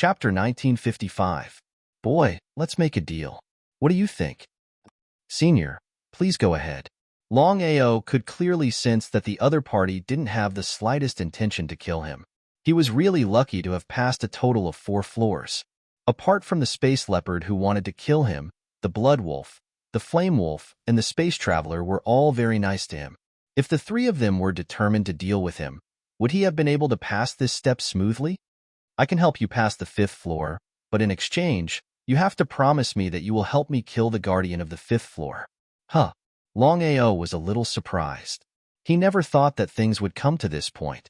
Chapter 1955. Boy, let's make a deal. What do you think? Senior, please go ahead. Longao could clearly sense that the other party didn't have the slightest intention to kill him. He was really lucky to have passed a total of 4 floors. Apart from the space leopard who wanted to kill him, the blood wolf, the flame wolf, and the space traveler were all very nice to him. If the 3 of them were determined to deal with him, would he have been able to pass this step smoothly? I can help you pass the 5th floor, but in exchange, you have to promise me that you will help me kill the guardian of the 5th floor. Huh. Longao was a little surprised. He never thought that things would come to this point.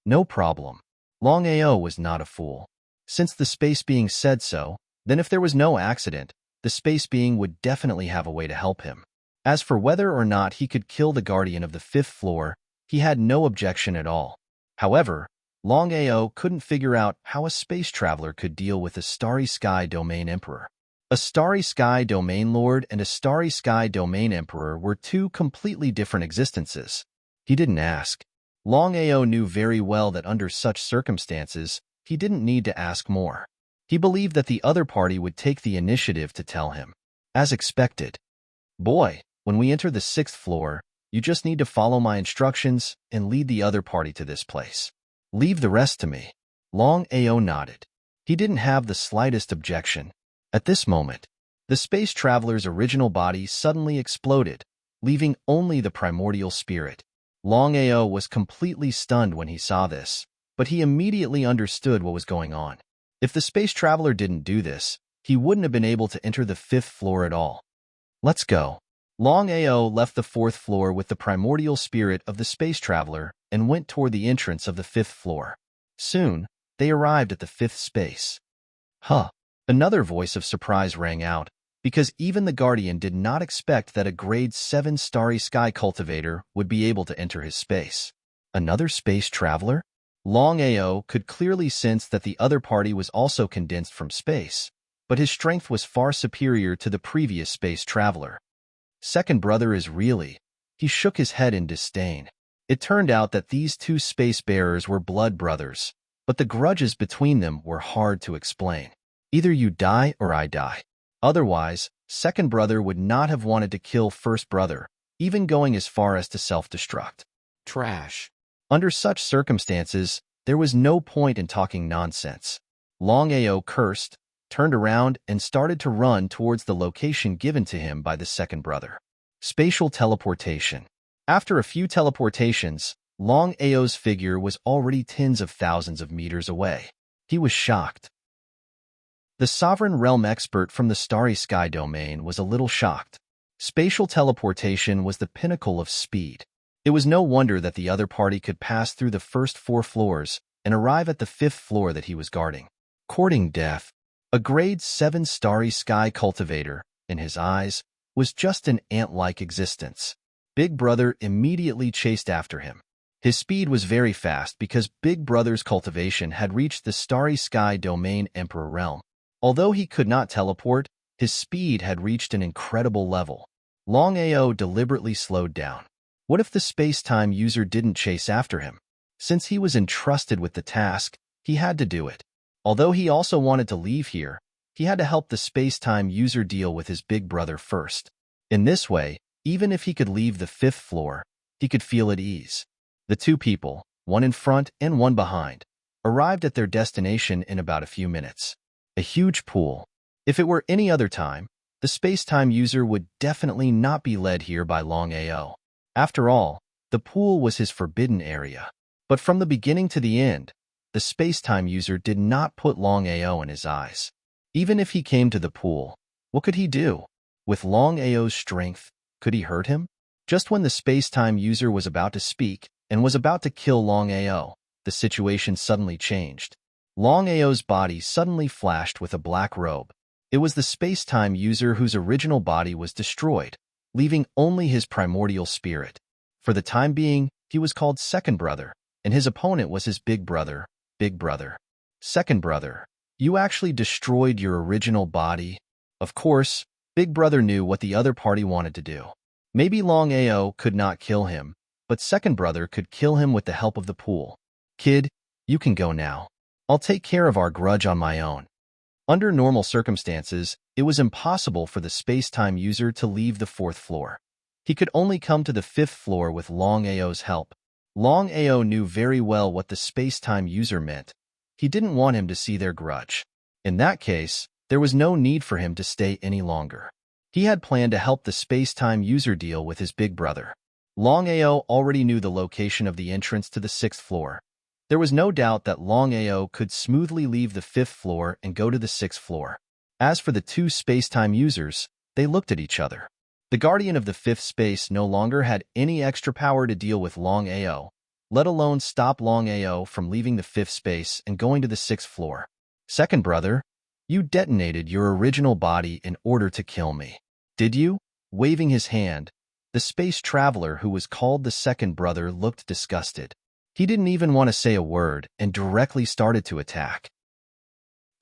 No problem. Longao was not a fool. Since the space being said so, then if there was no accident, the space being would definitely have a way to help him. As for whether or not he could kill the guardian of the 5th floor, he had no objection at all. However, Longao couldn't figure out how a space traveler could deal with a Starry Sky Domain Emperor. A Starry Sky Domain Lord and a Starry Sky Domain Emperor were 2 completely different existences. He didn't ask. Longao knew very well that under such circumstances, he didn't need to ask more. He believed that the other party would take the initiative to tell him. As expected. Boy, when we enter the 6th floor, you just need to follow my instructions and lead the other party to this place. Leave the rest to me. Longao nodded. He didn't have the slightest objection. At this moment, the space traveler's original body suddenly exploded, leaving only the primordial spirit. Longao was completely stunned when he saw this, but he immediately understood what was going on. If the space traveler didn't do this, he wouldn't have been able to enter the 5th floor at all. Let's go. Longao left the 4th floor with the primordial spirit of the space traveler and went toward the entrance of the 5th floor. Soon, they arrived at the 5th space. Huh. Another voice of surprise rang out, because even the Guardian did not expect that a grade 7 Starry Sky cultivator would be able to enter his space. Another space traveler? Longao could clearly sense that the other party was also condensed from space, but his strength was far superior to the previous space traveler. Second brother is really... He shook his head in disdain. It turned out that these 2 space bearers were blood brothers, but the grudges between them were hard to explain. Either you die or I die. Otherwise, second brother would not have wanted to kill first brother, even going as far as to self-destruct. Trash. Under such circumstances, there was no point in talking nonsense. Longao cursed, turned around, and started to run towards the location given to him by the second brother. Spatial teleportation. After a few teleportations, Longao's figure was already tens of thousands of meters away. He was shocked. The Sovereign Realm expert from the Starry Sky domain was a little shocked. Spatial teleportation was the pinnacle of speed. It was no wonder that the other party could pass through the first 4 floors and arrive at the 5th floor that he was guarding. Courting death. A grade 7 Starry Sky cultivator, in his eyes, was just an ant-like existence. Big Brother immediately chased after him. His speed was very fast because Big Brother's cultivation had reached the Starry Sky Domain Emperor realm. Although he could not teleport, his speed had reached an incredible level. Longao deliberately slowed down. What if the space-time user didn't chase after him? Since he was entrusted with the task, he had to do it. Although he also wanted to leave here, he had to help the space-time user deal with his big brother first. In this way, even if he could leave the 5th floor, he could feel at ease. The 2 people, one in front and one behind, arrived at their destination in about a few minutes. A huge pool. If it were any other time, the space-time user would definitely not be led here by Longao. After all, the pool was his forbidden area. But from the beginning to the end, the space-time user did not put Longao in his eyes. Even if he came to the pool, what could he do? With Longao's strength, could he hurt him? Just when the space-time user was about to speak and was about to kill Longao, the situation suddenly changed. Longao's body suddenly flashed with a black robe. It was the space-time user whose original body was destroyed, leaving only his primordial spirit. For the time being, he was called Second Brother, and his opponent was his big brother, Big Brother. Second Brother, you actually destroyed your original body? Of course, Big Brother knew what the other party wanted to do. Maybe Longao could not kill him, but Second Brother could kill him with the help of the pool. Kid, you can go now. I'll take care of our grudge on my own. Under normal circumstances, it was impossible for the space-time user to leave the fourth floor. He could only come to the fifth floor with Longao's help. Longao knew very well what the space-time user meant. He didn't want him to see their grudge. In that case, there was no need for him to stay any longer. He had planned to help the space-time user deal with his big brother. Longao already knew the location of the entrance to the sixth floor. There was no doubt that Longao could smoothly leave the fifth floor and go to the sixth floor. As for the two space-time users, they looked at each other. The guardian of the fifth space no longer had any extra power to deal with Longao, let alone stop Longao from leaving the fifth space and going to the sixth floor. Second brother, you detonated your original body in order to kill me. Did you? Waving his hand, the space traveler who was called the second brother looked disgusted. He didn't even want to say a word and directly started to attack.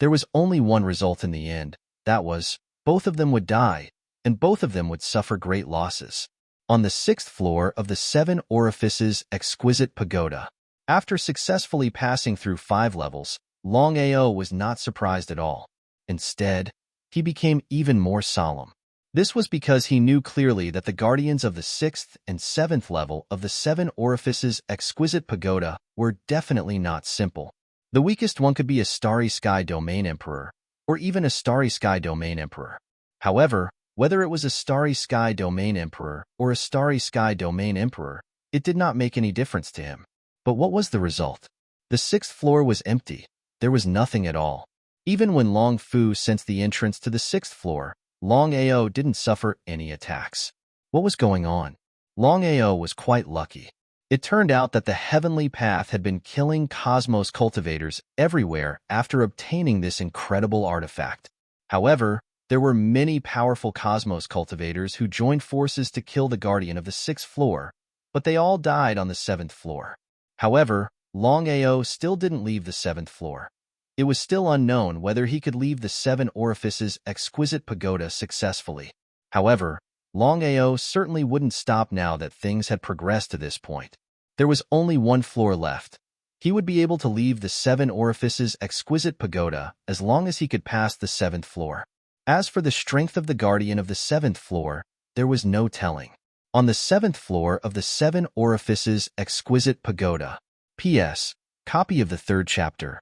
There was only one result in the end. That was, both of them would die, and both of them would suffer great losses. On the sixth floor of the Seven Orifices Exquisite Pagoda, after successfully passing through 5 levels, Longao was not surprised at all. Instead, he became even more solemn. This was because he knew clearly that the guardians of the 6th and 7th level of the Seven Orifices Exquisite Pagoda were definitely not simple. The weakest one could be a Starry Sky Domain Emperor, or even a Starry Sky Domain Emperor. However, whether it was a Starry Sky Domain Emperor or a Starry Sky Domain Emperor, it did not make any difference to him. But what was the result? The 6th floor was empty. There was nothing at all. Even when Long Fu sensed the entrance to the 6th floor, Longao didn't suffer any attacks. What was going on? Longao was quite lucky. It turned out that the Heavenly Path had been killing Cosmos cultivators everywhere after obtaining this incredible artifact. However, there were many powerful Cosmos cultivators who joined forces to kill the guardian of the 6th floor, but they all died on the 7th floor. However, Longao still didn't leave the 7th floor. It was still unknown whether he could leave the Seven Orifices Exquisite Pagoda successfully. However, Longao certainly wouldn't stop now that things had progressed to this point. There was only one floor left. He would be able to leave the Seven Orifices Exquisite Pagoda as long as he could pass the 7th floor. As for the strength of the guardian of the 7th floor, there was no telling. On the 7th floor of the Seven Orifices Exquisite Pagoda. P.S. Copy of the 3rd chapter.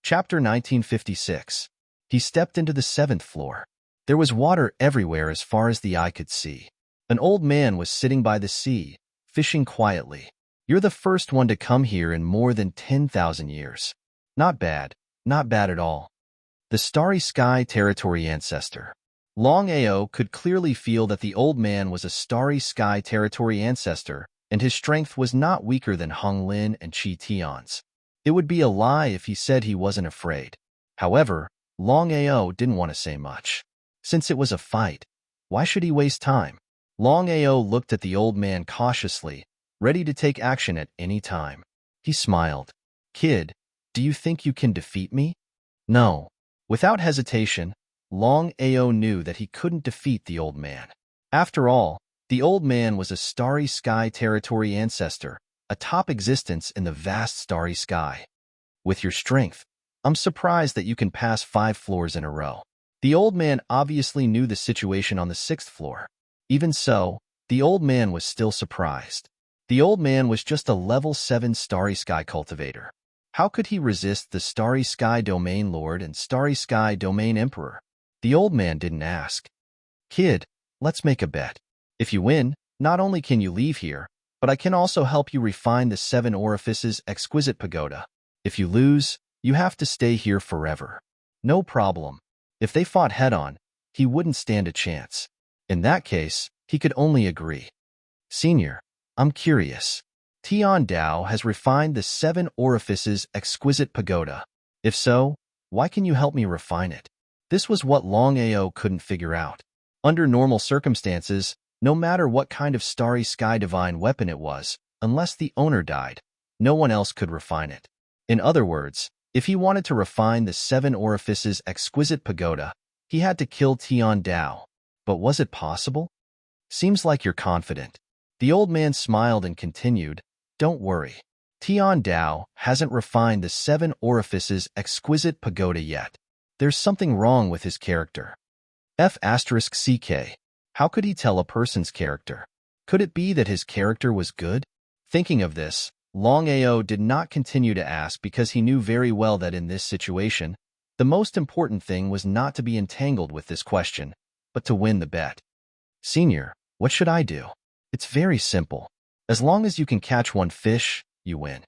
Chapter 1956. He stepped into the 7th floor. There was water everywhere as far as the eye could see. An old man was sitting by the sea, fishing quietly. You're the first one to come here in more than 10,000 years. Not bad at all. The Starry Sky Territory ancestor. Longao could clearly feel that the old man was a Starry Sky Territory ancestor, and his strength was not weaker than Hong Lin and Qi Tian's. It would be a lie if he said he wasn't afraid. However, Longao didn't want to say much. Since it was a fight, why should he waste time? Longao looked at the old man cautiously, ready to take action at any time. He smiled. Kid, do you think you can defeat me? No. Without hesitation, Longao knew that he couldn't defeat the old man. After all, the old man was a Starry Sky Territory ancestor, a top existence in the vast starry sky. With your strength, I'm surprised that you can pass 5 floors in a row. The old man obviously knew the situation on the 6th floor. Even so, the old man was still surprised. The old man was just a level 7 Starry Sky cultivator. How could he resist the Starry Sky Domain Lord and Starry Sky Domain Emperor? The old man didn't ask. Kid, let's make a bet. If you win, not only can you leave here, but I can also help you refine the Seven Orifices Exquisite Pagoda. If you lose, you have to stay here forever. No problem. If they fought head-on, he wouldn't stand a chance. In that case, he could only agree. Senior, I'm curious. Tian Dao has refined the Seven Orifices Exquisite Pagoda. If so, why can you help me refine it? This was what Longao couldn't figure out. Under normal circumstances, no matter what kind of Starry Sky Divine weapon it was, unless the owner died, no one else could refine it. In other words, if he wanted to refine the Seven Orifices Exquisite Pagoda, he had to kill Tian Dao. But was it possible? Seems like you're confident. The old man smiled and continued, Don't worry. Tian Dao hasn't refined the 7 orifices exquisite pagoda yet. There's something wrong with his character. F***CK. How could he tell a person's character? Could it be that his character was good? Thinking of this, Longao did not continue to ask because he knew very well that in this situation, the most important thing was not to be entangled with this question, but to win the bet. Senior, what should I do? It's very simple. As long as you can catch one fish, you win.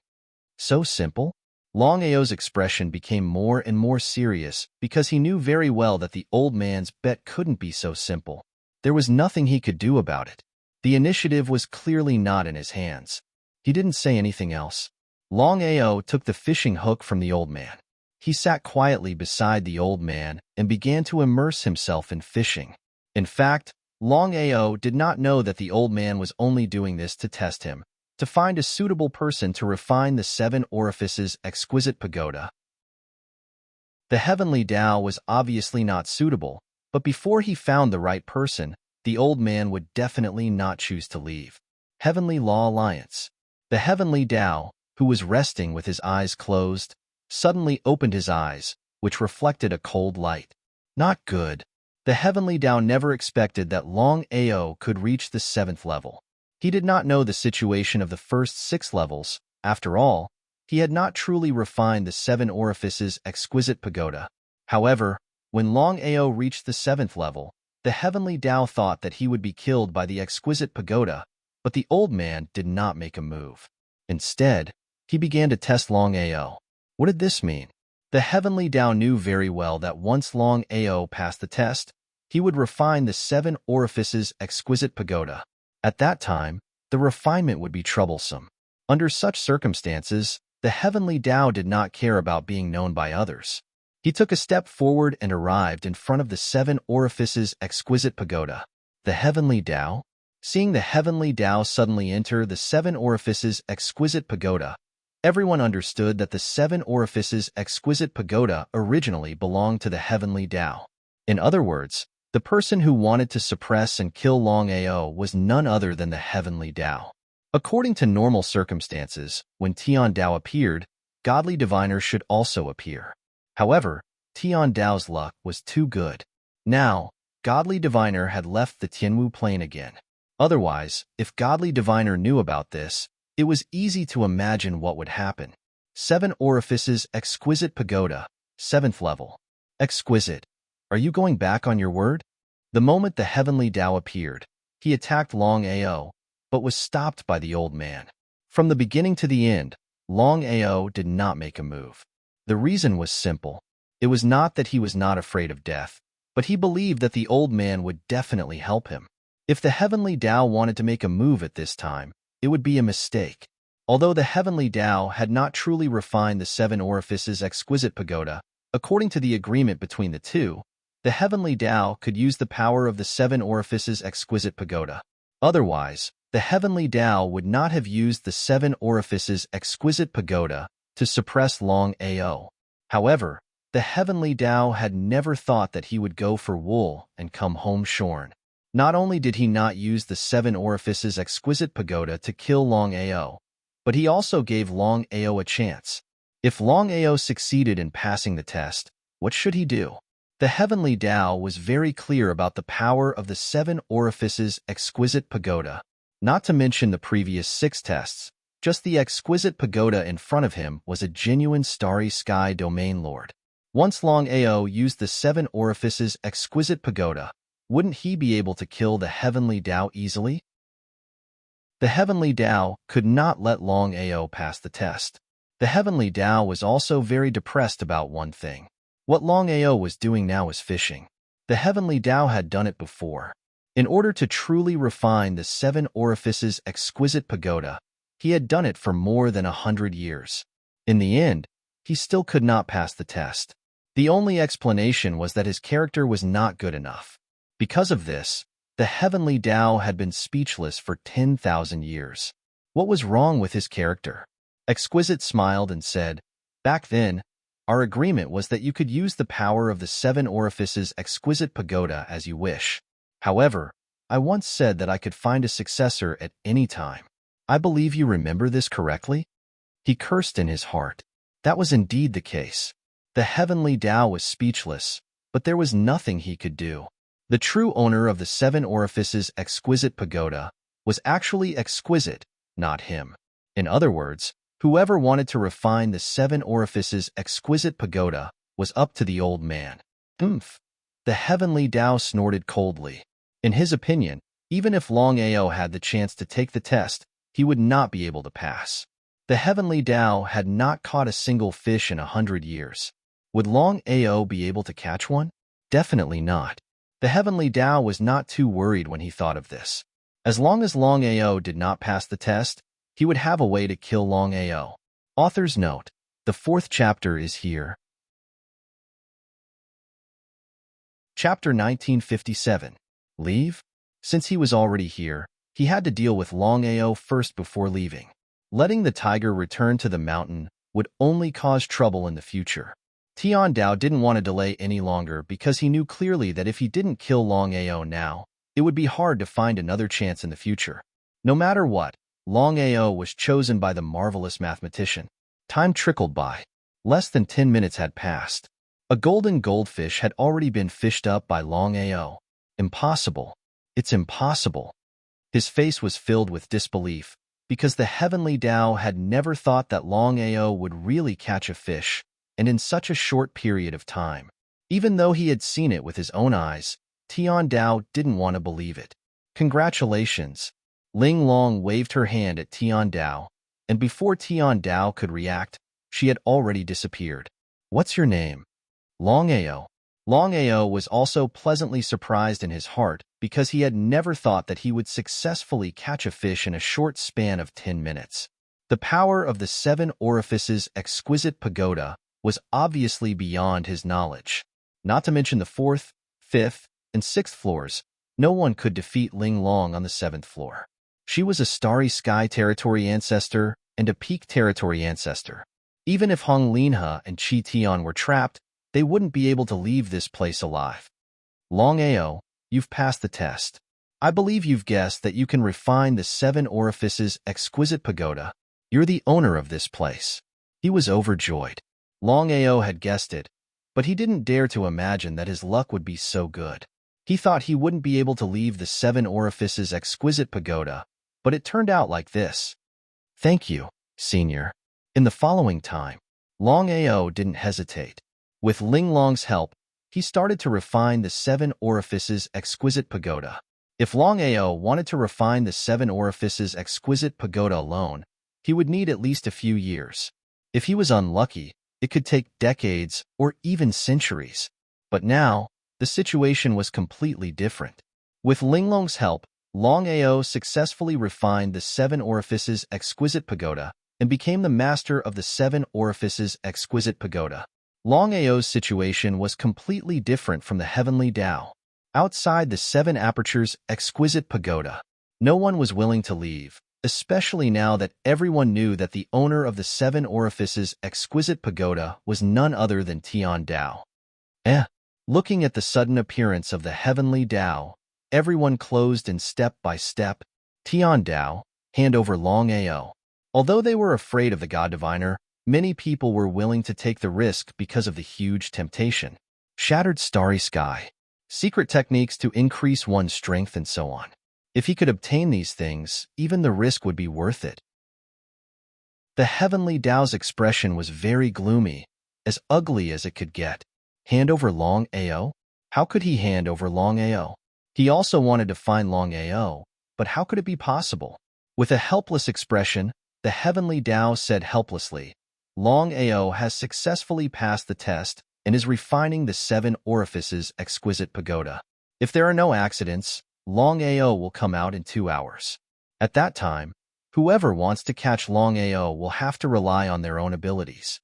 So simple? Longao's expression became more and more serious because he knew very well that the old man's bet couldn't be so simple. There was nothing he could do about it. The initiative was clearly not in his hands. He didn't say anything else. Longao took the fishing hook from the old man. He sat quietly beside the old man and began to immerse himself in fishing. In fact, Longao did not know that the old man was only doing this to test him, to find a suitable person to refine the 7 orifices exquisite pagoda. The heavenly Tao was obviously not suitable, but before he found the right person, the old man would definitely not choose to leave. Heavenly Law Alliance. The heavenly Tao, who was resting with his eyes closed, suddenly opened his eyes, which reflected a cold light. Not good. The heavenly Tao never expected that Longao could reach the 7th level. He did not know the situation of the first 6 levels. After all, he had not truly refined the 7 orifices exquisite pagoda. However, when Longao reached the 7th level, the heavenly Tao thought that he would be killed by the exquisite pagoda, but the old man did not make a move. Instead, he began to test Longao. What did this mean? The heavenly Tao knew very well that once Longao passed the test, he would refine the 7 orifices exquisite pagoda. At that time, the refinement would be troublesome. Under such circumstances, the heavenly Tao did not care about being known by others. He took a step forward and arrived in front of the 7 orifices exquisite pagoda. The heavenly Tao? Seeing the heavenly Tao suddenly enter the 7 orifices exquisite pagoda, everyone understood that the 7 orifices exquisite pagoda originally belonged to the heavenly Tao. In other words, the person who wanted to suppress and kill Longao was none other than the heavenly Tao. According to normal circumstances, when Tian Dao appeared, godly diviner should also appear. However, Tian Dao's luck was too good. Now, godly diviner had left the Tianwu plane again. Otherwise, if godly diviner knew about this, it was easy to imagine what would happen. 7 orifices exquisite pagoda, 7th level. Exquisite. Are you going back on your word? The moment the heavenly Tao appeared, he attacked Longao, but was stopped by the old man. From the beginning to the end, Longao did not make a move. The reason was simple. It was not that he was not afraid of death, but he believed that the old man would definitely help him. If the heavenly Tao wanted to make a move at this time, it would be a mistake. Although the heavenly Tao had not truly refined the 7 orifices exquisite pagoda, according to the agreement between the two, the heavenly Tao could use the power of the 7 orifices exquisite pagoda. Otherwise, the heavenly Tao would not have used the 7 orifices exquisite pagoda to suppress Longao. However, the heavenly Tao had never thought that he would go for wool and come home shorn. Not only did he not use the 7 orifices exquisite pagoda to kill Longao, but he also gave Longao a chance. If Longao succeeded in passing the test, what should he do? The heavenly Tao was very clear about the power of the 7 orifices exquisite pagoda. Not to mention the previous 6 tests, just the exquisite pagoda in front of him was a genuine starry sky domain lord. Once Longao used the 7 orifices exquisite pagoda, wouldn't he be able to kill the heavenly Tao easily? The heavenly Tao could not let Longao pass the test. The heavenly Tao was also very depressed about one thing. What Longao was doing now was fishing. The heavenly Tao had done it before. In order to truly refine the 7 orifices exquisite pagoda, he had done it for more than 100 years. In the end, he still could not pass the test. The only explanation was that his character was not good enough. Because of this, the heavenly Tao had been speechless for 10,000 years. What was wrong with his character? Exquisite smiled and said, "Back then, our agreement was that you could use the power of the 7 orifices exquisite pagoda as you wish. However, I once said that I could find a successor at any time. I believe you remember this correctly?" He cursed in his heart. That was indeed the case. The heavenly Tao was speechless, but there was nothing he could do. The true owner of the 7 orifices exquisite pagoda was actually exquisite, not him. In other words, whoever wanted to refine the 7 orifices exquisite pagoda was up to the old man. Oomph! The heavenly Tao snorted coldly. In his opinion, even if Longao had the chance to take the test, he would not be able to pass. The heavenly Tao had not caught a single fish in 100 years. Would Longao be able to catch one? Definitely not. The heavenly Tao was not too worried when he thought of this. As long as Longao did not pass the test, he would have a way to kill Longao. Author's note: the 4th chapter is here. Chapter 1957. Leave? Since he was already here, he had to deal with Longao first before leaving. Letting the tiger return to the mountain would only cause trouble in the future. Tian Dao didn't want to delay any longer because he knew clearly that if he didn't kill Longao now, it would be hard to find another chance in the future. No matter what, Longao was chosen by the marvelous mathematician. Time trickled by. Less than 10 minutes had passed. A golden goldfish had already been fished up by Longao. Impossible. It's impossible. His face was filled with disbelief, because the heavenly Tao had never thought that Longao would really catch a fish, and in such a short period of time. Even though he had seen it with his own eyes, Tian Dao didn't want to believe it. Congratulations. Ling Long waved her hand at Tian Dao, and before Tian Dao could react, she had already disappeared. What's your name? Longao. Longao was also pleasantly surprised in his heart because he had never thought that he would successfully catch a fish in a short span of 10 minutes. The power of the 7 orifices exquisite pagoda was obviously beyond his knowledge. Not to mention the 4th, 5th, and 6th floors, no one could defeat Ling Long on the 7th floor. She was a starry sky territory ancestor and a peak territory ancestor. Even if Hong Linhe and Qi Tian were trapped, they wouldn't be able to leave this place alive. Longao, you've passed the test. I believe you've guessed that you can refine the 7 orifices exquisite pagoda. You're the owner of this place. He was overjoyed. Longao had guessed it, but he didn't dare to imagine that his luck would be so good. He thought he wouldn't be able to leave the 7 orifices exquisite pagoda, but it turned out like this. Thank you, Senior. In the following time, Longao didn't hesitate. With Ling Long's help, he started to refine the 7 orifices exquisite pagoda. If Longao wanted to refine the 7 orifices exquisite pagoda alone, he would need at least a few years. If he was unlucky, it could take decades or even centuries. But now, the situation was completely different. With Ling Long's help, Longao successfully refined the 7 orifices exquisite pagoda and became the master of the 7 orifices exquisite pagoda. Longao's situation was completely different from the heavenly Tao. Outside the 7 apertures exquisite pagoda, no one was willing to leave, especially now that everyone knew that the owner of the 7 orifices exquisite pagoda was none other than Tian Dao. Looking at the sudden appearance of the heavenly Tao, everyone closed in step by step. Tian Dao, hand over Longao. Although they were afraid of the God Diviner, many people were willing to take the risk because of the huge temptation. Shattered starry sky, secret techniques to increase one's strength, and so on. If he could obtain these things, even the risk would be worth it. The heavenly Tao's expression was very gloomy, as ugly as it could get. Hand over Longao? How could he hand over Longao? He also wanted to find Longao, but how could it be possible? With a helpless expression, the heavenly Tao said helplessly, Longao has successfully passed the test and is refining the 7 orifices exquisite pagoda. If there are no accidents, Longao will come out in 2 hours. At that time, whoever wants to catch Longao will have to rely on their own abilities.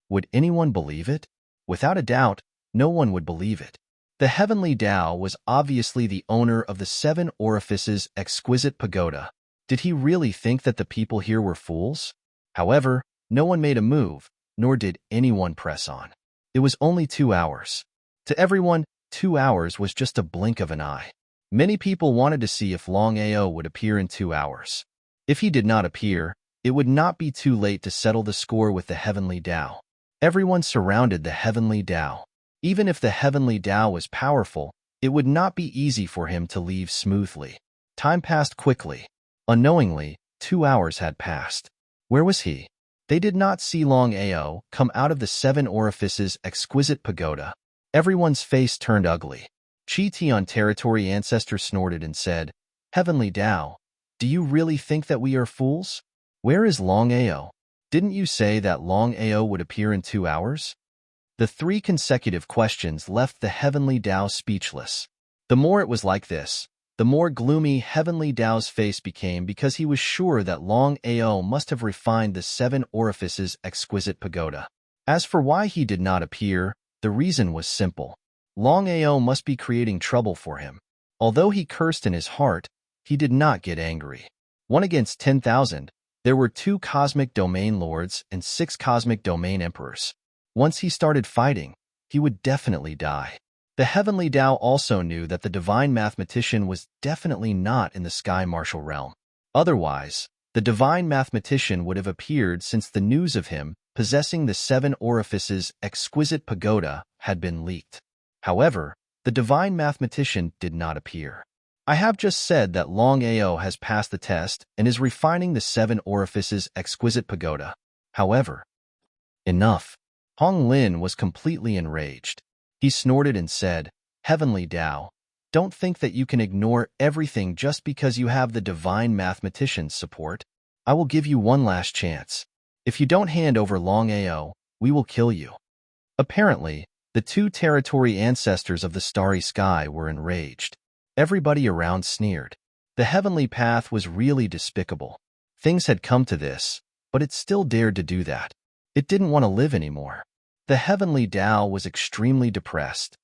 Would anyone believe it? Without a doubt, no one would believe it. The heavenly Tao was obviously the owner of the 7 orifices exquisite pagoda. Did he really think that the people here were fools? However, no one made a move, nor did anyone press on. It was only 2 hours. To everyone, 2 hours was just a blink of an eye. Many people wanted to see if Longao would appear in 2 hours. If he did not appear, it would not be too late to settle the score with the heavenly Tao. Everyone surrounded the heavenly Tao. Even if the heavenly Tao was powerful, it would not be easy for him to leave smoothly. Time passed quickly. Unknowingly, 2 hours had passed. Where was he? They did not see Longao come out of the 7 orifices exquisite pagoda. Everyone's face turned ugly. Chi Tian territory ancestor snorted and said, "Heavenly Tao, do you really think that we are fools? Where is Longao? Didn't you say that Longao would appear in 2 hours?" The 3 consecutive questions left the heavenly Tao speechless. The more it was like this, the more gloomy heavenly Tao's face became, because he was sure that Longao must have refined the 7 orifices exquisite pagoda. As for why he did not appear, the reason was simple. Longao must be creating trouble for him. Although he cursed in his heart, he did not get angry. 1 against 10,000, there were 2 cosmic domain lords and 6 cosmic domain emperors. Once he started fighting, he would definitely die. The heavenly Tao also knew that the divine mathematician was definitely not in the sky martial realm. Otherwise, the divine mathematician would have appeared, since the news of him possessing the 7 orifices exquisite pagoda had been leaked. However, the divine mathematician did not appear. I have just said that Longao has passed the test and is refining the 7 orifices exquisite pagoda. However, enough. Hong Lin was completely enraged. He snorted and said, "Heavenly Tao, don't think that you can ignore everything just because you have the divine mathematician's support. I will give you one last chance. If you don't hand over Longao, we will kill you." Apparently, the 2 territory ancestors of the starry sky were enraged. Everybody around sneered. The heavenly path was really despicable. Things had come to this, but it still dared to do that. It didn't want to live anymore. The heavenly Tao was extremely depressed.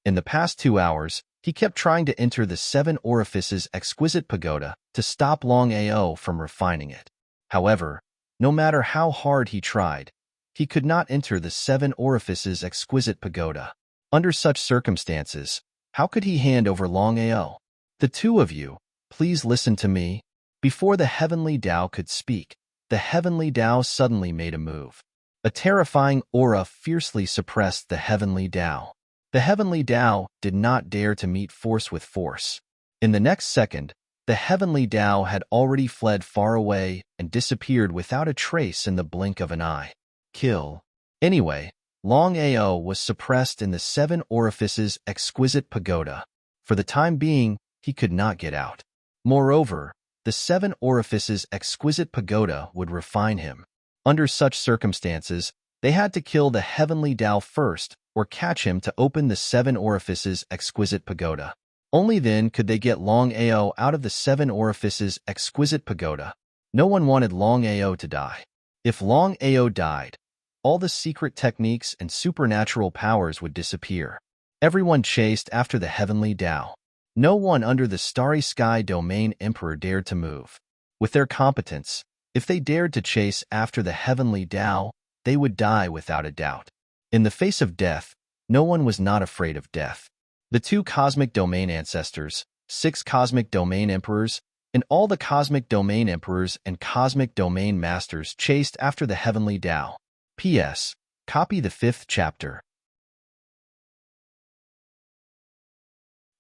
In the past 2 hours, he kept trying to enter the 7 orifices exquisite pagoda to stop Longao from refining it. However, no matter how hard he tried, he could not enter the 7 orifices exquisite pagoda. Under such circumstances, how could he hand over Longao? "The 2 of you, please listen to me." Before the heavenly Tao could speak, the heavenly Tao suddenly made a move. A terrifying aura fiercely suppressed the heavenly Tao. The heavenly Tao did not dare to meet force with force. In the next second, the heavenly Tao had already fled far away and disappeared without a trace in the blink of an eye. Kill. Anyway, Longao was suppressed in the 7 orifices exquisite pagoda. For the time being, he could not get out. Moreover, the 7 orifices exquisite pagoda would refine him. Under such circumstances, they had to kill the heavenly Tao first or catch him to open the 7 orifices exquisite pagoda. Only then could they get Longao out of the 7 orifices exquisite pagoda. No one wanted Longao to die. If Longao died, all the secret techniques and supernatural powers would disappear. Everyone chased after the heavenly Tao. No one under the starry sky domain emperor dared to move. With their competence, if they dared to chase after the heavenly Tao, they would die without a doubt. In the face of death, no one was not afraid of death. The 2 cosmic domain ancestors, 6 cosmic domain emperors, and all the cosmic domain emperors and cosmic domain masters chased after the heavenly Tao. P.S. Copy the 5th chapter.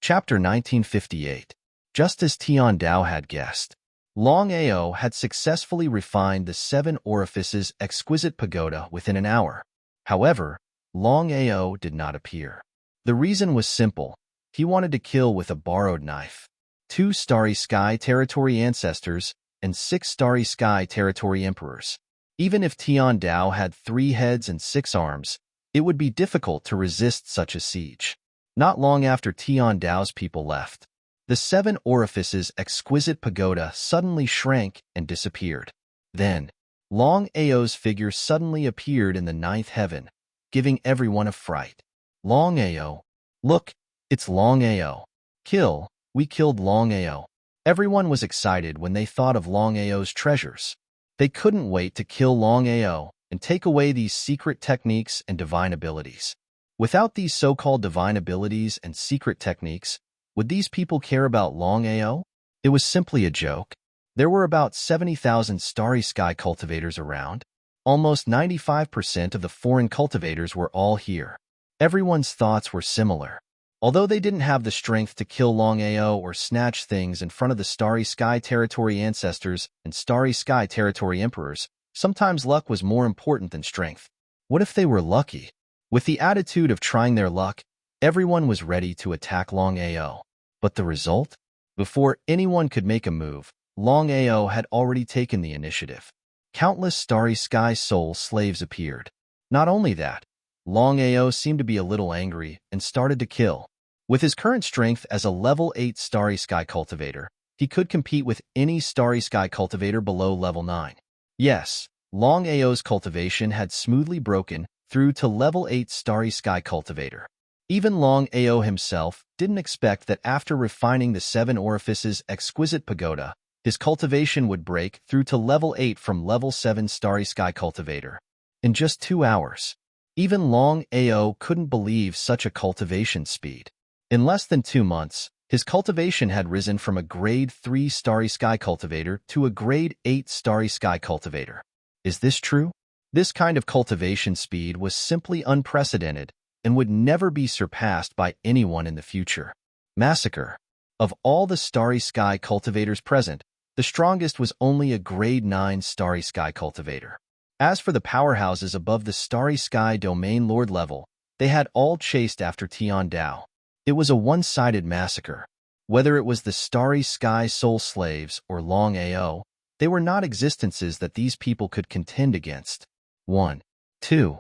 Chapter 1958. Just as Tian Dao had guessed, Longao had successfully refined the 7 orifices exquisite pagoda within an hour. However, Longao did not appear. The reason was simple. He wanted to kill with a borrowed knife. 2 starry sky territory ancestors and 6 starry sky territory emperors. Even if Tian Dao had 3 heads and 6 arms, it would be difficult to resist such a siege. Not long after Tian Dao's people left, the 7 orifices exquisite pagoda suddenly shrank and disappeared. Then, Longao figure suddenly appeared in the 9th heaven, giving everyone a fright. Longao. Look, it's Longao. Kill, we killed Longao. Everyone was excited when they thought of Longao's treasures. They couldn't wait to kill Longao and take away these secret techniques and divine abilities. Without these so-called divine abilities and secret techniques, would these people care about Longao? It was simply a joke. There were about 70,000 starry sky cultivators around. Almost 95% of the foreign cultivators were all here. Everyone's thoughts were similar. Although they didn't have the strength to kill Longao or snatch things in front of the Starry Sky Territory ancestors and Starry Sky Territory emperors, sometimes luck was more important than strength. What if they were lucky? With the attitude of trying their luck, everyone was ready to attack Longao. But the result? Before anyone could make a move, Longao had already taken the initiative. Countless Starry Sky soul slaves appeared. Not only that, Longao seemed to be a little angry and started to kill. With his current strength as a level 8 Starry Sky cultivator, he could compete with any Starry Sky cultivator below level 9. Yes, Longao's cultivation had smoothly broken through to level 8 Starry Sky cultivator. Even Longao himself didn't expect that after refining the 7 orifices exquisite pagoda, his cultivation would break through to level 8 from level 7 Starry Sky cultivator. In just 2 hours. Even Longao couldn't believe such a cultivation speed. In less than 2 months, his cultivation had risen from a grade 3 Starry Sky cultivator to a grade 8 Starry Sky cultivator. Is this true? This kind of cultivation speed was simply unprecedented and would never be surpassed by anyone in the future. Massacre. Of all the Starry Sky cultivators present, the strongest was only a grade 9 Starry Sky cultivator. As for the powerhouses above the Starry Sky Domain Lord level, they had all chased after Tian Dao. It was a one-sided massacre. Whether it was the Starry Sky Soul Slaves or Longao, they were not existences that these people could contend against. 1, 2,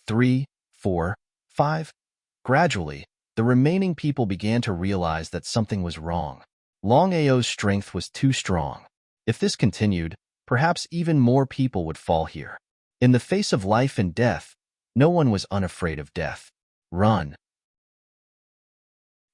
3, 4, 5. Gradually, the remaining people began to realize that something was wrong. Longao's strength was too strong. If this continued, perhaps even more people would fall here. In the face of life and death, no one was unafraid of death. Run.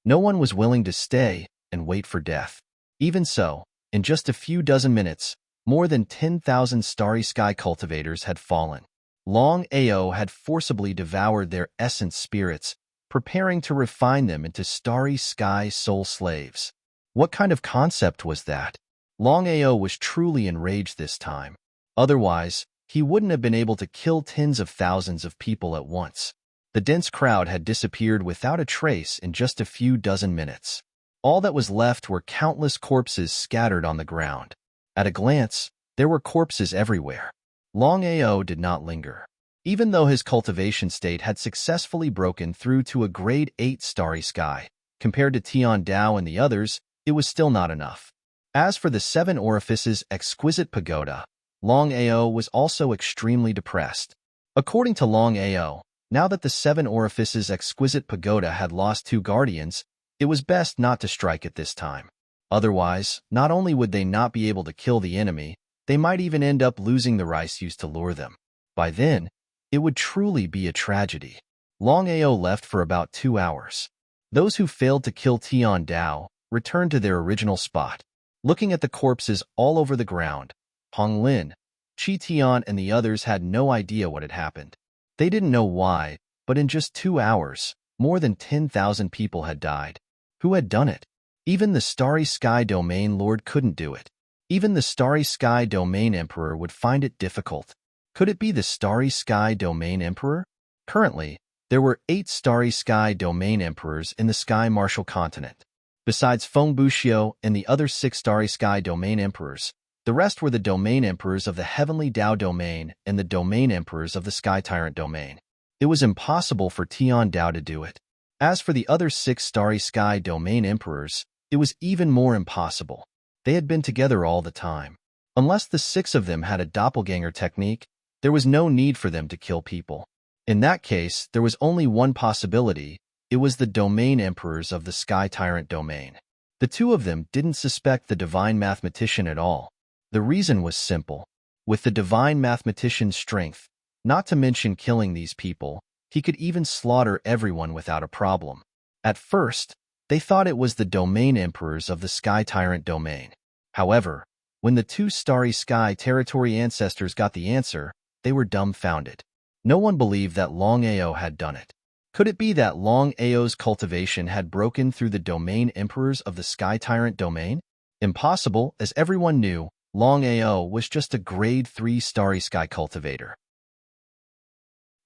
No one was willing to stay and wait for death. Even so, in just a few dozen minutes, more than 10,000 Starry Sky cultivators had fallen. Longao had forcibly devoured their essence spirits, preparing to refine them into Starry Sky soul slaves. What kind of concept was that? Longao was truly enraged this time. Otherwise, he wouldn't have been able to kill tens of thousands of people at once. The dense crowd had disappeared without a trace in just a few dozen minutes. All that was left were countless corpses scattered on the ground. At a glance, there were corpses everywhere. Longao did not linger. Even though his cultivation state had successfully broken through to a grade 8 Starry Sky, compared to Tian Dao and the others, it was still not enough. As for the 7 orifices exquisite pagoda, Longao was also extremely depressed. According to Longao, now that the 7 orifices exquisite pagoda had lost 2 guardians, it was best not to strike at this time. Otherwise, not only would they not be able to kill the enemy, they might even end up losing the rice used to lure them. By then, it would truly be a tragedy. Longao left for about 2 hours. Those who failed to kill Tian Dao returned to their original spot. Looking at the corpses all over the ground, Hong Lin, Qi Tian, and the others had no idea what had happened. They didn't know why, but in just 2 hours, more than 10,000 people had died. Who had done it? Even the Starry Sky Domain Lord couldn't do it. Even the Starry Sky Domain Emperor would find it difficult. Could it be the Starry Sky Domain Emperor? Currently, there were 8 Starry Sky Domain Emperors in the Sky Martial Continent. Besides Feng Buxiu and the other 6 Starry Sky Domain Emperors, the rest were the Domain Emperors of the Heavenly Dao Domain and the Domain Emperors of the Sky Tyrant Domain. It was impossible for Tian Dao to do it. As for the other 6 Starry Sky Domain Emperors, it was even more impossible. They had been together all the time. Unless the 6 of them had a doppelganger technique, there was no need for them to kill people. In that case, there was only one possibility. It was the Domain Emperors of the Sky Tyrant Domain. The 2 of them didn't suspect the Divine Mathematician at all. The reason was simple. With the Divine Mathematician's strength, not to mention killing these people, he could even slaughter everyone without a problem. At first, they thought it was the Domain Emperors of the Sky Tyrant Domain. However, when the 2 Starry Sky Territory ancestors got the answer, they were dumbfounded. No one believed that Longao had done it. Could it be that Longao's cultivation had broken through the Domain Emperors of the Sky Tyrant Domain? Impossible, as everyone knew, Longao was just a grade 3 starry sky cultivator.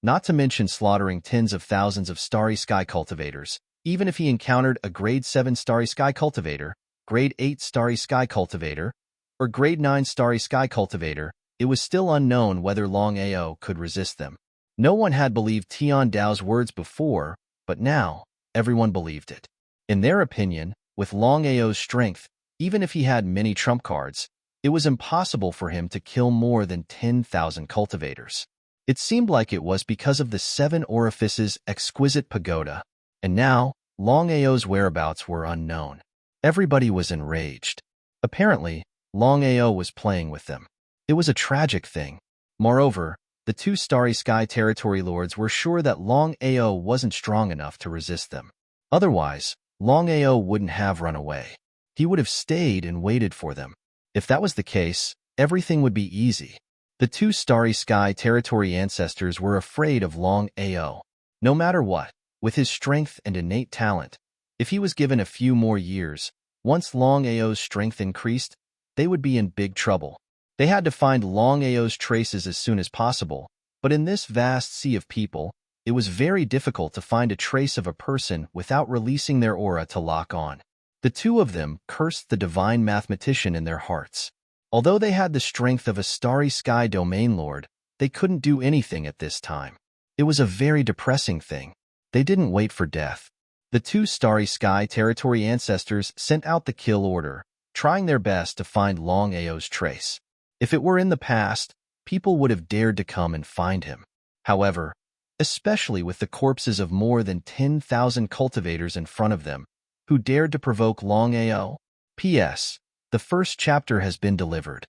Not to mention slaughtering tens of thousands of starry sky cultivators. Even if he encountered a grade 7 starry sky cultivator, grade 8 starry sky cultivator, or grade 9 starry sky cultivator, it was still unknown whether Longao could resist them. No one had believed Tian Dao's words before, but now, everyone believed it. In their opinion, with Longao's strength, even if he had many trump cards, it was impossible for him to kill more than 10,000 cultivators. It seemed like it was because of the 7 orifices exquisite pagoda, and now, Longao's whereabouts were unknown. Everybody was enraged. Apparently, Longao was playing with them. It was a tragic thing. Moreover, the 2 Starry Sky Territory Lords were sure that Longao wasn't strong enough to resist them. Otherwise, Longao wouldn't have run away. He would have stayed and waited for them. If that was the case, everything would be easy. The 2 Starry Sky Territory ancestors were afraid of Longao. No matter what, with his strength and innate talent, if he was given a few more years, once Longao's strength increased, they would be in big trouble. They had to find Longao's traces as soon as possible, but in this vast sea of people, it was very difficult to find a trace of a person without releasing their aura to lock on. The 2 of them cursed the divine mathematician in their hearts. Although they had the strength of a starry sky domain lord, they couldn't do anything at this time. It was a very depressing thing. They didn't wait for death. The 2 Starry Sky Territory ancestors sent out the kill order, trying their best to find Longao's trace. If it were in the past, people would have dared to come and find him. However, especially with the corpses of more than 10,000 cultivators in front of them, who dared to provoke Longao? P.S. The first chapter has been delivered.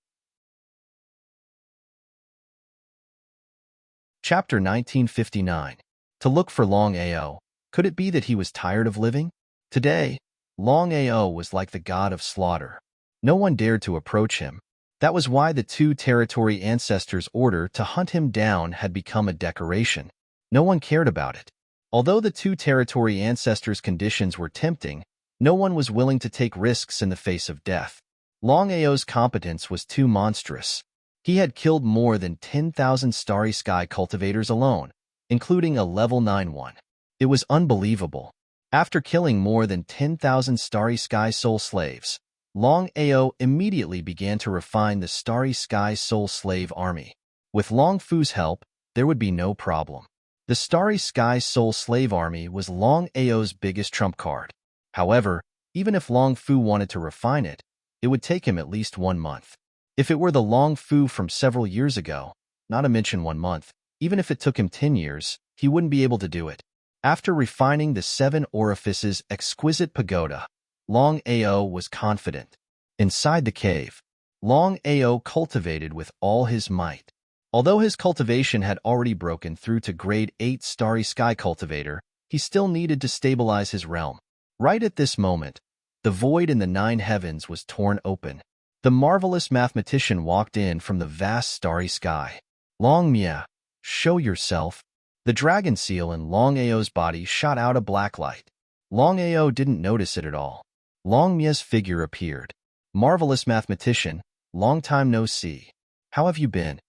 Chapter 1959. To look for Longao. Could it be that he was tired of living? Today, Longao was like the god of slaughter. No one dared to approach him. That was why the 2 territory ancestors' order to hunt him down had become a decoration. No one cared about it. Although the 2 territory ancestors' conditions were tempting, no one was willing to take risks in the face of death. Longao's competence was too monstrous. He had killed more than 10,000 starry sky cultivators alone, including a level 9 one. It was unbelievable. After killing more than 10,000 starry sky soul slaves, Longao immediately began to refine the starry sky soul slave army. With Long Fu's help, there would be no problem. The starry sky soul slave army was Longao's biggest trump card. However, even if Long Fu wanted to refine it, it would take him at least 1 month. If it were the Long Fu from several years ago, not to mention 1 month, even if it took him 10 years, he wouldn't be able to do it. After refining the 7 orifices exquisite pagoda, Longao was confident. Inside the cave, Longao cultivated with all his might. Although his cultivation had already broken through to grade 8 starry sky cultivator, he still needed to stabilize his realm. Right at this moment, the void in the 9 heavens was torn open. The marvelous mathematician walked in from the vast starry sky. Longmia, show yourself. The dragon seal in Longao's body shot out a black light. Longao didn't notice it at all. Longmia's figure appeared. Marvelous mathematician, long time no see. How have you been?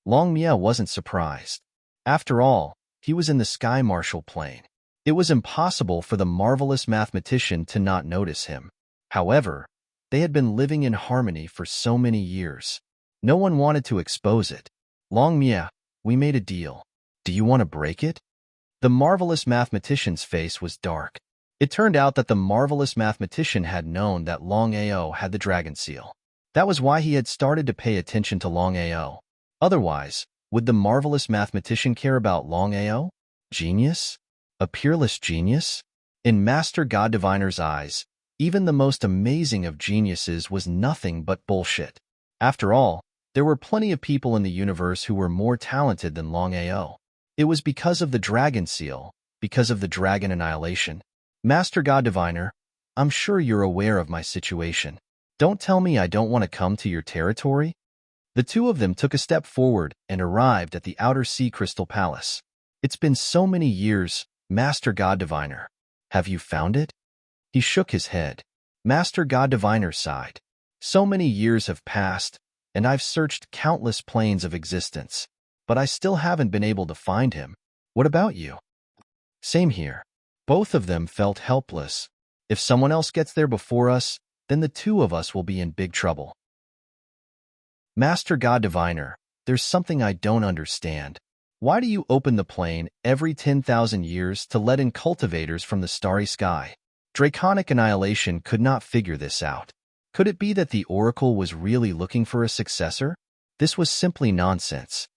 Longmia wasn't surprised. After all, he was in the sky martial plane. It was impossible for the marvelous mathematician to not notice him. However, they had been living in harmony for so many years. No one wanted to expose it. Longmia, we made a deal. Do you want to break it? The marvelous mathematician's face was dark. It turned out that the marvelous mathematician had known that Longao had the dragon seal. That was why he had started to pay attention to Longao. Otherwise, would the marvelous mathematician care about Longao? Genius? A peerless genius? In Master God Diviner's eyes, even the most amazing of geniuses was nothing but bullshit. After all, there were plenty of people in the universe who were more talented than Longao. It was because of the dragon seal, because of the dragon annihilation. Master God Diviner, I'm sure you're aware of my situation. Don't tell me I don't want to come to your territory? The 2 of them took a step forward and arrived at the Outer Sea Crystal Palace. It's been so many years, Master God Diviner. Have you found it? He shook his head. Master God Diviner sighed. So many years have passed, and I've searched countless planes of existence, but I still haven't been able to find him. What about you? Same here. Both of them felt helpless. If someone else gets there before us, then the two of us will be in big trouble. Master God Diviner, there's something I don't understand. Why do you open the plane every 10,000 years to let in cultivators from the starry sky? Draconic Annihilation could not figure this out. Could it be that the Oracle was really looking for a successor? This was simply nonsense.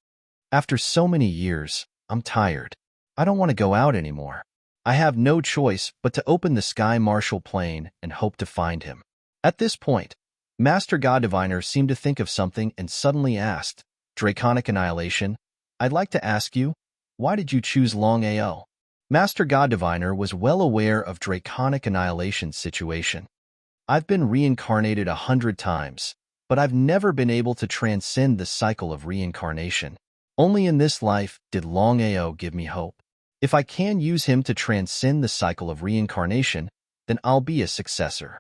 After so many years, I'm tired. I don't want to go out anymore. I have no choice but to open the Sky Marshal plane and hope to find him. At this point, Master God Diviner seemed to think of something and suddenly asked, Draconic Annihilation, I'd like to ask you, why did you choose Longao? Master God Diviner was well aware of Draconic Annihilation's situation. I've been reincarnated 100 times, but I've never been able to transcend the cycle of reincarnation. Only in this life did Longao give me hope. If I can use him to transcend the cycle of reincarnation, then I'll be a successor.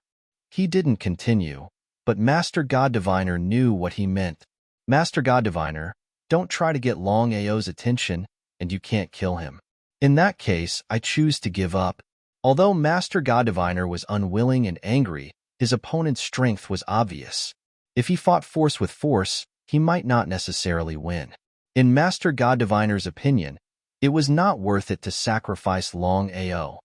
He didn't continue, but Master God Diviner knew what he meant. Master God Diviner, don't try to get Longao's attention, and you can't kill him. In that case, I choose to give up. Although Master God Diviner was unwilling and angry, his opponent's strength was obvious. If he fought force with force, he might not necessarily win. In Master God Diviner's opinion, it was not worth it to sacrifice Longao.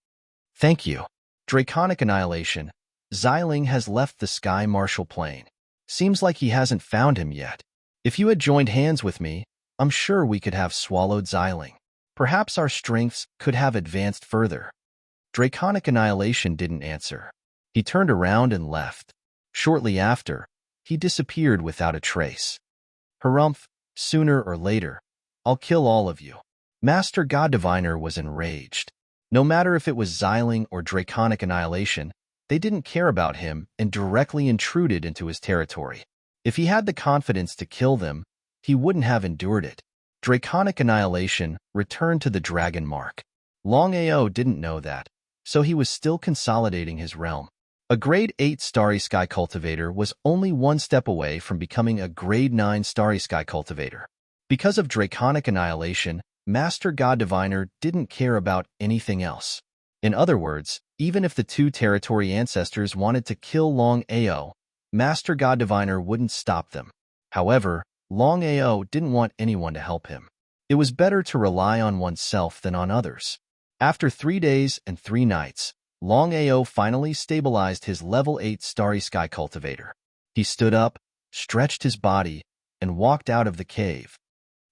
Thank you. Draconic Annihilation. Xiling has left the Sky Marshal plane. Seems like he hasn't found him yet. If you had joined hands with me, I'm sure we could have swallowed Xiling. Perhaps our strengths could have advanced further. Draconic Annihilation didn't answer. He turned around and left. Shortly after, he disappeared without a trace. Harumph, sooner or later, I'll kill all of you. Master God Diviner was enraged. No matter if it was Xiling or Draconic Annihilation, they didn't care about him and directly intruded into his territory. If he had the confidence to kill them, he wouldn't have endured it. Draconic Annihilation returned to the Dragon Mark. Longao didn't know that, so he was still consolidating his realm. A Grade 8 Starry Sky Cultivator was only one step away from becoming a Grade 9 Starry Sky Cultivator. Because of Draconic Annihilation, Master God Diviner didn't care about anything else. In other words, even if the two territory ancestors wanted to kill Longao, Master God Diviner wouldn't stop them. However, Longao didn't want anyone to help him. It was better to rely on oneself than on others. After 3 days and 3 nights, Longao finally stabilized his level 8 Starry Sky Cultivator. He stood up, stretched his body, and walked out of the cave.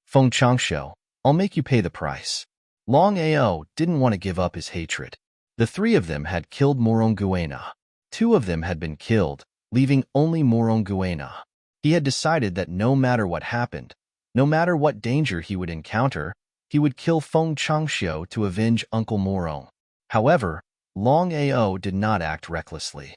Feng Changshu, I'll make you pay the price. Longao didn't want to give up his hatred. The 3 of them had killed Moronguena. 2 of them had been killed, leaving only Moronguena. He had decided that no matter what happened, no matter what danger he would encounter, he would kill Feng Changshu to avenge Uncle Morong. However, Longao did not act recklessly.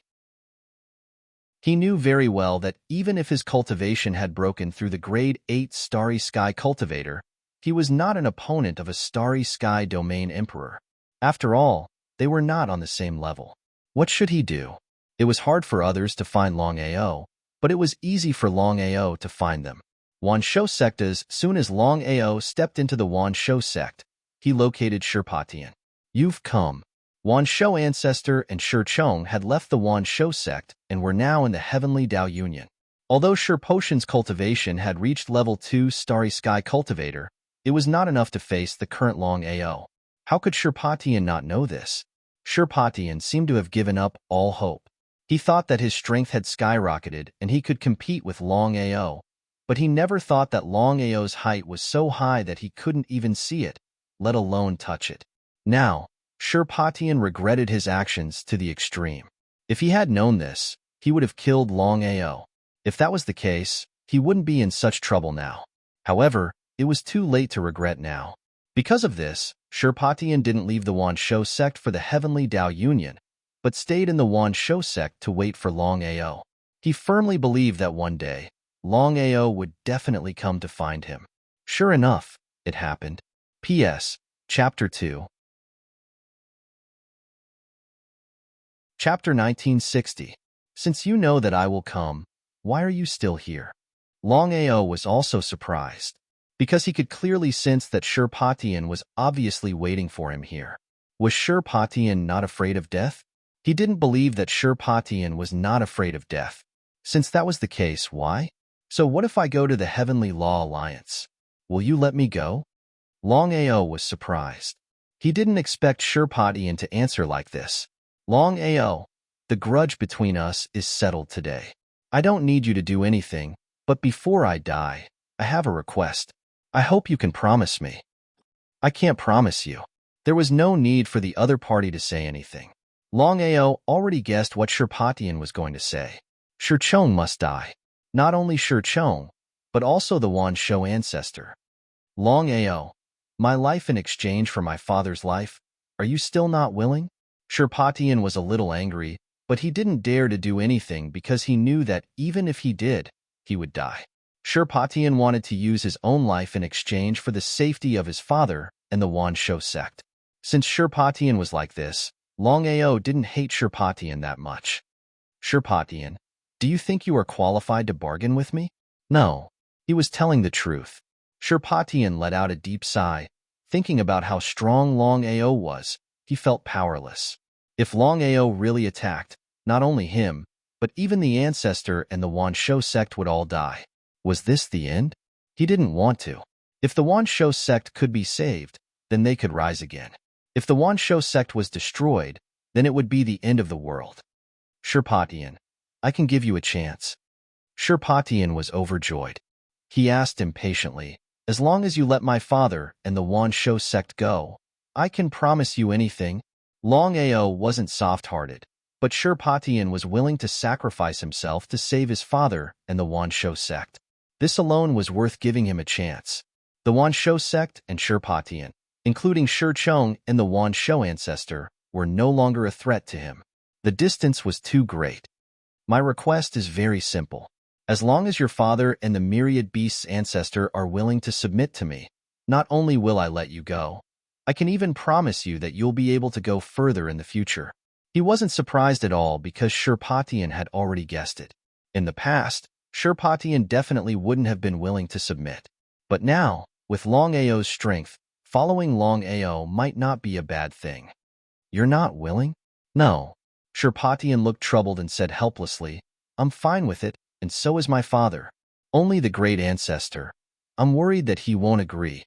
He knew very well that even if his cultivation had broken through the Grade 8 Starry Sky Cultivator, he was not an opponent of a Starry Sky Domain Emperor. After all, they were not on the same level. What should he do? It was hard for others to find Longao, but it was easy for Longao to find them. Wanshou sect. As soon as Longao stepped into the Wanshou sect, he located Shirpatian. You've come. Wanshou ancestor and Shirchong had left the Wanshou sect and were now in the Heavenly Dao Union. Although Shirpotian's cultivation had reached level 2 Starry Sky Cultivator, it was not enough to face the current Longao. How could Shirpatian not know this? Shirpatian seemed to have given up all hope. He thought that his strength had skyrocketed and he could compete with Longao, but he never thought that Longao's height was so high that he couldn't even see it, let alone touch it. Now, Shirpatian regretted his actions to the extreme. If he had known this, he would have killed Longao. If that was the case, he wouldn't be in such trouble now. However, it was too late to regret now. Because of this, Shirpatian didn't leave the Wanshou sect for the Heavenly Dao Union, but stayed in the Wanshou sect to wait for Longao. He firmly believed that one day, Longao would definitely come to find him. Sure enough, it happened. P.S. Chapter 2. Chapter 1960. Since you know that I will come, why are you still here? Longao was also surprised, because he could clearly sense that Shurpatian was obviously waiting for him here. Was Shurpatian not afraid of death? He didn't believe that Shurpatian was not afraid of death. Since that was the case, why? So what if I go to the Heavenly Law Alliance? Will you let me go? Longao was surprised. He didn't expect Shurpatian to answer like this. Longao, the grudge between us is settled today. I don't need you to do anything, but before I die, I have a request. I hope you can promise me. I can't promise you. There was no need for the other party to say anything. Longao already guessed what Shurpatian was going to say. Shurchong must die. Not only Shurchong, but also the Wanshou ancestor. Longao, my life in exchange for my father's life, are you still not willing? Shurpatian was a little angry, but he didn't dare to do anything because he knew that even if he did, he would die. Shurpatian wanted to use his own life in exchange for the safety of his father and the Wanshou sect. Since Shurpatian was like this, Longao didn't hate Shurpatian that much. Shurpatian, do you think you are qualified to bargain with me? No. He was telling the truth. Shurpatian let out a deep sigh. Thinking about how strong Longao was, he felt powerless. If Longao really attacked, not only him, but even the ancestor and the Wanshou sect would all die. Was this the end? He didn't want to. If the Wanshou sect could be saved, then they could rise again. If the Wanshou sect was destroyed, then it would be the end of the world. Shurpatian, I can give you a chance. Shurpatian was overjoyed. He asked impatiently, as long as you let my father and the Wanshou sect go, I can promise you anything. Longao wasn't soft-hearted, but Shurpatian was willing to sacrifice himself to save his father and the Wanshou sect. This alone was worth giving him a chance. The Wanshou sect and Shurpatian, including Shurchong and the Wanshou ancestor, were no longer a threat to him. The distance was too great. My request is very simple. As long as your father and the myriad beasts' ancestor are willing to submit to me, not only will I let you go, I can even promise you that you'll be able to go further in the future. He wasn't surprised at all because Shurpatian had already guessed it. In the past, Shurpatian definitely wouldn't have been willing to submit. But now, with Longao's strength, following Longao might not be a bad thing. You're not willing? No. Shurpatian looked troubled and said helplessly, I'm fine with it, and so is my father. Only the great ancestor. I'm worried that he won't agree.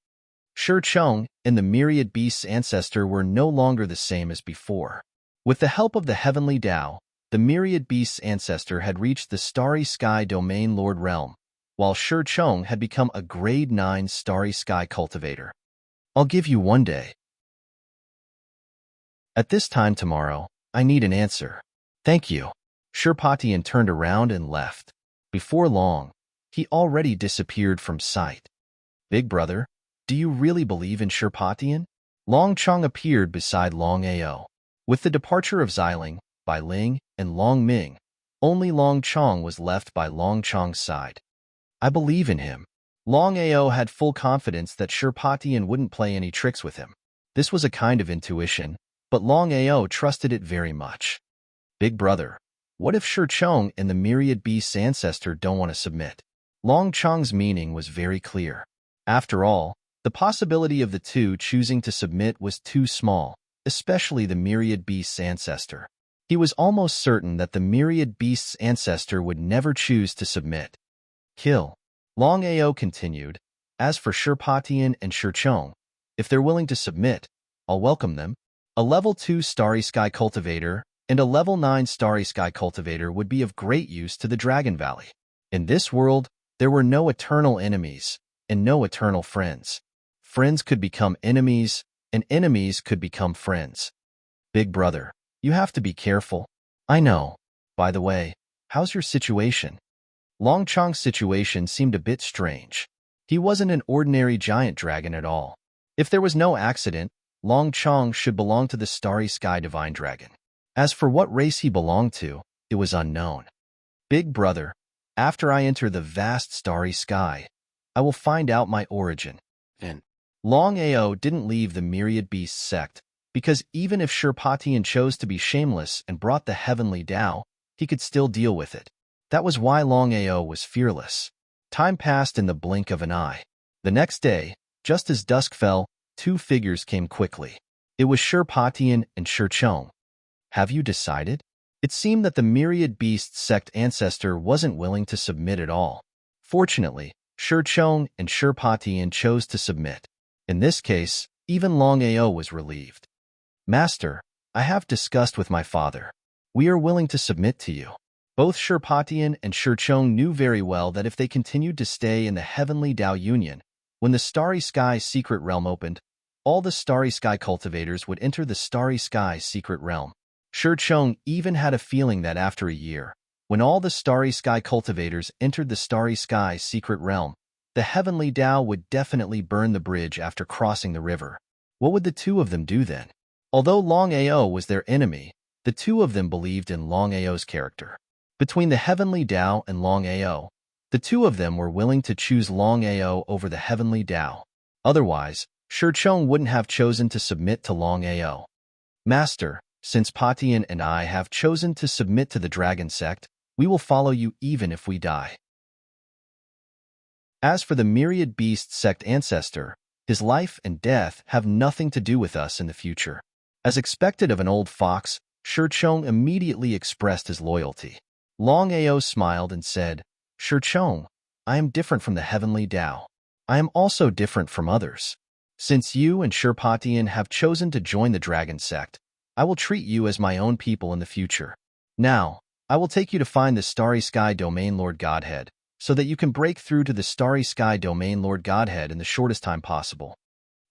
Shurchong and the myriad beasts' ancestor were no longer the same as before. With the help of the heavenly Tao, the myriad beasts' ancestor had reached the starry sky domain lord realm, while Shurchong had become a grade 9 starry sky cultivator. I'll give you one day. At this time tomorrow, I need an answer. Thank you. Shurpatian turned around and left. Before long, he already disappeared from sight. Big brother, do you really believe in Shurpatian? Long Chong appeared beside Long Ao. With the departure of Xiling, Bai Ling, and Long Ming, only Long Chong was left by Long Chong's side. I believe in him. Long Ao had full confidence that Shurpatian wouldn't play any tricks with him. This was a kind of intuition, but Long Ao trusted it very much. Big brother, what if Shurchong and the myriad beasts' ancestor don't want to submit? Long Chong's meaning was very clear. After all, the possibility of the two choosing to submit was too small, especially the myriad beasts' ancestor. He was almost certain that the myriad beasts' ancestor would never choose to submit. Kill. Long Ao continued, as for Shurpatian and Shurchong, if they're willing to submit, I'll welcome them. A level 2 Starry Sky Cultivator and a level 9 Starry Sky Cultivator would be of great use to the Dragon Valley. In this world, there were no eternal enemies and no eternal friends. Friends could become enemies, and enemies could become friends. Big brother, you have to be careful. I know. By the way, how's your situation? Long Chong's situation seemed a bit strange. He wasn't an ordinary giant dragon at all. If there was no accident, Long Chong should belong to the Starry Sky Divine Dragon. As for what race he belonged to, it was unknown. Big brother, after I enter the vast starry sky, I will find out my origin. And Long Ao didn't leave the myriad beasts sect, because even if Shurpatian chose to be shameless and brought the heavenly Tao, he could still deal with it. That was why Long Ao was fearless. Time passed in the blink of an eye. The next day, just as dusk fell, two figures came quickly. It was Shirpatian and Shirchong. Have you decided? It seemed that the myriad beast sect ancestor wasn't willing to submit at all. Fortunately, Shirchong and Shirpatian chose to submit. In this case, even Longao was relieved. Master, I have discussed with my father. We are willing to submit to you. Both Shirpatian and Shirchong knew very well that if they continued to stay in the Heavenly Tao Union, when the Starry Sky secret realm opened, all the Starry Sky cultivators would enter the Starry Sky secret realm. Shirchong even had a feeling that after a year, when all the Starry Sky cultivators entered the Starry Sky secret realm, the Heavenly Tao would definitely burn the bridge after crossing the river. What would the two of them do then? Although Longao was their enemy, the two of them believed in Longao's character. Between the Heavenly Tao and Longao, the two of them were willing to choose Longao over the Heavenly Tao. Otherwise, Shirchong wouldn't have chosen to submit to Longao. Master, since Patian and I have chosen to submit to the Dragon Sect, we will follow you even if we die. As for the Myriad Beast Sect ancestor, his life and death have nothing to do with us in the future. As expected of an old fox, Shirchong immediately expressed his loyalty. Longao smiled and said, Shirchong, I am different from the Heavenly Tao. I am also different from others. Since you and Shirpatian have chosen to join the Dragon Sect, I will treat you as my own people in the future. Now, I will take you to find the Starry Sky Domain Lord Godhead, so that you can break through to the Starry Sky Domain Lord Godhead in the shortest time possible.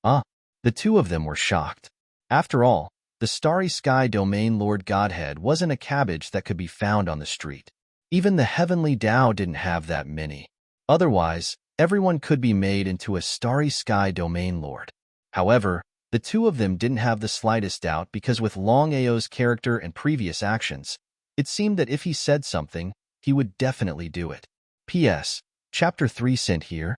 The two of them were shocked. After all, the Starry Sky Domain Lord Godhead wasn't a cabbage that could be found on the street. Even the Heavenly Tao didn't have that many. Otherwise, everyone could be made into a Starry Sky Domain Lord. However, the two of them didn't have the slightest doubt because with Longao's character and previous actions, it seemed that if he said something, he would definitely do it. P.S. Chapter 3 sent here.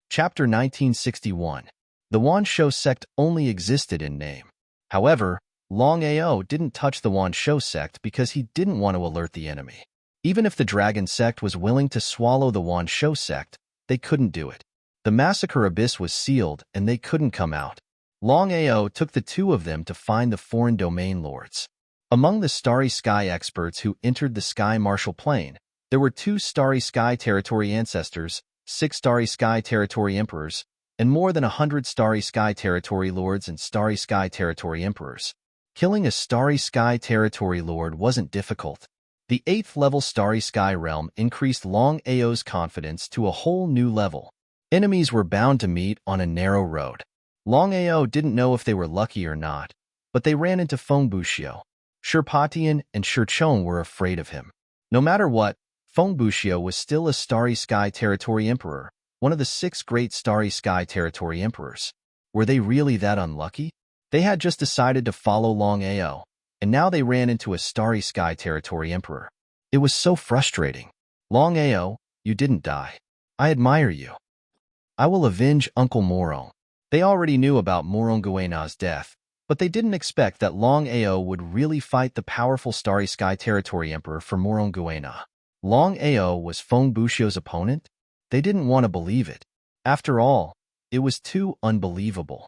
Chapter 1961. The Wanshou sect only existed in name. However, Longao didn't touch the Wanshou sect because he didn't want to alert the enemy. Even if the Dragon sect was willing to swallow the Wanshou sect, they couldn't do it. The massacre abyss was sealed and they couldn't come out. Longao took the two of them to find the foreign domain lords. Among the Starry Sky experts who entered the Sky Martial Plane, there were 2 Starry Sky Territory ancestors, 6 Starry Sky Territory emperors, and more than 100 Starry Sky Territory lords and Starry Sky Territory emperors. Killing a Starry Sky Territory lord wasn't difficult. The 8th level Starry Sky realm increased Longao's confidence to a whole new level. Enemies were bound to meet on a narrow road. Longao didn't know if they were lucky or not, but they ran into Fengbuxiu. Shirpatian and Shirchong were afraid of him. No matter what, Fengbuxiu was still a Starry Sky Territory Emperor, one of the 6 great Starry Sky Territory Emperors. Were they really that unlucky? They had just decided to follow Longao, and now they ran into a Starry Sky Territory Emperor. It was so frustrating. Longao, you didn't die. I admire you. I will avenge Uncle Morong. They already knew about Moronguena's death, but they didn't expect that Longao would really fight the powerful Starry Sky Territory Emperor for Moronguena. Longao was Fengbuxiu's opponent? They didn't want to believe it. After all, it was too unbelievable.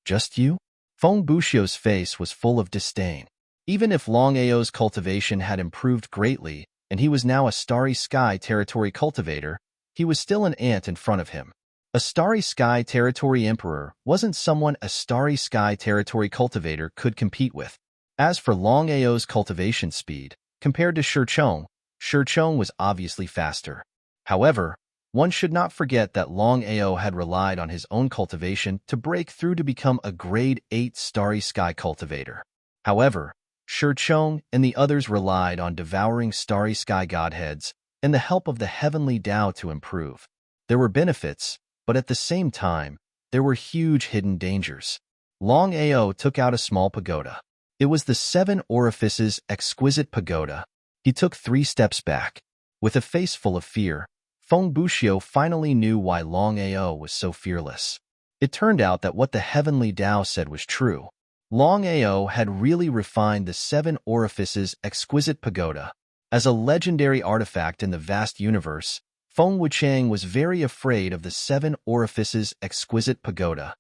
Just you? Fengbuxiu's face was full of disdain. Even if Longao's cultivation had improved greatly, and he was now a Starry Sky Territory cultivator, he was still an ant in front of him. A Starry Sky Territory Emperor wasn't someone a Starry Sky Territory cultivator could compete with. As for Longao's cultivation speed, compared to Shirchong was obviously faster. However, one should not forget that Longao had relied on his own cultivation to break through to become a Grade 8 Starry Sky cultivator. However, Shirchong and the others relied on devouring Starry Sky godheads and the help of the Heavenly Tao to improve. There were benefits, but at the same time, there were huge hidden dangers. Longao took out a small pagoda. It was the 7 Orifices exquisite pagoda. He took 3 steps back. With a face full of fear, Fengbuxiu finally knew why Longao was so fearless. It turned out that what the Heavenly Tao said was true. Longao had really refined the 7 Orifices exquisite pagoda. As a legendary artifact in the vast universe, Feng Wuchang was very afraid of the Seven Orifices exquisite pagoda.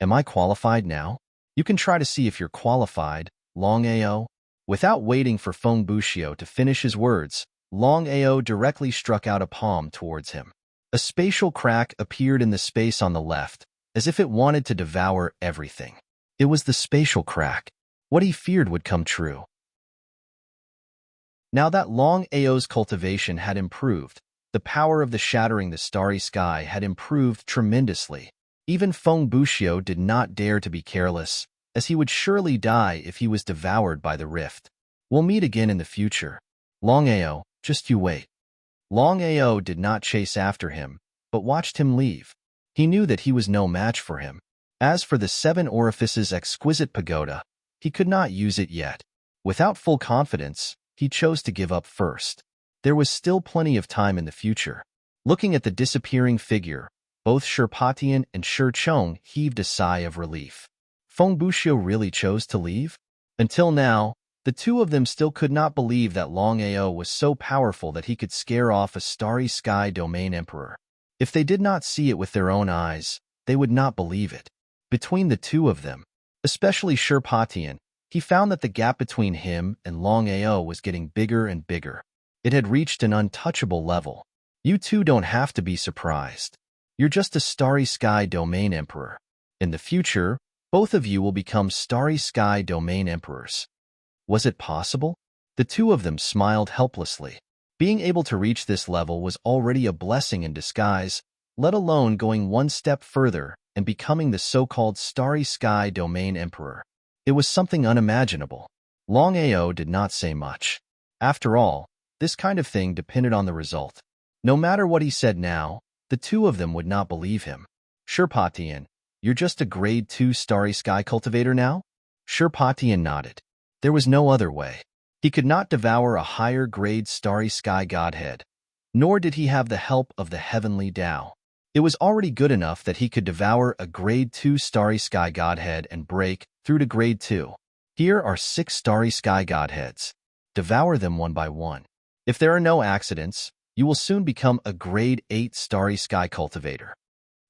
Am I qualified now? You can try to see if you're qualified, Longao. Without waiting for Feng Buxiu to finish his words, Longao directly struck out a palm towards him. A spatial crack appeared in the space on the left, as if it wanted to devour everything. It was the spatial crack. What he feared would come true. Now that Longao's cultivation had improved, the power of the shattering the starry sky had improved tremendously. Even Feng Buxiu did not dare to be careless, as he would surely die if he was devoured by the rift. We'll meet again in the future. Longao, just you wait. Longao did not chase after him, but watched him leave. He knew that he was no match for him. As for the Seven Orifices exquisite pagoda, he could not use it yet. Without full confidence, he chose to give up first. There was still plenty of time in the future. Looking at the disappearing figure, both Shirpatian and Shirchong heaved a sigh of relief. Feng Buxiu really chose to leave? Until now, the two of them still could not believe that Longao was so powerful that he could scare off a starry sky domain emperor. If they did not see it with their own eyes, they would not believe it. Between the two of them, especially Shirpatian, he found that the gap between him and Longao was getting bigger and bigger. It had reached an untouchable level. You two don't have to be surprised. You're just a starry sky domain emperor. In the future, both of you will become starry sky domain emperors. Was it possible? The two of them smiled helplessly. Being able to reach this level was already a blessing in disguise, let alone going one step further and becoming the so-called starry sky domain emperor. It was something unimaginable. Longao did not say much. After all, this kind of thing depended on the result. No matter what he said now, the two of them would not believe him. Shirpatian, you're just a grade 2 starry sky cultivator now? Shirpatian nodded. There was no other way. He could not devour a higher grade starry sky godhead, nor did he have the help of the heavenly Tao. It was already good enough that he could devour a grade 2 starry sky godhead and break through to grade 2. Here are 6 starry sky godheads. Devour them one by one. If there are no accidents, you will soon become a grade 8 starry sky cultivator.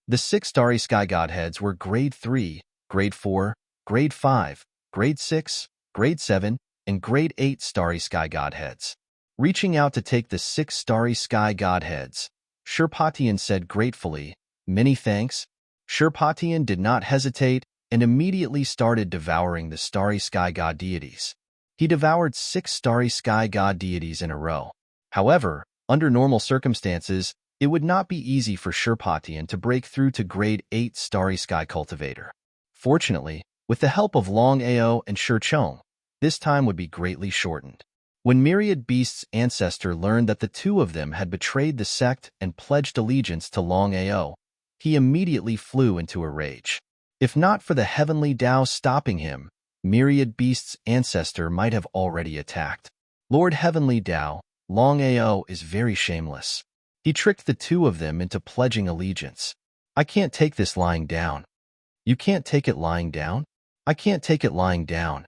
The 6 starry sky godheads were grade 3, grade 4, grade 5, grade 6, grade 7, and grade 8 starry sky godheads. Reaching out to take the 6 starry sky godheads, Shirpatian said gratefully, "Many thanks." Shirpatian did not hesitate and immediately started devouring the starry sky god deities. He devoured 6 starry sky god deities in a row. However, under normal circumstances, it would not be easy for Shirpatian to break through to grade 8 starry sky cultivator. Fortunately, with the help of Longao and Shirchong, this time would be greatly shortened. When Myriad Beast's ancestor learned that the two of them had betrayed the sect and pledged allegiance to Longao, he immediately flew into a rage. If not for the heavenly Tao stopping him, Myriad Beast's ancestor might have already attacked. Lord Heavenly Tao, Longao is very shameless. He tricked the two of them into pledging allegiance. I can't take this lying down. You can't take it lying down? I can't take it lying down.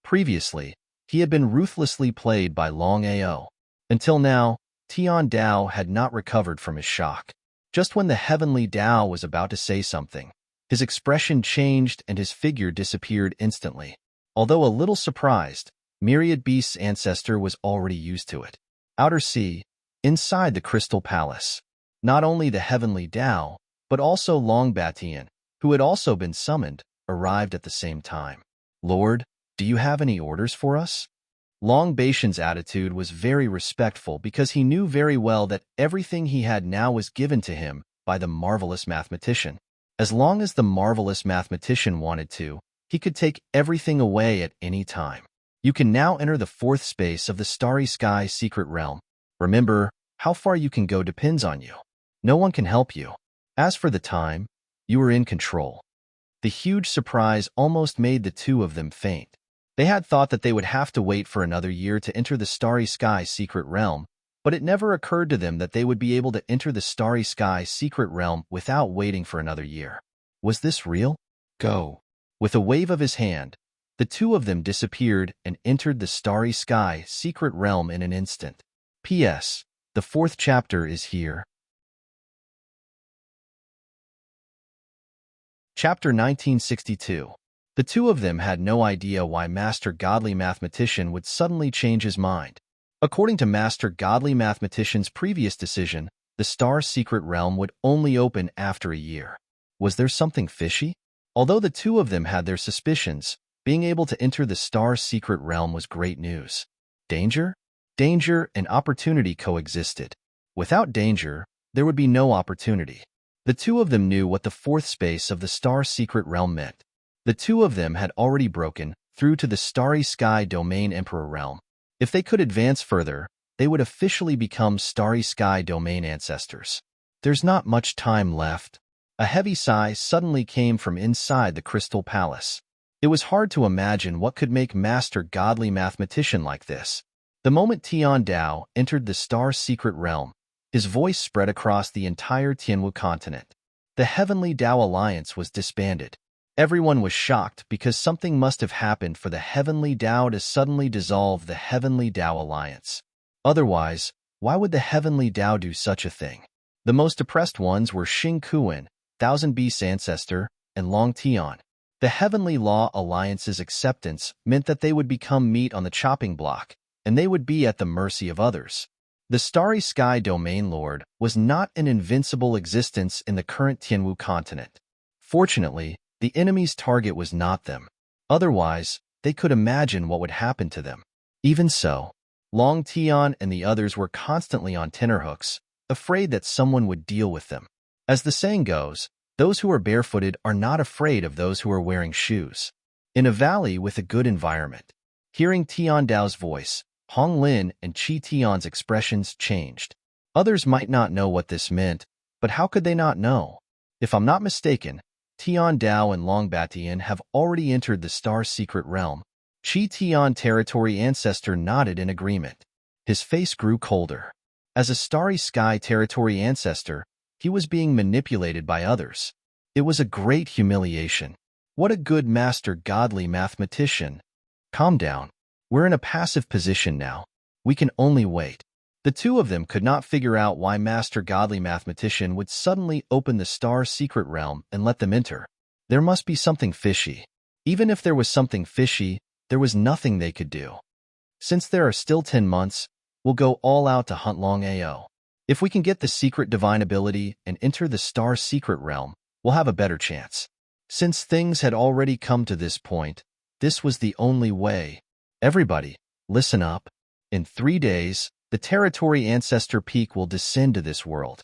Previously, he had been ruthlessly played by Longao. Until now, Tian Dao had not recovered from his shock. Just when the heavenly Tao was about to say something, his expression changed and his figure disappeared instantly. Although a little surprised, Myriad Beast's ancestor was already used to it. Outer Sea, inside the Crystal Palace. Not only the heavenly Tao, but also Longbatian, who had also been summoned, arrived at the same time. Lord, do you have any orders for us? Longbatian's attitude was very respectful because he knew very well that everything he had now was given to him by the marvelous mathematician. As long as the marvelous mathematician wanted to, he could take everything away at any time. You can now enter the 4th space of the Starry Sky Secret Realm. Remember, how far you can go depends on you. No one can help you. As for the time, you are in control. The huge surprise almost made the two of them faint. They had thought that they would have to wait for another year to enter the Starry Sky Secret Realm, but it never occurred to them that they would be able to enter the Starry Sky Secret Realm without waiting for another year. Was this real? Go. With a wave of his hand, The two of them disappeared and entered the starry sky secret realm in an instant. P.S. The fourth chapter is here. Chapter 1962. The two of them had no idea why Master Godly Mathematician would suddenly change his mind. According to Master Godly Mathematician's previous decision, the star secret realm would only open after a year. Was there something fishy? Although the two of them had their suspicions, being able to enter the star secret realm was great news. Danger? Danger and opportunity coexisted. Without danger, there would be no opportunity. The two of them knew what the fourth space of the star secret realm meant. The two of them had already broken through to the starry sky domain emperor realm. If they could advance further, they would officially become starry sky domain ancestors. There's not much time left. A heavy sigh suddenly came from inside the crystal palace. It was hard to imagine what could make Master Godly Mathematician like this. The moment Tian Dao entered the star secret realm, his voice spread across the entire Tianwu continent. The Heavenly Dao Alliance was disbanded. Everyone was shocked because something must have happened for the Heavenly Dao to suddenly dissolve the Heavenly Dao Alliance. Otherwise, why would the Heavenly Dao do such a thing? The most oppressed ones were Xing Kuan, Thousand Beasts' ancestor, and Long Tian. The Heavenly Law Alliance's acceptance meant that they would become meat on the chopping block, and they would be at the mercy of others. The Starry Sky Domain Lord was not an invincible existence in the current Tianwu continent. Fortunately, the enemy's target was not them. Otherwise, they could imagine what would happen to them. Even so, Long Tian and the others were constantly on tenterhooks, afraid that someone would deal with them. As the saying goes, those who are barefooted are not afraid of those who are wearing shoes. In a valley with a good environment, hearing Tian Dao's voice, Hong Lin and Qi Tian's expressions changed. Others might not know what this meant, but how could they not know? If I'm not mistaken, Tian Dao and Long Batian have already entered the star secret realm. Qi Tian territory ancestor nodded in agreement. His face grew colder. As a starry sky territory ancestor, he was being manipulated by others. It was a great humiliation. What a good Master Godly Mathematician. Calm down. We're in a passive position now. We can only wait. The two of them could not figure out why Master Godly Mathematician would suddenly open the star secret realm and let them enter. There must be something fishy. Even if there was something fishy, there was nothing they could do. Since there are still 10 months, we'll go all out to hunt Longao. If we can get the secret divine ability and enter the star secret realm, we'll have a better chance. Since things had already come to this point, this was the only way. Everybody, listen up. In 3 days, the territory ancestor peak will descend to this world.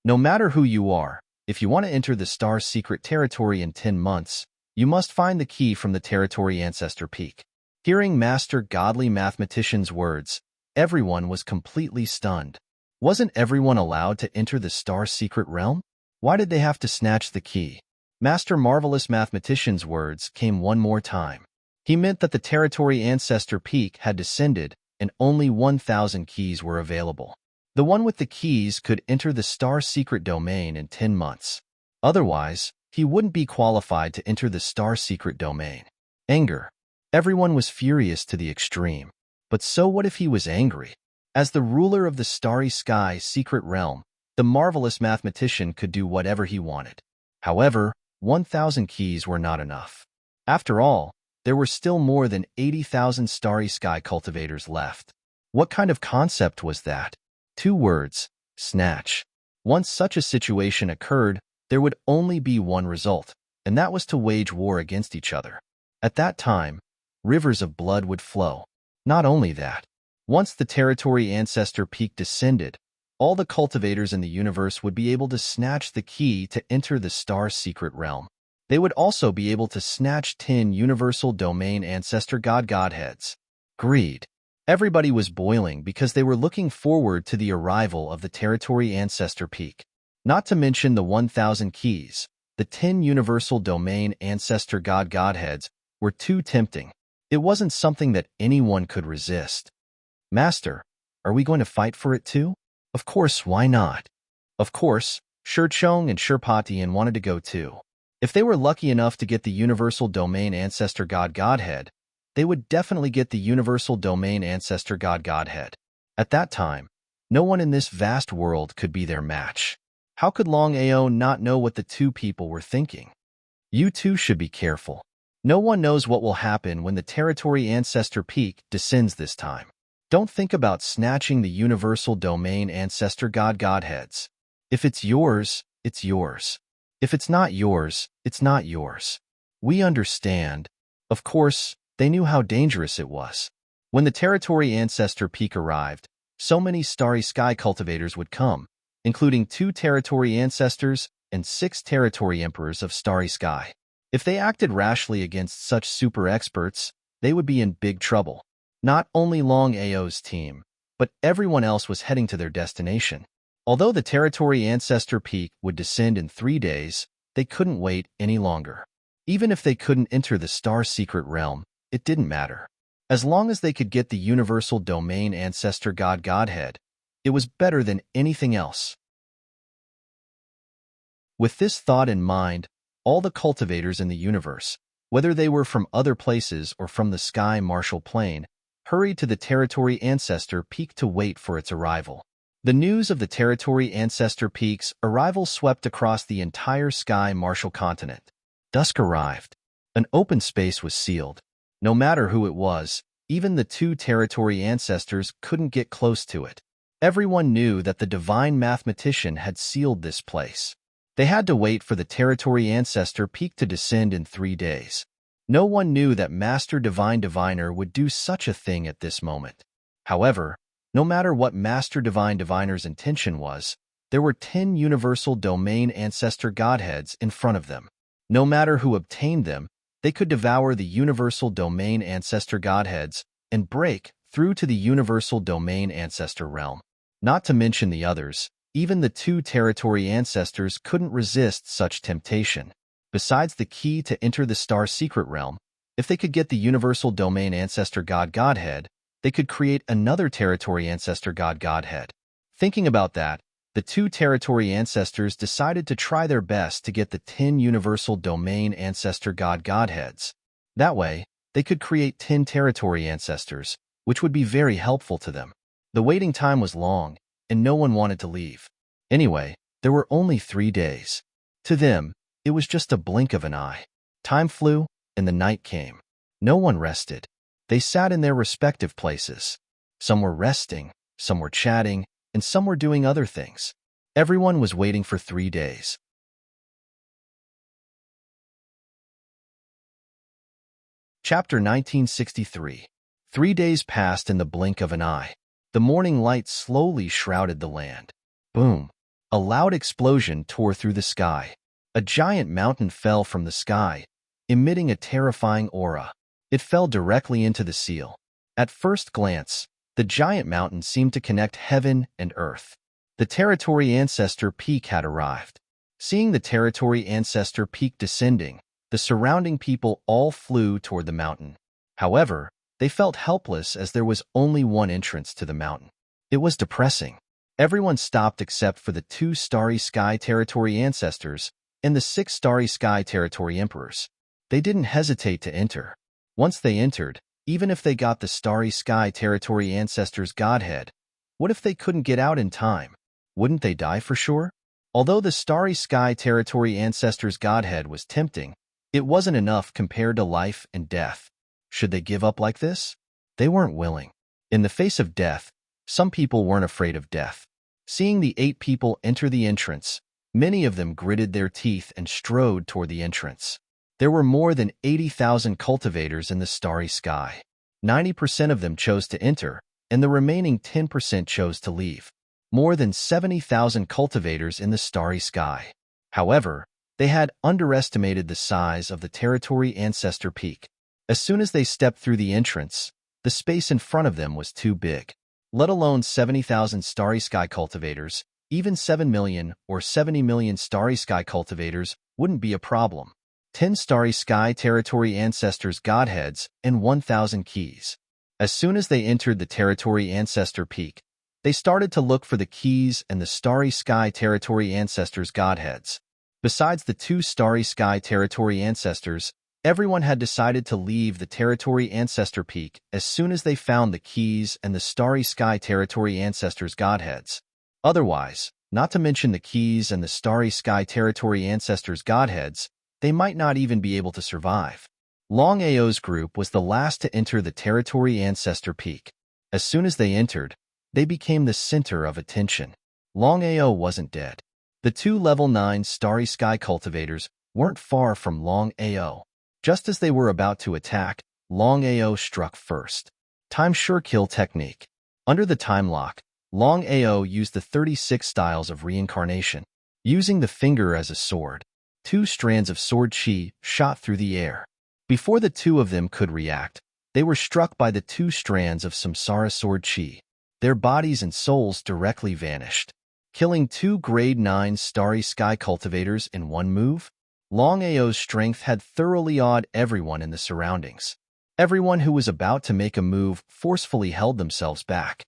No matter who you are, if you want to enter the star secret territory in 10 months, you must find the key from the territory ancestor peak. Hearing Master Godly Mathematician's words, everyone was completely stunned. Wasn't everyone allowed to enter the star secret realm? Why did they have to snatch the key? Master Marvelous Mathematician's words came one more time. He meant that the territory ancestor peak had descended and only 1,000 keys were available. The one with the keys could enter the star secret domain in 10 months. Otherwise, he wouldn't be qualified to enter the star secret domain. Anger. Everyone was furious to the extreme. But so what if he was angry? As the ruler of the starry sky secret realm, the marvelous mathematician could do whatever he wanted. However, 1,000 keys were not enough. After all, there were still more than 80,000 starry sky cultivators left. What kind of concept was that? 2 words, snatch. Once such a situation occurred, there would only be one result, and that was to wage war against each other. At that time, rivers of blood would flow. Not only that, once the territory ancestor peak descended, all the cultivators in the universe would be able to snatch the key to enter the star secret realm. They would also be able to snatch 10 universal domain ancestor godheads. Greed. Everybody was boiling because they were looking forward to the arrival of the territory ancestor peak. Not to mention the 1,000 keys, the 10 universal domain ancestor godheads were too tempting. It wasn't something that anyone could resist. Master, are we going to fight for it too? Of course, why not? Of course, Shirchong and Shirpatian wanted to go too. If they were lucky enough to get the Universal Domain Ancestor God Godhead, they would definitely get the Universal Domain Ancestor God Godhead. At that time, no one in this vast world could be their match. How could Longao not know what the two people were thinking? You too should be careful. No one knows what will happen when the Territory Ancestor Peak descends this time. Don't think about snatching the Universal Domain Ancestor God Godheads. If it's yours, it's yours. If it's not yours, it's not yours. We understand. Of course, they knew how dangerous it was. When the Territory Ancestor Peak arrived, so many Starry Sky cultivators would come, including 2 Territory Ancestors and 6 Territory Emperors of Starry Sky. If they acted rashly against such super experts, they would be in big trouble. Not only Longao's team, but everyone else was heading to their destination. Although the Territory Ancestor Peak would descend in 3 days, they couldn't wait any longer. Even if they couldn't enter the Star Secret Realm, it didn't matter. As long as they could get the Universal Domain Ancestor God Godhead, it was better than anything else. With this thought in mind, all the cultivators in the universe, whether they were from other places or from the Sky Martial Plane, hurried to the Territory Ancestor Peak to wait for its arrival. The news of the Territory Ancestor Peak's arrival swept across the entire Sky Martial continent. Dusk arrived. An open space was sealed. No matter who it was, even the 2 Territory Ancestors couldn't get close to it. Everyone knew that the Divine Mathematician had sealed this place. They had to wait for the Territory Ancestor Peak to descend in 3 days. No one knew that Master Divine Diviner would do such a thing at this moment. However, no matter what Master Divine Diviner's intention was, there were 10 Universal Domain Ancestor Godheads in front of them. No matter who obtained them, they could devour the Universal Domain Ancestor Godheads and break through to the Universal Domain Ancestor realm. Not to mention the others, even the 2 Territory Ancestors couldn't resist such temptation. Besides the key to enter the Star Secret Realm, if they could get the Universal Domain Ancestor God Godhead, they could create another Territory Ancestor God Godhead. Thinking about that, the 2 Territory Ancestors decided to try their best to get the 10 Universal Domain Ancestor God Godheads. That way, they could create 10 Territory Ancestors, which would be very helpful to them. The waiting time was long, and no one wanted to leave. Anyway, there were only 3 days. To them, it was just a blink of an eye. Time flew, and the night came. No one rested. They sat in their respective places. Some were resting, some were chatting, and some were doing other things. Everyone was waiting for 3 days. Chapter 1963. 3 days passed in the blink of an eye. The morning light slowly shrouded the land. Boom! A loud explosion tore through the sky. A giant mountain fell from the sky, emitting a terrifying aura. It fell directly into the seal. At first glance, the giant mountain seemed to connect heaven and earth. The Territory Ancestor Peak had arrived. Seeing the Territory Ancestor Peak descending, the surrounding people all flew toward the mountain. However, they felt helpless as there was only one entrance to the mountain. It was depressing. Everyone stopped except for the 2 Starry Sky Territory Ancestors and the 6 Starry Sky Territory Emperors. They didn't hesitate to enter. Once they entered, even if they got the Starry Sky Territory Ancestors Godhead, what if they couldn't get out in time? Wouldn't they die for sure? Although the Starry Sky Territory Ancestors Godhead was tempting, it wasn't enough compared to life and death. Should they give up like this? They weren't willing. In the face of death, some people weren't afraid of death. Seeing the 8 people enter the entrance, many of them gritted their teeth and strode toward the entrance. There were more than 80,000 cultivators in the Starry Sky. 90% of them chose to enter, and the remaining 10% chose to leave. More than 70,000 cultivators in the Starry Sky. However, they had underestimated the size of the Territory Ancestor Peak. As soon as they stepped through the entrance, the space in front of them was too big. Let alone 70,000 Starry Sky cultivators, even 7 million or 70 million Starry Sky cultivators wouldn't be a problem. 10 Starry Sky Territory Ancestors Godheads and 1,000 keys. As soon as they entered the Territory Ancestor Peak, they started to look for the keys and the Starry Sky Territory Ancestors Godheads. Besides the two Starry Sky Territory ancestors, everyone had decided to leave the Territory Ancestor Peak as soon as they found the keys and the Starry Sky Territory Ancestors' godheads. Otherwise, not to mention the keys and the Starry Sky Territory Ancestors' godheads, they might not even be able to survive. Longao's group was the last to enter the Territory Ancestor Peak. As soon as they entered, they became the center of attention. Longao wasn't dead. The two level 9 Starry Sky cultivators weren't far from Longao. Just as they were about to attack, Longao struck first. Time Sure Kill technique. Under the time lock, Longao used the 36 styles of reincarnation. Using the finger as a sword, 2 strands of sword chi shot through the air. Before the two of them could react, they were struck by the 2 strands of samsara sword chi. Their bodies and souls directly vanished, killing 2 grade 9 Starry Sky cultivators in one move. Longao's strength had thoroughly awed everyone in the surroundings. Everyone who was about to make a move forcefully held themselves back.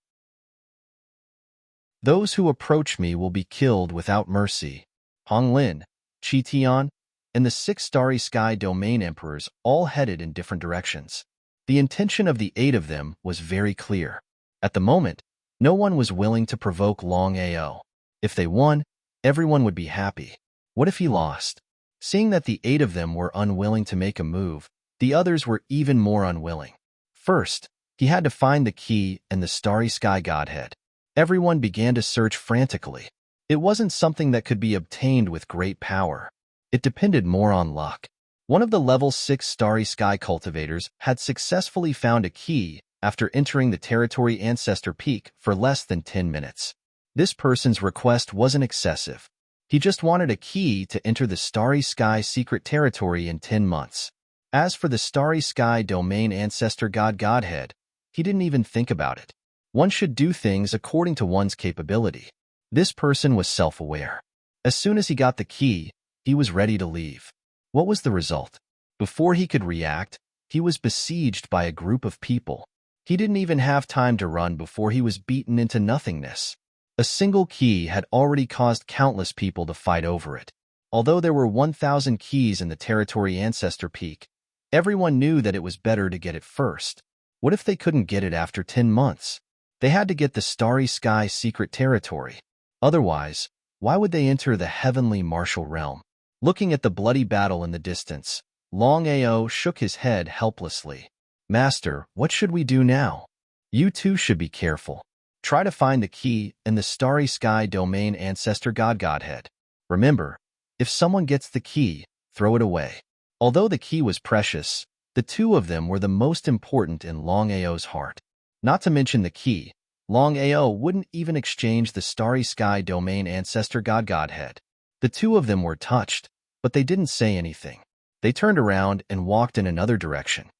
Those who approach me will be killed without mercy. Honglin, Qitian, and the 6 Starry Sky Domain Emperors all headed in different directions. The intention of the 8 of them was very clear. At the moment, no one was willing to provoke Longao. If they won, everyone would be happy. What if he lost? Seeing that the 8 of them were unwilling to make a move, the others were even more unwilling. First, he had to find the key and the Starry Sky Godhead. Everyone began to search frantically. It wasn't something that could be obtained with great power. It depended more on luck. One of the level 6 Starry Sky cultivators had successfully found a key after entering the Territory Ancestor Peak for less than 10 minutes. This person's request wasn't excessive. He just wanted a key to enter the Starry Sky Secret Territory in 10 months. As for the Starry Sky Domain Ancestor Godhead, he didn't even think about it. One should do things according to one's capability. This person was self-aware. As soon as he got the key, he was ready to leave. What was the result? Before he could react, he was besieged by a group of people. He didn't even have time to run before he was beaten into nothingness. A single key had already caused countless people to fight over it. Although there were 1,000 keys in the Territory Ancestor Peak, everyone knew that it was better to get it first. What if they couldn't get it after 10 months? They had to get the Starry Sky Secret Territory. Otherwise, why would they enter the heavenly martial realm? Looking at the bloody battle in the distance, Longao shook his head helplessly. Master, what should we do now? You too should be careful. Try to find the key and the Starry Sky Domain Ancestor Godhead. Remember, if someone gets the key, throw it away. Although the key was precious, the two of them were the most important in Longao's heart. Not to mention the key, Longao wouldn't even exchange the Starry Sky Domain Ancestor Godhead. The two of them were touched, but they didn't say anything. They turned around and walked in another direction.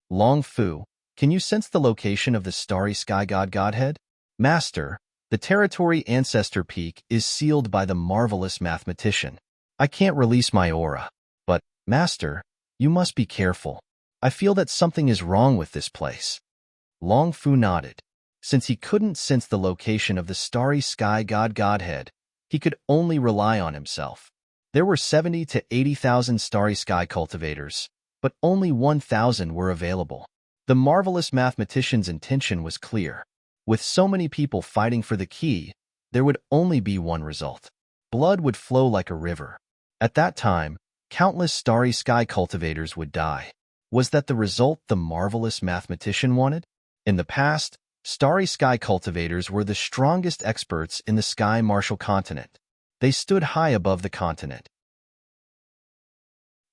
Long Fu, can you sense the location of the Starry Sky Godhead? Master, the Territory Ancestor Peak is sealed by the marvelous mathematician. I can't release my aura. But, Master, you must be careful. I feel that something is wrong with this place. Long Fu nodded. Since he couldn't sense the location of the Starry Sky Godhead, he could only rely on himself. There were 70 to 80,000 Starry Sky cultivators, but only 1,000 were available. The marvelous mathematician's intention was clear. With so many people fighting for the key, there would only be one result. Blood would flow like a river. At that time, countless Starry Sky cultivators would die. Was that the result the marvelous mathematician wanted? In the past, Starry Sky cultivators were the strongest experts in the Sky Martial Continent. They stood high above the continent.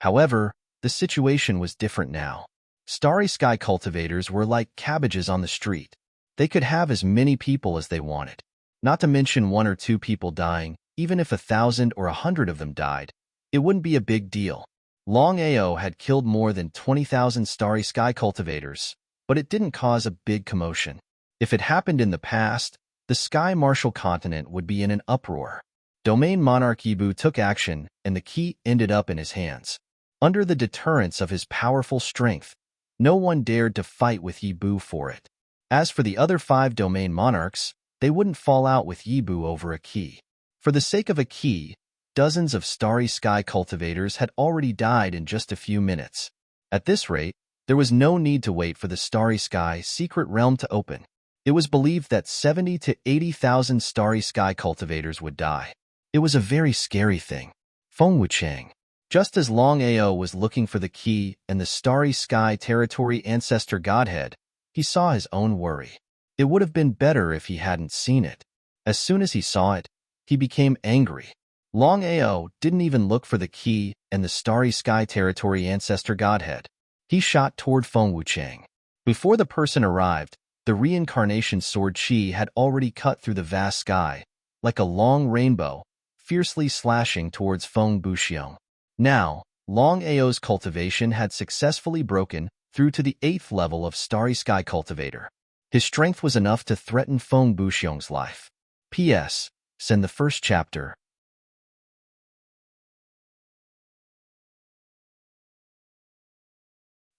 However, the situation was different now. Starry Sky cultivators were like cabbages on the street. They could have as many people as they wanted. Not to mention 1 or 2 people dying, even if 1,000 or 100 of them died, it wouldn't be a big deal. Longao had killed more than 20,000 Starry Sky cultivators, but it didn't cause a big commotion. If it happened in the past, the Sky Martial Continent would be in an uproar. Domain Monarch Yibu took action, and the key ended up in his hands. Under the deterrence of his powerful strength, no one dared to fight with Yibu for it. As for the other 5 domain monarchs, they wouldn't fall out with Yibu over a key. For the sake of a key, dozens of starry sky cultivators had already died in just a few minutes. At this rate, there was no need to wait for the starry sky secret realm to open. It was believed that 70 to 80,000 starry sky cultivators would die. It was a very scary thing. Feng Wuchang. Just as Longao was looking for the key and the starry sky territory ancestor godhead, he saw his own worry. It would have been better if he hadn't seen it. As soon as he saw it, he became angry. Longao didn't even look for the key and the starry sky territory ancestor godhead. He shot toward Feng Wuchang. Before the person arrived, the reincarnation sword Qi had already cut through the vast sky, like a long rainbow, fiercely slashing towards Feng Wuxiong. Now, Longao's cultivation had successfully broken through to the 8th level of Starry Sky Cultivator. His strength was enough to threaten Feng Wuxiong's life. P.S. Send the first chapter.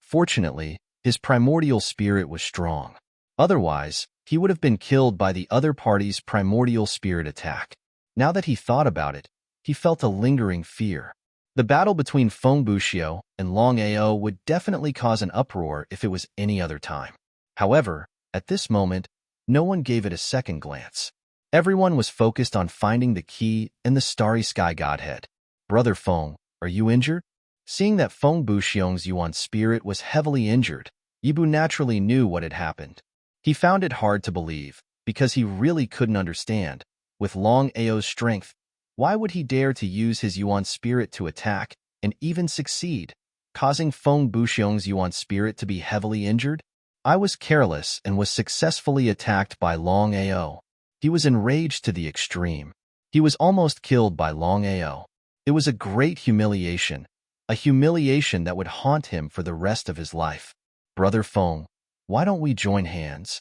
Fortunately, his primordial spirit was strong. Otherwise, he would have been killed by the other party's primordial spirit attack. Now that he thought about it, he felt a lingering fear. The battle between Feng Wuxiong and Longao would definitely cause an uproar if it was any other time. However, at this moment, no one gave it a second glance. Everyone was focused on finding the key and the starry sky godhead. Brother Feng, are you injured? Seeing that Feng Wuxiong's Yuan spirit was heavily injured, Yibu naturally knew what had happened. He found it hard to believe, because he really couldn't understand. With Longao's strength, why would he dare to use his Yuan spirit to attack, and even succeed, causing Feng Wuxiong's Yuan spirit to be heavily injured? I was careless and was successfully attacked by Longao. He was enraged to the extreme. He was almost killed by Longao. It was a great humiliation, a humiliation that would haunt him for the rest of his life. Brother Feng, why don't we join hands?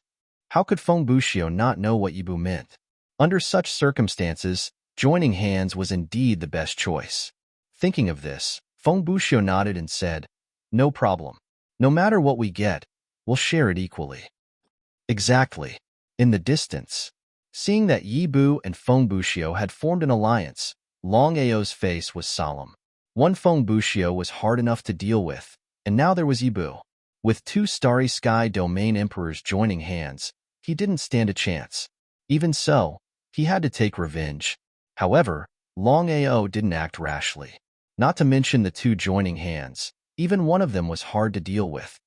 How could Feng Wuxiong not know what Yibu meant? Under such circumstances, joining hands was indeed the best choice. Thinking of this, Feng Wuxiong nodded and said, "No problem. No matter what we get, we'll share it equally." Exactly. In the distance, seeing that Yibu and Feng Wuxiong had formed an alliance, Longao's face was solemn. One Feng Wuxiong was hard enough to deal with, and now there was Yibu. With 2 Starry Sky Domain Emperors joining hands, he didn't stand a chance. Even so, he had to take revenge. However, Longao didn't act rashly. Not to mention the 2 joining hands, even one of them was hard to deal with.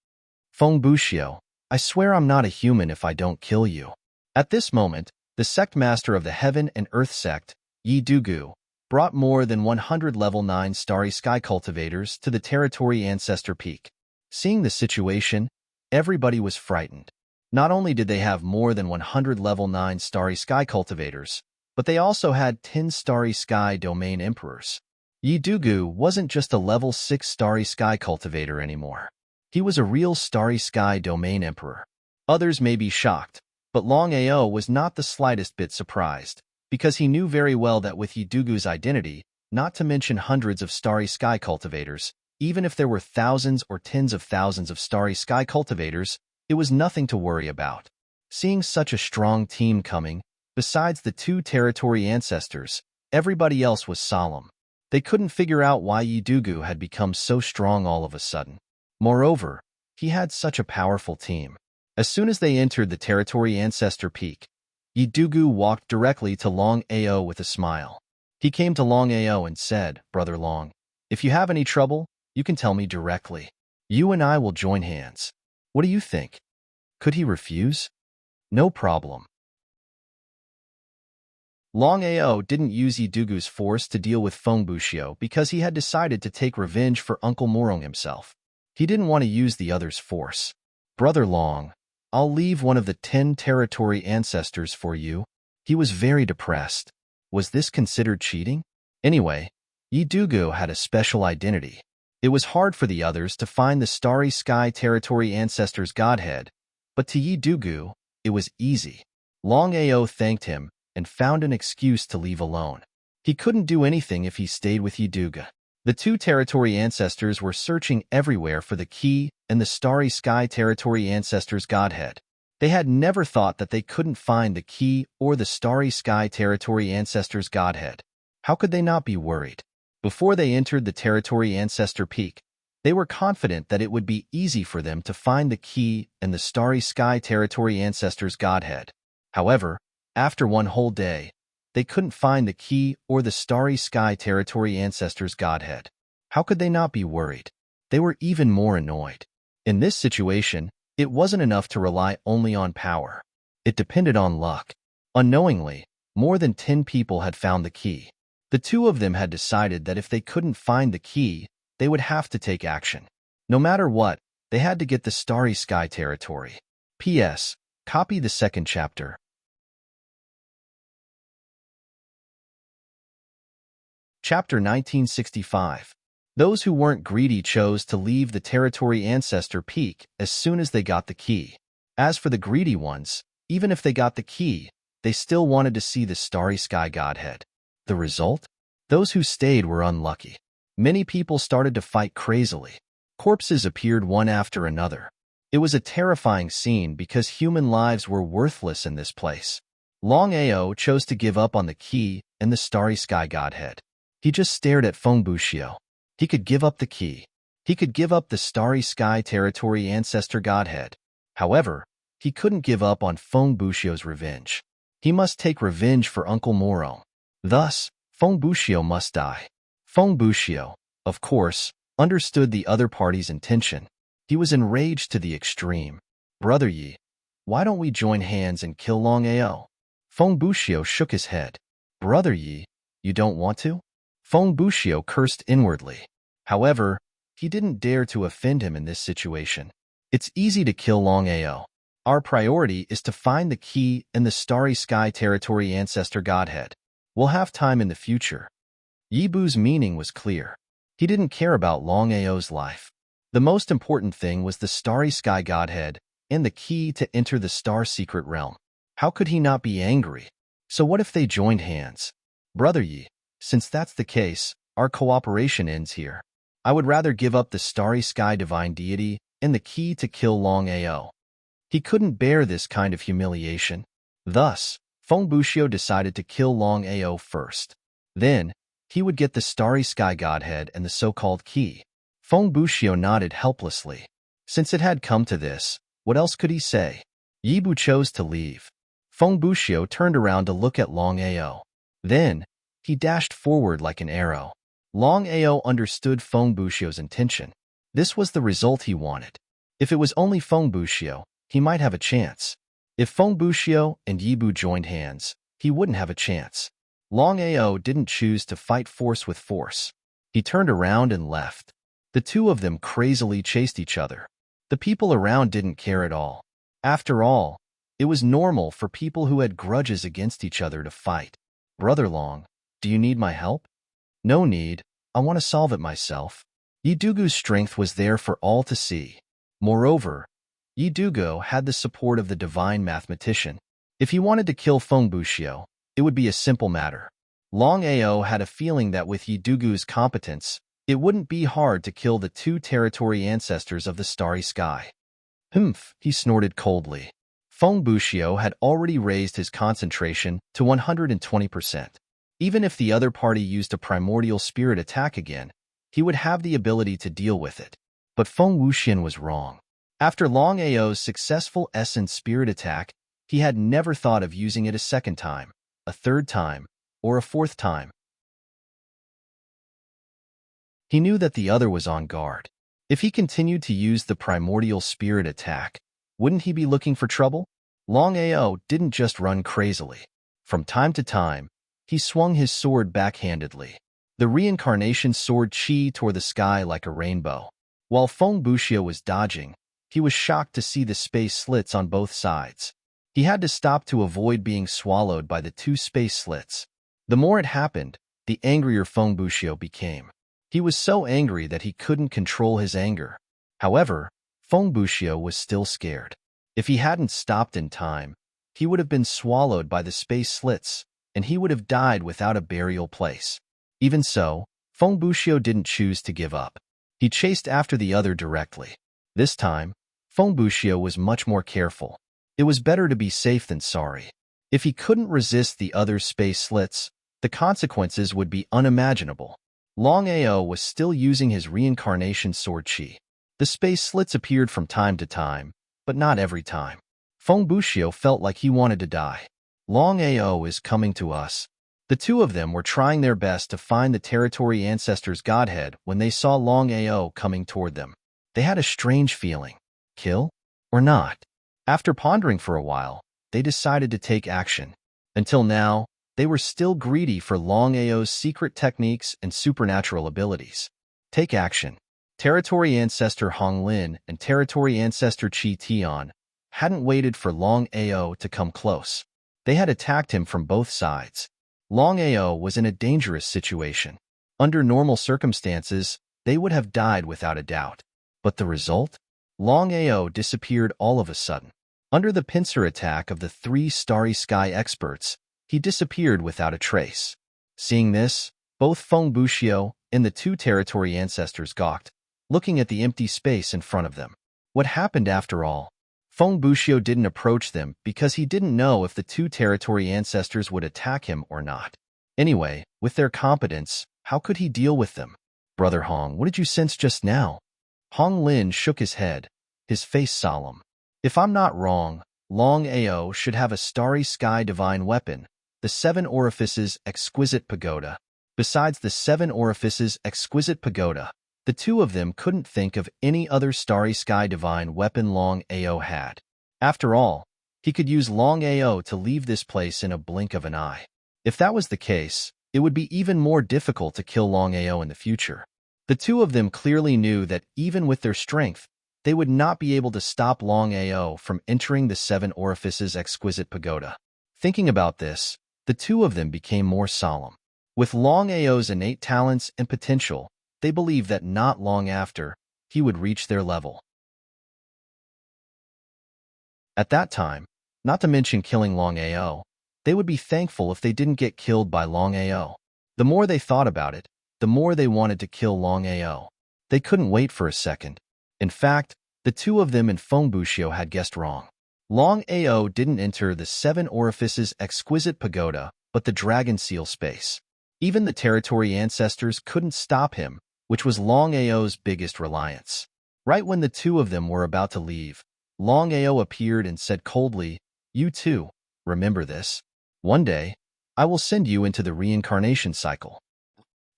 Feng Wuxiong, I swear I'm not a human if I don't kill you. At this moment, the sect master of the Heaven and Earth sect, Yi Dugu, brought more than 100 level 9 Starry Sky cultivators to the territory Ancestor Peak. Seeing the situation, everybody was frightened. Not only did they have more than 100 level 9 Starry Sky cultivators, but they also had 10 Starry Sky Domain Emperors. Yi Dugu wasn't just a level 6 Starry Sky cultivator anymore. He was a real Starry Sky Domain Emperor. Others may be shocked, but Longao was not the slightest bit surprised, because he knew very well that with Yi Dugu's identity, not to mention hundreds of Starry Sky cultivators, even if there were thousands or tens of thousands of Starry Sky cultivators, it was nothing to worry about. Seeing such a strong team coming, besides the 2 territory ancestors, everybody else was solemn. They couldn't figure out why Yi Dugu had become so strong all of a sudden. Moreover, he had such a powerful team. As soon as they entered the territory Ancestor Peak, Yi Dugu walked directly to Longao with a smile. He came to Longao and said, "Brother Long, if you have any trouble, you can tell me directly. You and I will join hands. What do you think?" Could he refuse? No problem. Longao didn't use Yi Dugu's force to deal with Feng Wuxiong because he had decided to take revenge for Uncle Morong himself. He didn't want to use the other's force. "Brother Long, I'll leave one of the 10 territory ancestors for you." He was very depressed. Was this considered cheating? Anyway, Yi Dugu had a special identity. It was hard for the others to find the Starry Sky territory ancestor's godhead, but to Yi Dugu, it was easy. Longao thanked him and found an excuse to leave alone. He couldn't do anything if he stayed with Yi Dugu. The 2 territory ancestors were searching everywhere for the key and the Starry Sky territory ancestor's godhead. They had never thought that they couldn't find the key or the Starry Sky territory ancestor's godhead. How could they not be worried? Before they entered the Territory Ancestor Peak, they were confident that it would be easy for them to find the key and the Starry Sky Territory Ancestor's Godhead. However, after one whole day, they couldn't find the key or the Starry Sky Territory Ancestor's Godhead. How could they not be worried? They were even more annoyed. In this situation, it wasn't enough to rely only on power. It depended on luck. Unknowingly, more than 10 people had found the key. The two of them had decided that if they couldn't find the key, they would have to take action. No matter what, they had to get the Starry Sky Territory. P.S. Copy the second chapter. Chapter 1965. Those who weren't greedy chose to leave the Territory Ancestor Peak as soon as they got the key. As for the greedy ones, even if they got the key, they still wanted to see the Starry Sky Godhead. The result? Those who stayed were unlucky. Many people started to fight crazily. Corpses appeared one after another. It was a terrifying scene because human lives were worthless in this place. Longao chose to give up on the key and the Starry Sky Godhead. He just stared at Fengbuxiu. He could give up the key. He could give up the Starry Sky Territory Ancestor Godhead. However, he couldn't give up on Fengbuxiu's revenge. He must take revenge for Uncle Moro. Thus, Fengbuxiu must die. Fengbuxiu, of course, understood the other party's intention. He was enraged to the extreme. Brother Yi, why don't we join hands and kill Longao? Fengbuxiu shook his head. Brother Yi, you don't want to? Fengbuxiu cursed inwardly. However, he didn't dare to offend him in this situation. It's easy to kill Longao. Our priority is to find the key and the Starry Sky Territory Ancestor Godhead. We'll have time in the future. Yibu's meaning was clear. He didn't care about Longao's life. The most important thing was the Starry Sky Godhead and the key to enter the Star Secret Realm. How could he not be angry? So what if they joined hands? Brother Yi, since that's the case, our cooperation ends here. I would rather give up the Starry Sky Divine Deity and the key to kill Longao. He couldn't bear this kind of humiliation. Thus, Fengbuxiu decided to kill Longao first. Then, he would get the Starry Sky Godhead and the so-called key. Fengbuxiu nodded helplessly. Since it had come to this, what else could he say? Yibu chose to leave. Fengbuxiu turned around to look at Longao. Then, he dashed forward like an arrow. Longao understood Fengbuxiu's intention. This was the result he wanted. If it was only Fengbuxiu, he might have a chance. If Fengbuxiu and Yibu joined hands, he wouldn't have a chance. Longao didn't choose to fight force with force. He turned around and left. The two of them crazily chased each other. The people around didn't care at all. After all, it was normal for people who had grudges against each other to fight. Brother Long, do you need my help? No need. I want to solve it myself. Yidugu's strength was there for all to see. Moreover, Yidugu had the support of the divine mathematician. If he wanted to kill Fengbuxiu, it would be a simple matter. Longao had a feeling that with Yidugu's competence, it wouldn't be hard to kill the two territory ancestors of the Starry Sky. Humph, he snorted coldly. Fengbuxiu had already raised his concentration to 120%. Even if the other party used a primordial spirit attack again, he would have the ability to deal with it. But Fengbuxiu was wrong. After Longao's successful essence spirit attack, he had never thought of using it a second time, a third time, or a fourth time. He knew that the other was on guard. If he continued to use the primordial spirit attack, wouldn't he be looking for trouble? Longao didn't just run crazily. From time to time, he swung his sword backhandedly. The reincarnation sword chi tore the sky like a rainbow. While Fengbuxiu was dodging, he was shocked to see the space slits on both sides. He had to stop to avoid being swallowed by the two space slits. The more it happened, the angrier Fengbuxiu became. He was so angry that he couldn't control his anger. However, Fengbuxiu was still scared. If he hadn't stopped in time, he would have been swallowed by the space slits, and he would have died without a burial place. Even so, Fengbuxiu didn't choose to give up. He chased after the other directly. This time, Fengbuxiu was much more careful. It was better to be safe than sorry. If he couldn't resist the other's space slits, the consequences would be unimaginable. Longao was still using his reincarnation sword chi. The space slits appeared from time to time, but not every time. Feng Buxiu felt like he wanted to die. Longao is coming to us. The two of them were trying their best to find the territory ancestor's godhead when they saw Longao coming toward them. They had a strange feeling. Kill? Or not? After pondering for a while, they decided to take action. Until now, they were still greedy for Longao's secret techniques and supernatural abilities. Take action. Territory Ancestor Hong Lin and Territory Ancestor Qi Tian hadn't waited for Longao to come close. They had attacked him from both sides. Longao was in a dangerous situation. Under normal circumstances, they would have died without a doubt. But the result? Longao disappeared all of a sudden. Under the pincer attack of the 3 Starry Sky experts, he disappeared without a trace. Seeing this, both Feng Buxiu and the 2 territory ancestors gawked, looking at the empty space in front of them. What happened after all? Feng Buxiu didn't approach them because he didn't know if the 2 territory ancestors would attack him or not. Anyway, with their competence, how could he deal with them? Brother Hong, what did you sense just now? Hong Lin shook his head, his face solemn. If I'm not wrong, Longao should have a Starry Sky divine weapon, the 7 Orifices Exquisite Pagoda. Besides the 7 Orifices Exquisite Pagoda, the two of them couldn't think of any other Starry Sky divine weapon Longao had. After all, he could use Longao to leave this place in a blink of an eye. If that was the case, it would be even more difficult to kill Longao in the future. The two of them clearly knew that even with their strength, they would not be able to stop Longao from entering the 7 Orifices Exquisite Pagoda. Thinking about this, the two of them became more solemn. With Longao's innate talents and potential, they believed that not long after, he would reach their level. At that time, not to mention killing Longao, they would be thankful if they didn't get killed by Longao. The more they thought about it, the more they wanted to kill Longao. They couldn't wait for a second. In fact, the two of them and Feng Buxiu had guessed wrong. Longao didn't enter the 7 Orifices Exquisite Pagoda, but the Dragon Seal space. Even the territory ancestors couldn't stop him, which was Longao's biggest reliance. Right when the two of them were about to leave, Longao appeared and said coldly, "You too, remember this. One day, I will send you into the reincarnation cycle."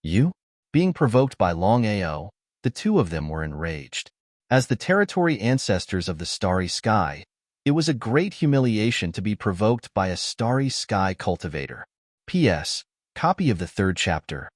You? Being provoked by Longao, the two of them were enraged. As the territory ancestors of the Starry Sky, it was a great humiliation to be provoked by a Starry Sky cultivator. P.S. Copy of the 3rd chapter.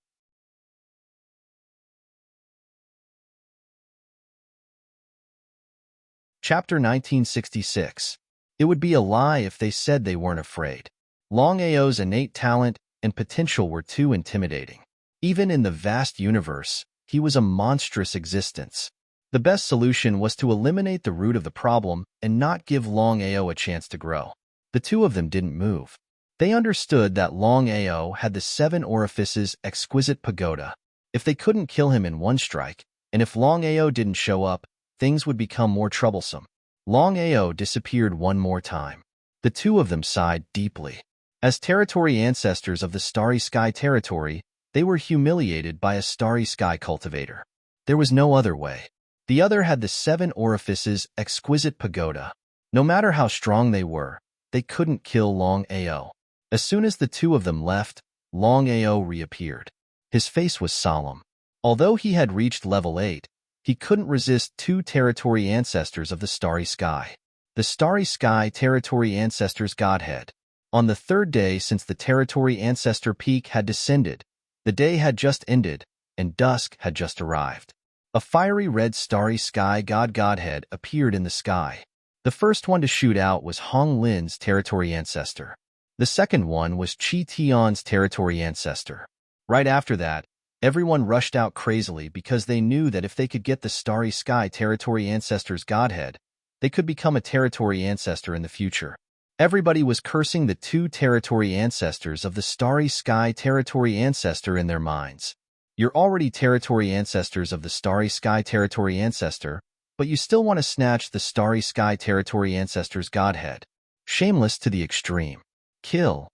Chapter 1966. It would be a lie if they said they weren't afraid. Longao's innate talent and potential were too intimidating. Even in the vast universe, he was a monstrous existence. The best solution was to eliminate the root of the problem and not give Longao a chance to grow. The two of them didn't move. They understood that Longao had the 7 Orifices Exquisite Pagoda. If they couldn't kill him in one strike, and if Longao didn't show up, things would become more troublesome. Longao disappeared one more time. The two of them sighed deeply. As territory ancestors of the Starry Sky territory, they were humiliated by a Starry Sky cultivator. There was no other way. The other had the 7 Orifices Exquisite Pagoda. No matter how strong they were, they couldn't kill Longao. As soon as the two of them left, Longao reappeared. His face was solemn. Although he had reached level 8, he couldn't resist 2 territory ancestors of the Starry Sky. The Starry Sky territory ancestors' godhead. On the 3rd day since the territory ancestor peak had descended, the day had just ended, and dusk had just arrived. A fiery red Starry Sky godhead appeared in the sky. The first one to shoot out was Hong Lin's territory ancestor. The second one was Qi Tian's territory ancestor. Right after that, everyone rushed out crazily because they knew that if they could get the Starry Sky territory ancestor's godhead, they could become a territory ancestor in the future. Everybody was cursing the 2 territory ancestors of the Starry Sky territory ancestor in their minds. You're already territory ancestors of the Starry Sky territory ancestor, but you still want to snatch the Starry Sky territory ancestor's godhead. Shameless to the extreme. Kill.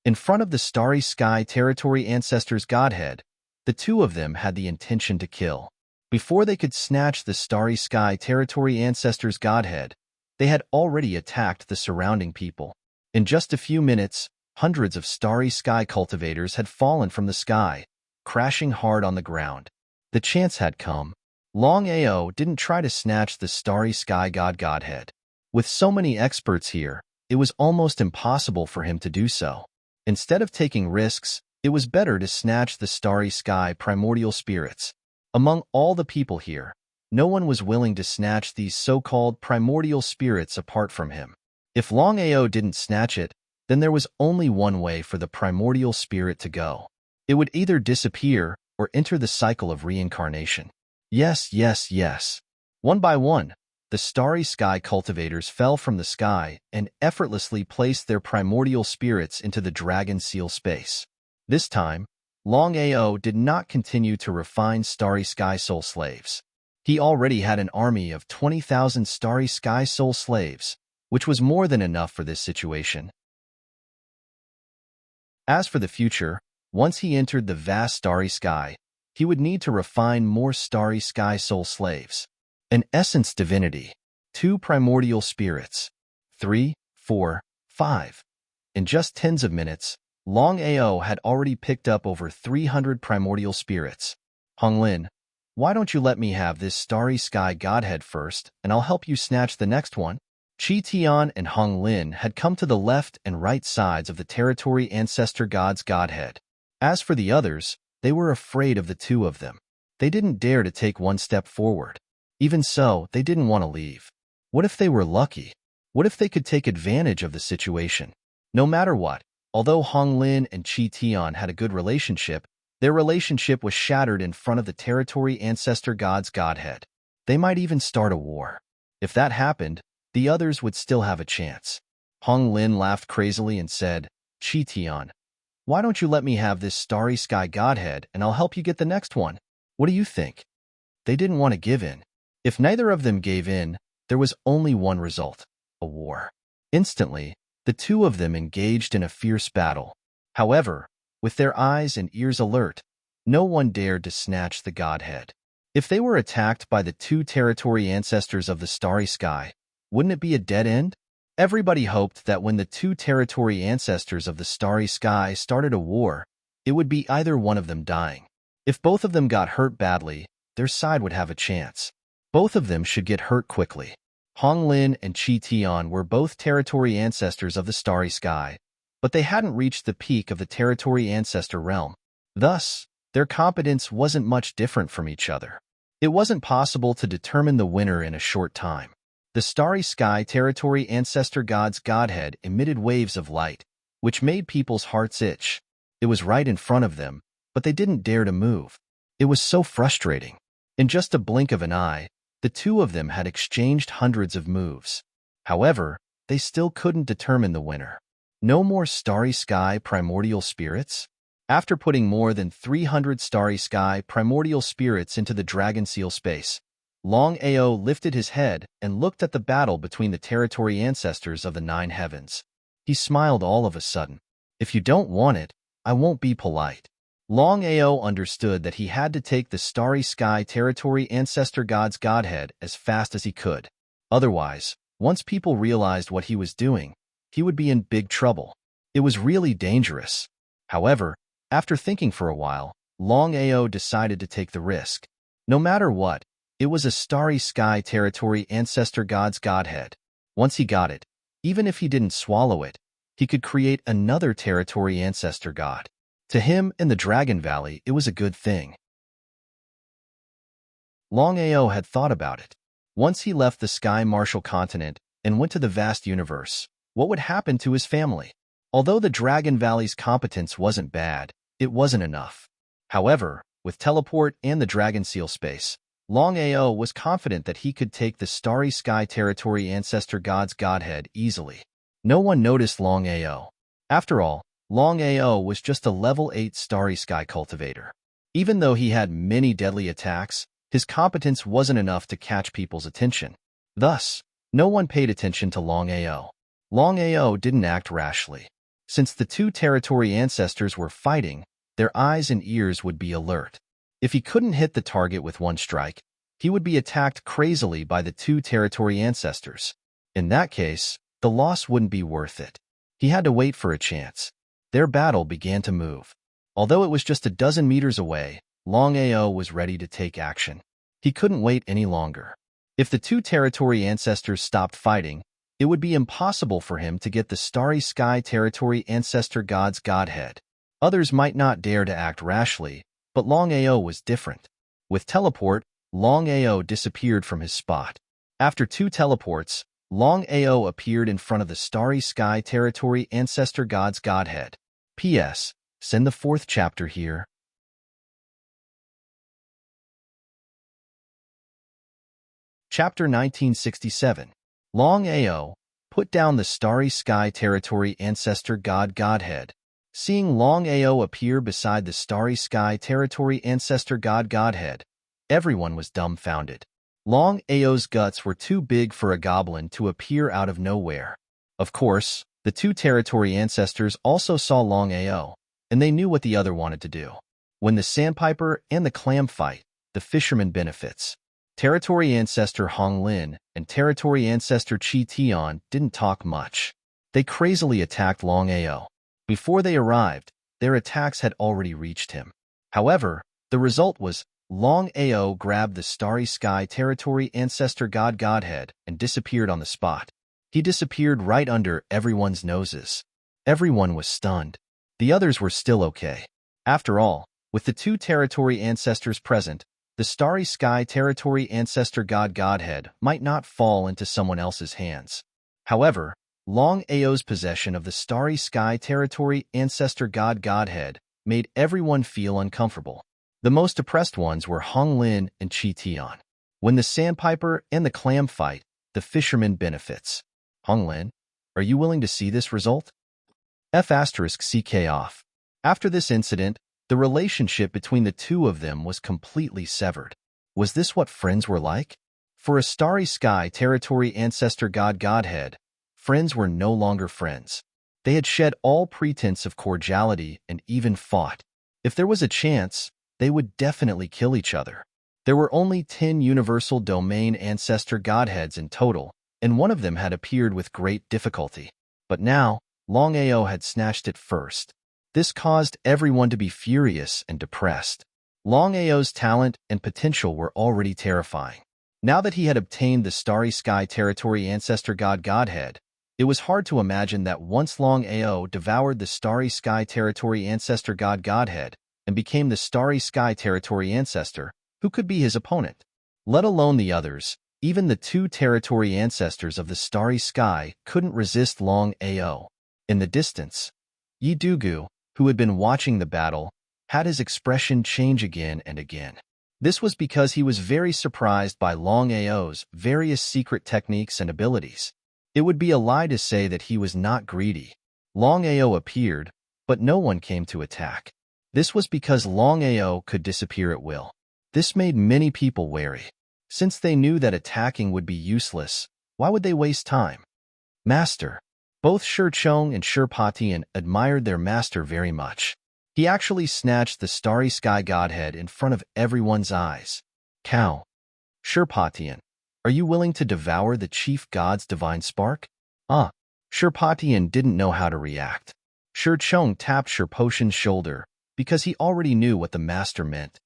In front of the Starry Sky Territory Ancestors Godhead, the two of them had the intention to kill. Before they could snatch the Starry Sky Territory Ancestors Godhead, they had already attacked the surrounding people. In just a few minutes, hundreds of Starry Sky cultivators had fallen from the sky, crashing hard on the ground. The chance had come. Longao didn't try to snatch the Starry Sky Godhead. With so many experts here, it was almost impossible for him to do so. Instead of taking risks, it was better to snatch the Starry Sky primordial spirits. Among all the people here, no one was willing to snatch these so-called primordial spirits apart from him. If Longao didn't snatch it, then there was only one way for the primordial spirit to go. It would either disappear or enter the cycle of reincarnation. Yes, yes, yes. One by one, the Starry Sky cultivators fell from the sky and effortlessly placed their primordial spirits into the dragon seal space. This time, Longao did not continue to refine Starry Sky soul slaves. He already had an army of 20,000 Starry Sky soul slaves, which was more than enough for this situation. As for the future, once he entered the vast Starry Sky, he would need to refine more Starry Sky soul slaves. An essence divinity, 2 primordial spirits, 3, 4, 5. In just tens of minutes, Longao had already picked up over 300 primordial spirits. Honglin, why don't you let me have this Starry Sky Godhead first, and I'll help you snatch the next one? Chi Tian and Honglin had come to the left and right sides of the Territory Ancestor God's Godhead. As for the others, they were afraid of the two of them. They didn't dare to take one step forward. Even so, they didn't want to leave. What if they were lucky? What if they could take advantage of the situation? No matter what, although Honglin and Chi Tian had a good relationship, their relationship was shattered in front of the Territory Ancestor God's Godhead. They might even start a war. If that happened, the others would still have a chance. Honglin laughed crazily and said, Chi Tian, why don't you let me have this Starry Sky Godhead and I'll help you get the next one? What do you think? They didn't want to give in. If neither of them gave in, there was only one result, a war. Instantly, the two of them engaged in a fierce battle. However, with their eyes and ears alert, no one dared to snatch the Godhead. If they were attacked by the 2 territory ancestors of the Starry Sky, wouldn't it be a dead end? Everybody hoped that when the 2 territory ancestors of the Starry Sky started a war, it would be either one of them dying. If both of them got hurt badly, their side would have a chance. Both of them should get hurt quickly. Honglin and Chi Tian were both territory ancestors of the Starry Sky, but they hadn't reached the peak of the territory ancestor realm. Thus, their competence wasn't much different from each other. It wasn't possible to determine the winner in a short time. The Starry Sky Territory Ancestor God's Godhead emitted waves of light, which made people's hearts itch. It was right in front of them, but they didn't dare to move. It was so frustrating. In just a blink of an eye, the two of them had exchanged hundreds of moves. However, they still couldn't determine the winner. No more Starry Sky primordial spirits? After putting more than 300 Starry Sky primordial spirits into the dragon seal space, Longao lifted his head and looked at the battle between the territory ancestors of the 9 heavens. He smiled all of a sudden. If you don't want it, I won't be polite. Longao understood that he had to take the Starry Sky Territory Ancestor God's Godhead as fast as he could. Otherwise, once people realized what he was doing, he would be in big trouble. It was really dangerous. However, after thinking for a while, Longao decided to take the risk. No matter what, it was a Starry Sky Territory Ancestor God's Godhead. Once he got it, even if he didn't swallow it, he could create another Territory Ancestor God. To him, in the Dragon Valley, it was a good thing. Longao had thought about it. Once he left the Sky Martial Continent and went to the vast universe, what would happen to his family? Although the Dragon Valley's competence wasn't bad, it wasn't enough. However, with teleport and the Dragon Seal space, Longao was confident that he could take the Starry Sky Territory Ancestor God's Godhead easily. No one noticed Longao. After all, Longao was just a level 8 Starry Sky cultivator. Even though he had many deadly attacks, his competence wasn't enough to catch people's attention. Thus, no one paid attention to Longao. Longao didn't act rashly. Since the two territory ancestors were fighting, their eyes and ears would be alert. If he couldn't hit the target with one strike, he would be attacked crazily by the two territory ancestors. In that case, the loss wouldn't be worth it. He had to wait for a chance. Their battle began to move. Although it was just a dozen meters away, Longao was ready to take action. He couldn't wait any longer. If the two territory ancestors stopped fighting, it would be impossible for him to get the Starry Sky Territory Ancestor God's Godhead. Others might not dare to act rashly, but Longao was different. With teleport, Longao disappeared from his spot. After two teleports, Longao appeared in front of the Starry Sky Territory Ancestor God's Godhead. P.S. Send the fourth chapter here. Chapter 1967. Longao, put down the Starry Sky Territory Ancestor Godhead. Seeing Longao appear beside the Starry Sky Territory Ancestor Godhead, everyone was dumbfounded. Longao's guts were too big for a goblin to appear out of nowhere. Of course, the two territory ancestors also saw Longao, and they knew what the other wanted to do. When the sandpiper and the clam fight, the fisherman benefits. Territory ancestor Hong Lin and territory ancestor Chi Tian didn't talk much. They crazily attacked Longao. Before they arrived, their attacks had already reached him. However, the result was Longao grabbed the Starry Sky Territory Ancestor Godhead and disappeared on the spot. He disappeared right under everyone's noses. Everyone was stunned. The others were still okay. After all, with the two territory ancestors present, the Starry Sky Territory Ancestor Godhead might not fall into someone else's hands. However, Longao's possession of the Starry Sky Territory Ancestor Godhead made everyone feel uncomfortable. The most oppressed ones were Hong Lin and Chi Tian. When the sandpiper and the clam fight, the fisherman benefits. Hong Lin, are you willing to see this result? F***CK off. After this incident, the relationship between the two of them was completely severed. Was this what friends were like? For a Starry Sky Territory Ancestor Godhead, friends were no longer friends. They had shed all pretense of cordiality and even fought. If there was a chance, they would definitely kill each other. There were only 10 universal domain ancestor godheads in total, and one of them had appeared with great difficulty. But now, Longao had snatched it first. This caused everyone to be furious and depressed. Longao's talent and potential were already terrifying. Now that he had obtained the Starry Sky Territory Ancestor Godhead, it was hard to imagine that once Longao devoured the Starry Sky Territory Ancestor Godhead and became the Starry Sky Territory Ancestor, who could be his opponent? Let alone the others, even the two territory ancestors of the Starry Sky couldn't resist Longao. In the distance, Yi Dugu, who had been watching the battle, had his expression change again and again. This was because he was very surprised by Longao's various secret techniques and abilities. It would be a lie to say that he was not greedy. Longao appeared, but no one came to attack. This was because Longao could disappear at will. This made many people wary. Since they knew that attacking would be useless, why would they waste time? Master. Both Shi Chong and Shi Patian admired their master very much. He actually snatched the Starry Sky Godhead in front of everyone's eyes. Cow. Shi Patian, are you willing to devour the chief god's divine spark? Shi Patian didn't know how to react. Shi Chong tapped Shi Potion's shoulder because he already knew what the master meant.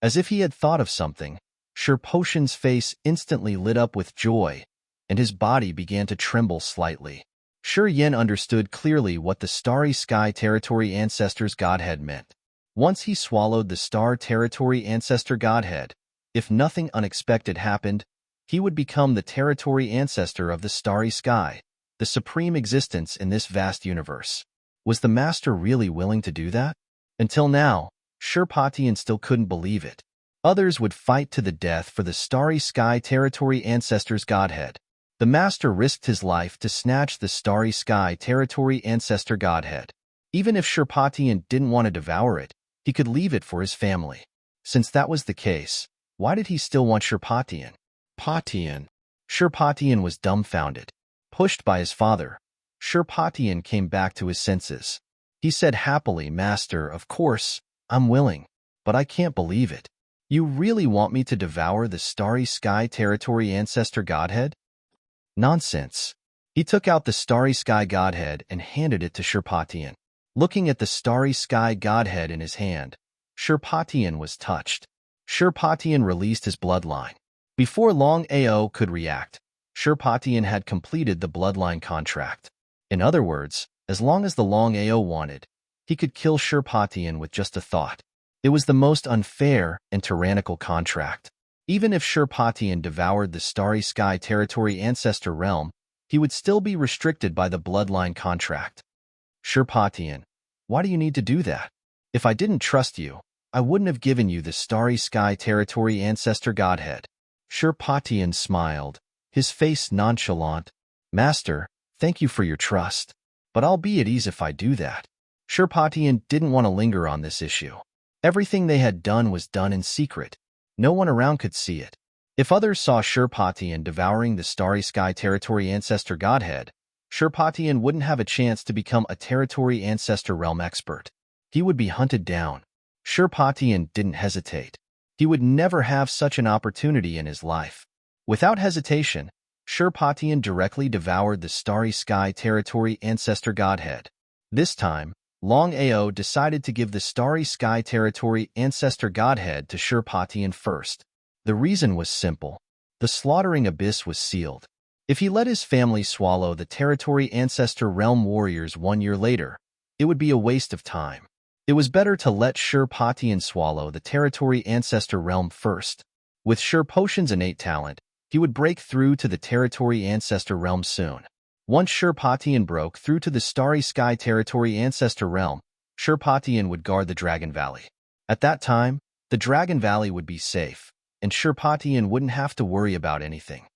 As if he had thought of something, Shi Potion's face instantly lit up with joy, and his body began to tremble slightly. Shi Yen understood clearly what the Starry Sky Territory Ancestor's Godhead meant. Once he swallowed the Star Territory Ancestor Godhead, if nothing unexpected happened, he would become the Territory Ancestor of the Starry Sky, the supreme existence in this vast universe. Was the Master really willing to do that? Until now, Shi Patian still couldn't believe it. Others would fight to the death for the Starry Sky Territory Ancestor's Godhead. The Master risked his life to snatch the Starry Sky Territory Ancestor Godhead. Even if Shi Patian didn't want to devour it, he could leave it for his family. Since that was the case, why did he still want Shi Patian? Shi Patian was dumbfounded. Pushed by his father, Shirpatian came back to his senses. He said happily, "Master, of course, I'm willing, but I can't believe it. You really want me to devour the Starry Sky Territory Ancestor Godhead?" Nonsense. He took out the Starry Sky Godhead and handed it to Shirpatian. Looking at the Starry Sky Godhead in his hand, Shirpatian was touched. Shirpatian released his bloodline. Before Longao could react, Shirpatian had completed the bloodline contract. In other words, as long as the Longao wanted, he could kill Shirpatian with just a thought. It was the most unfair and tyrannical contract. Even if Shirpatian devoured the Starry Sky Territory Ancestor Realm, he would still be restricted by the bloodline contract. Shirpatian, why do you need to do that? If I didn't trust you, I wouldn't have given you the Starry Sky Territory Ancestor Godhead. Shirpatian smiled, his face nonchalant. Master, thank you for your trust, but I'll be at ease if I do that. Shirpatian didn't want to linger on this issue. Everything they had done was done in secret. No one around could see it. If others saw Shirpatian devouring the Starry Sky Territory Ancestor Godhead, Shirpatian wouldn't have a chance to become a Territory Ancestor Realm expert. He would be hunted down. Shirpatian didn't hesitate. He would never have such an opportunity in his life. Without hesitation, Shirpatian directly devoured the Starry Sky Territory Ancestor Godhead. This time, Longao decided to give the Starry Sky Territory Ancestor Godhead to Shirpatian first. The reason was simple. The slaughtering abyss was sealed. If he let his family swallow the Territory Ancestor Realm warriors 1 year later, it would be a waste of time. It was better to let Shirpatian swallow the Territory Ancestor Realm first. With Shirpotian's innate talent, he would break through to the Territory Ancestor Realm soon. Once Shirpatian broke through to the Starry Sky Territory Ancestor Realm, Shirpatian would guard the Dragon Valley. At that time, the Dragon Valley would be safe, and Shirpatian wouldn't have to worry about anything.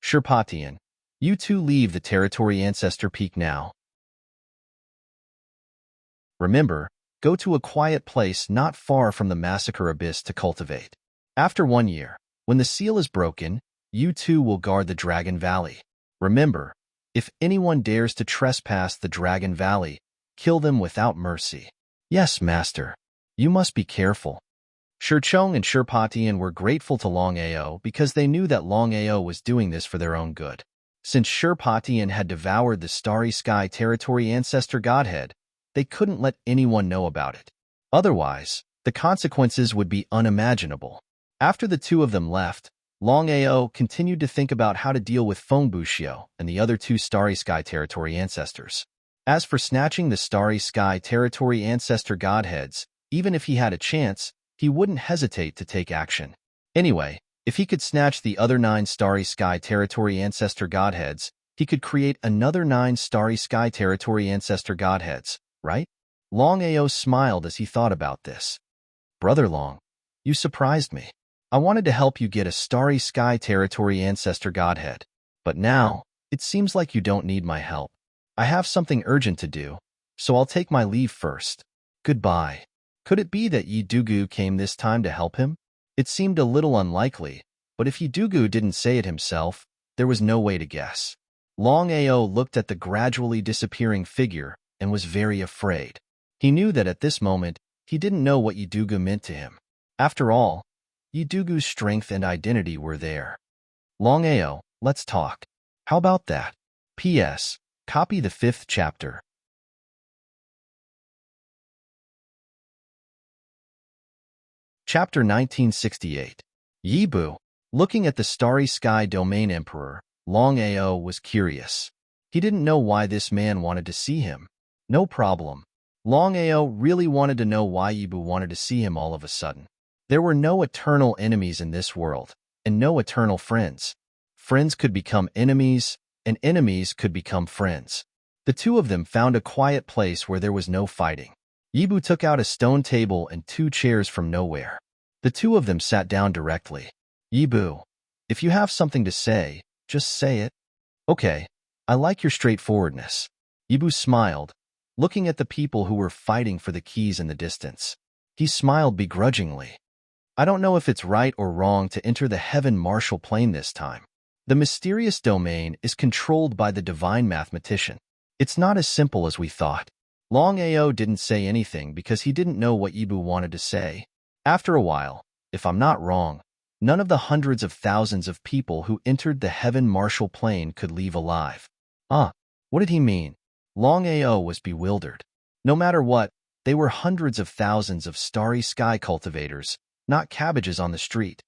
Shirpatian, you two leave the Territory Ancestor Peak now. Remember, go to a quiet place not far from the Massacre Abyss to cultivate. After 1 year, when the seal is broken, you two will guard the Dragon Valley. Remember, if anyone dares to trespass the Dragon Valley, kill them without mercy. Yes, Master. You must be careful. Shirchong and Shirpatian were grateful to Longao because they knew that Longao was doing this for their own good. Since Shirpatian had devoured the Starry Sky Territory Ancestor Godhead, they couldn't let anyone know about it. Otherwise, the consequences would be unimaginable. After the two of them left, Longao continued to think about how to deal with Fengbuxiu and the other 2 Starry Sky Territory ancestors. As for snatching the Starry Sky Territory Ancestor Godheads, even if he had a chance, he wouldn't hesitate to take action. Anyway, if he could snatch the other 9 Starry Sky Territory Ancestor Godheads, he could create another 9 Starry Sky Territory Ancestor Godheads, right? Longao smiled as he thought about this. Brother Long, you surprised me. I wanted to help you get a Starry Sky Territory Ancestor Godhead, but now, it seems like you don't need my help. I have something urgent to do, so I'll take my leave first. Goodbye. Could it be that Yi Dugu came this time to help him? It seemed a little unlikely, but if Yi Dugu didn't say it himself, there was no way to guess. Longao looked at the gradually disappearing figure and was very afraid. He knew that at this moment, he didn't know what Yi Dugu meant to him. After all, Yi Dugu's strength and identity were there. Longao, let's talk. How about that? P.S. Copy the 5th chapter. Chapter 1968. Yibu. Looking at the Starry Sky Domain Emperor, Longao was curious. He didn't know why this man wanted to see him. No problem. Longao really wanted to know why Yibu wanted to see him all of a sudden. There were no eternal enemies in this world, and no eternal friends. Friends could become enemies, and enemies could become friends. The two of them found a quiet place where there was no fighting. Yibu took out a stone table and 2 chairs from nowhere. The two of them sat down directly. Yibu, if you have something to say, just say it. Okay, I like your straightforwardness. Yibu smiled, looking at the people who were fighting for the keys in the distance. He smiled begrudgingly. I don't know if it's right or wrong to enter the Heaven Martial Plane this time. The mysterious domain is controlled by the divine mathematician. It's not as simple as we thought. Longao didn't say anything because he didn't know what Yibu wanted to say. After a while, if I'm not wrong, none of the hundreds of thousands of people who entered the heaven martial plane could leave alive. What did he mean? Longao was bewildered. No matter what, they were hundreds of thousands of starry sky cultivators, not cabbages on the street.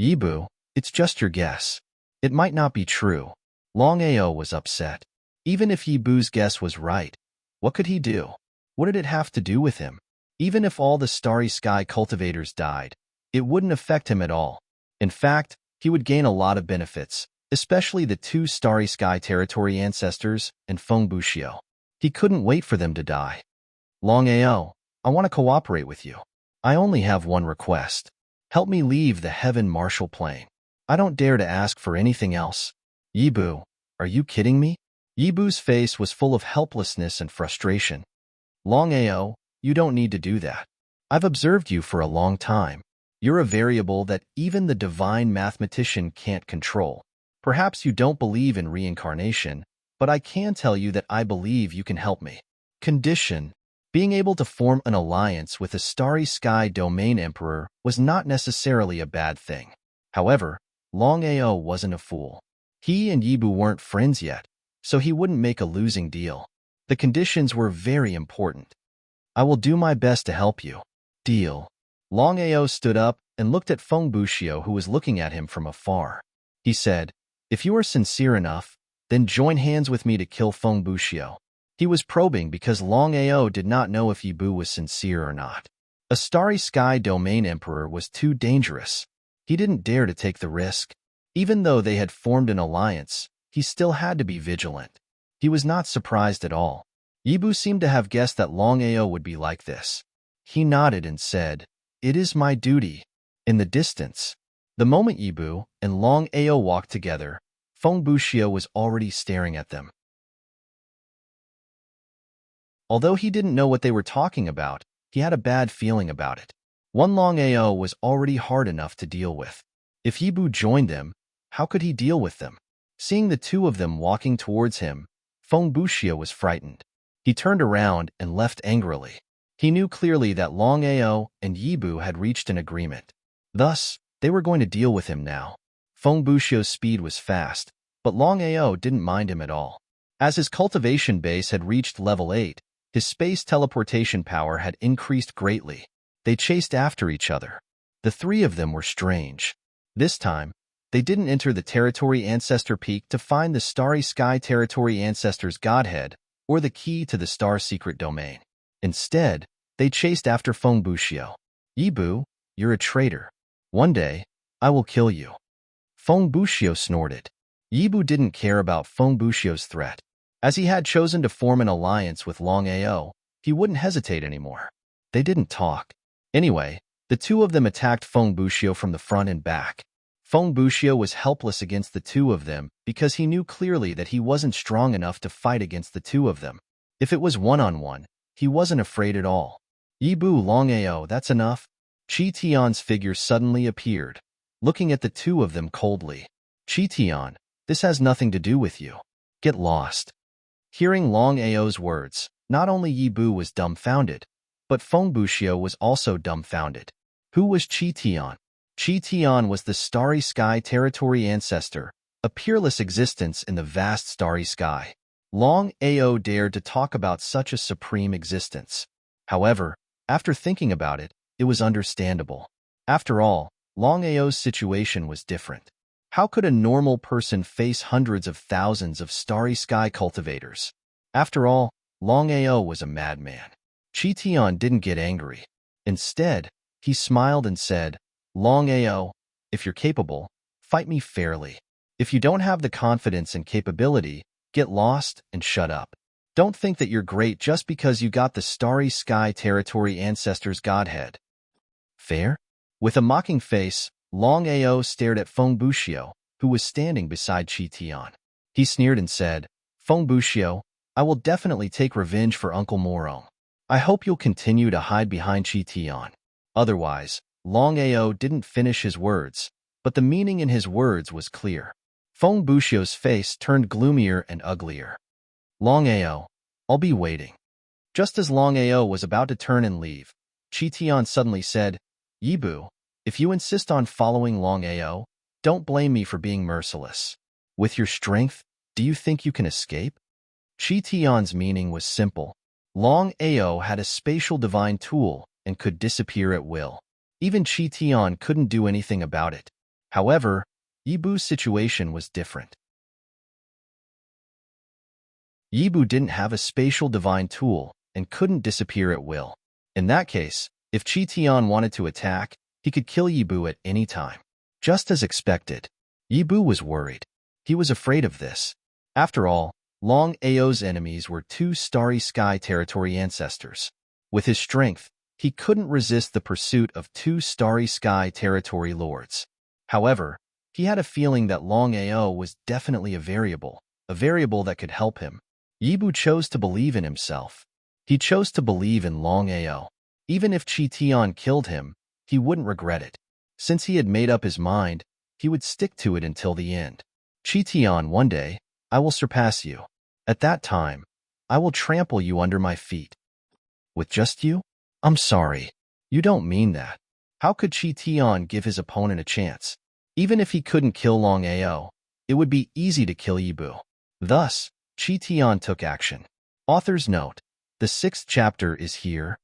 Yibu, it's just your guess. It might not be true. Longao was upset. Even if Yibu's guess was right, what could he do? What did it have to do with him? Even if all the starry sky cultivators died, it wouldn't affect him at all. In fact, he would gain a lot of benefits, especially the two starry sky territory ancestors and Feng Buxiu. He couldn't wait for them to die. Longao, I want to cooperate with you. I only have one request. Help me leave the heaven martial plane. I don't dare to ask for anything else. Yibu, are you kidding me? Yibu's face was full of helplessness and frustration. Longao, you don't need to do that. I've observed you for a long time. You're a variable that even the divine mathematician can't control. Perhaps you don't believe in reincarnation, but I can tell you that I believe you can help me. Condition: being able to form an alliance with a starry sky domain emperor was not necessarily a bad thing. However, Longao wasn't a fool. He and Yibu weren't friends yet, so he wouldn't make a losing deal. The conditions were very important. I will do my best to help you. Deal. Longao stood up and looked at Feng Buxiu, who was looking at him from afar. He said, if you are sincere enough, then join hands with me to kill Feng Buxiu. He was probing because Longao did not know if Yibu was sincere or not. A starry sky domain emperor was too dangerous. He didn't dare to take the risk. Even though they had formed an alliance, he still had to be vigilant. He was not surprised at all. Yibu seemed to have guessed that Longao would be like this. He nodded and said, it is my duty. In the distance, the moment Yibu and Longao walked together, Feng Buxiu was already staring at them. Although he didn't know what they were talking about, he had a bad feeling about it. One Longao was already hard enough to deal with. If Yibu joined them, how could he deal with them? Seeing the two of them walking towards him, Feng Buxiu was frightened. He turned around and left angrily. He knew clearly that Longao and Yibu had reached an agreement. Thus, they were going to deal with him now. Feng Buxiu's speed was fast, but Longao didn't mind him at all. As his cultivation base had reached level 8, his space teleportation power had increased greatly. They chased after each other. The three of them were strange. This time, they didn't enter the Territory Ancestor Peak to find the Starry Sky Territory Ancestor's godhead or the key to the Star Secret Domain. Instead, they chased after Feng Buxiu. Yibu, you're a traitor. One day, I will kill you. Feng Buxiu snorted. Yibu didn't care about Feng Buxiu's threat. As he had chosen to form an alliance with Longao, he wouldn't hesitate anymore. They didn't talk. Anyway, the two of them attacked Feng Buxiu from the front and back. Feng Buxiu was helpless against the two of them because he knew clearly that he wasn't strong enough to fight against the two of them. If it was one-on-one, he wasn't afraid at all. Yibu, Longao, that's enough. Qi Tian's figure suddenly appeared, looking at the two of them coldly. Qi Tian, this has nothing to do with you. Get lost. Hearing Longao's words, not only Yibu was dumbfounded, but Feng Buxiu was also dumbfounded. Who was Qi Tian? Qi Tian was the Starry Sky Territory Ancestor, a peerless existence in the vast starry sky. Longao dared to talk about such a supreme existence. However, after thinking about it, it was understandable. After all, Longao's situation was different. How could a normal person face hundreds of thousands of starry sky cultivators? After all, Longao was a madman. Qi Tian didn't get angry. Instead, he smiled and said, Longao, if you're capable, fight me fairly. If you don't have the confidence and capability, get lost and shut up. Don't think that you're great just because you got the Starry Sky Territory Ancestor's godhead. Fair? With a mocking face, Longao stared at Feng Buxiu, who was standing beside Qi Tian. He sneered and said, Feng Buxiu, I will definitely take revenge for Uncle Morong. I hope you'll continue to hide behind Qi Tian. Otherwise, Longao didn't finish his words, but the meaning in his words was clear. Feng Buxiu's face turned gloomier and uglier. Longao, I'll be waiting. Just as Longao was about to turn and leave, Chitian suddenly said, Yibu, if you insist on following Longao, don't blame me for being merciless. With your strength, do you think you can escape? Chitian's meaning was simple. Longao had a spatial divine tool and could disappear at will. Even Chitian couldn't do anything about it. However, Yibu's situation was different. Yibu didn't have a spatial divine tool and couldn't disappear at will. In that case, if Chitian wanted to attack, he could kill Yibu at any time. Just as expected, Yibu was worried. He was afraid of this. After all, Longao's enemies were two Starry Sky Territory ancestors. With his strength, he couldn't resist the pursuit of two Starry Sky Territory lords. However, he had a feeling that Longao was definitely a variable that could help him. Yibu chose to believe in himself. He chose to believe in Longao. Even if Chitian killed him, he wouldn't regret it. Since he had made up his mind, he would stick to it until the end. Chitian, one day, I will surpass you. At that time, I will trample you under my feet. With just you? I'm sorry. You don't mean that. How could Chitian give his opponent a chance? Even if he couldn't kill Longao, it would be easy to kill Yibu. Thus, Chitian took action. Author's note: the 6th chapter is here.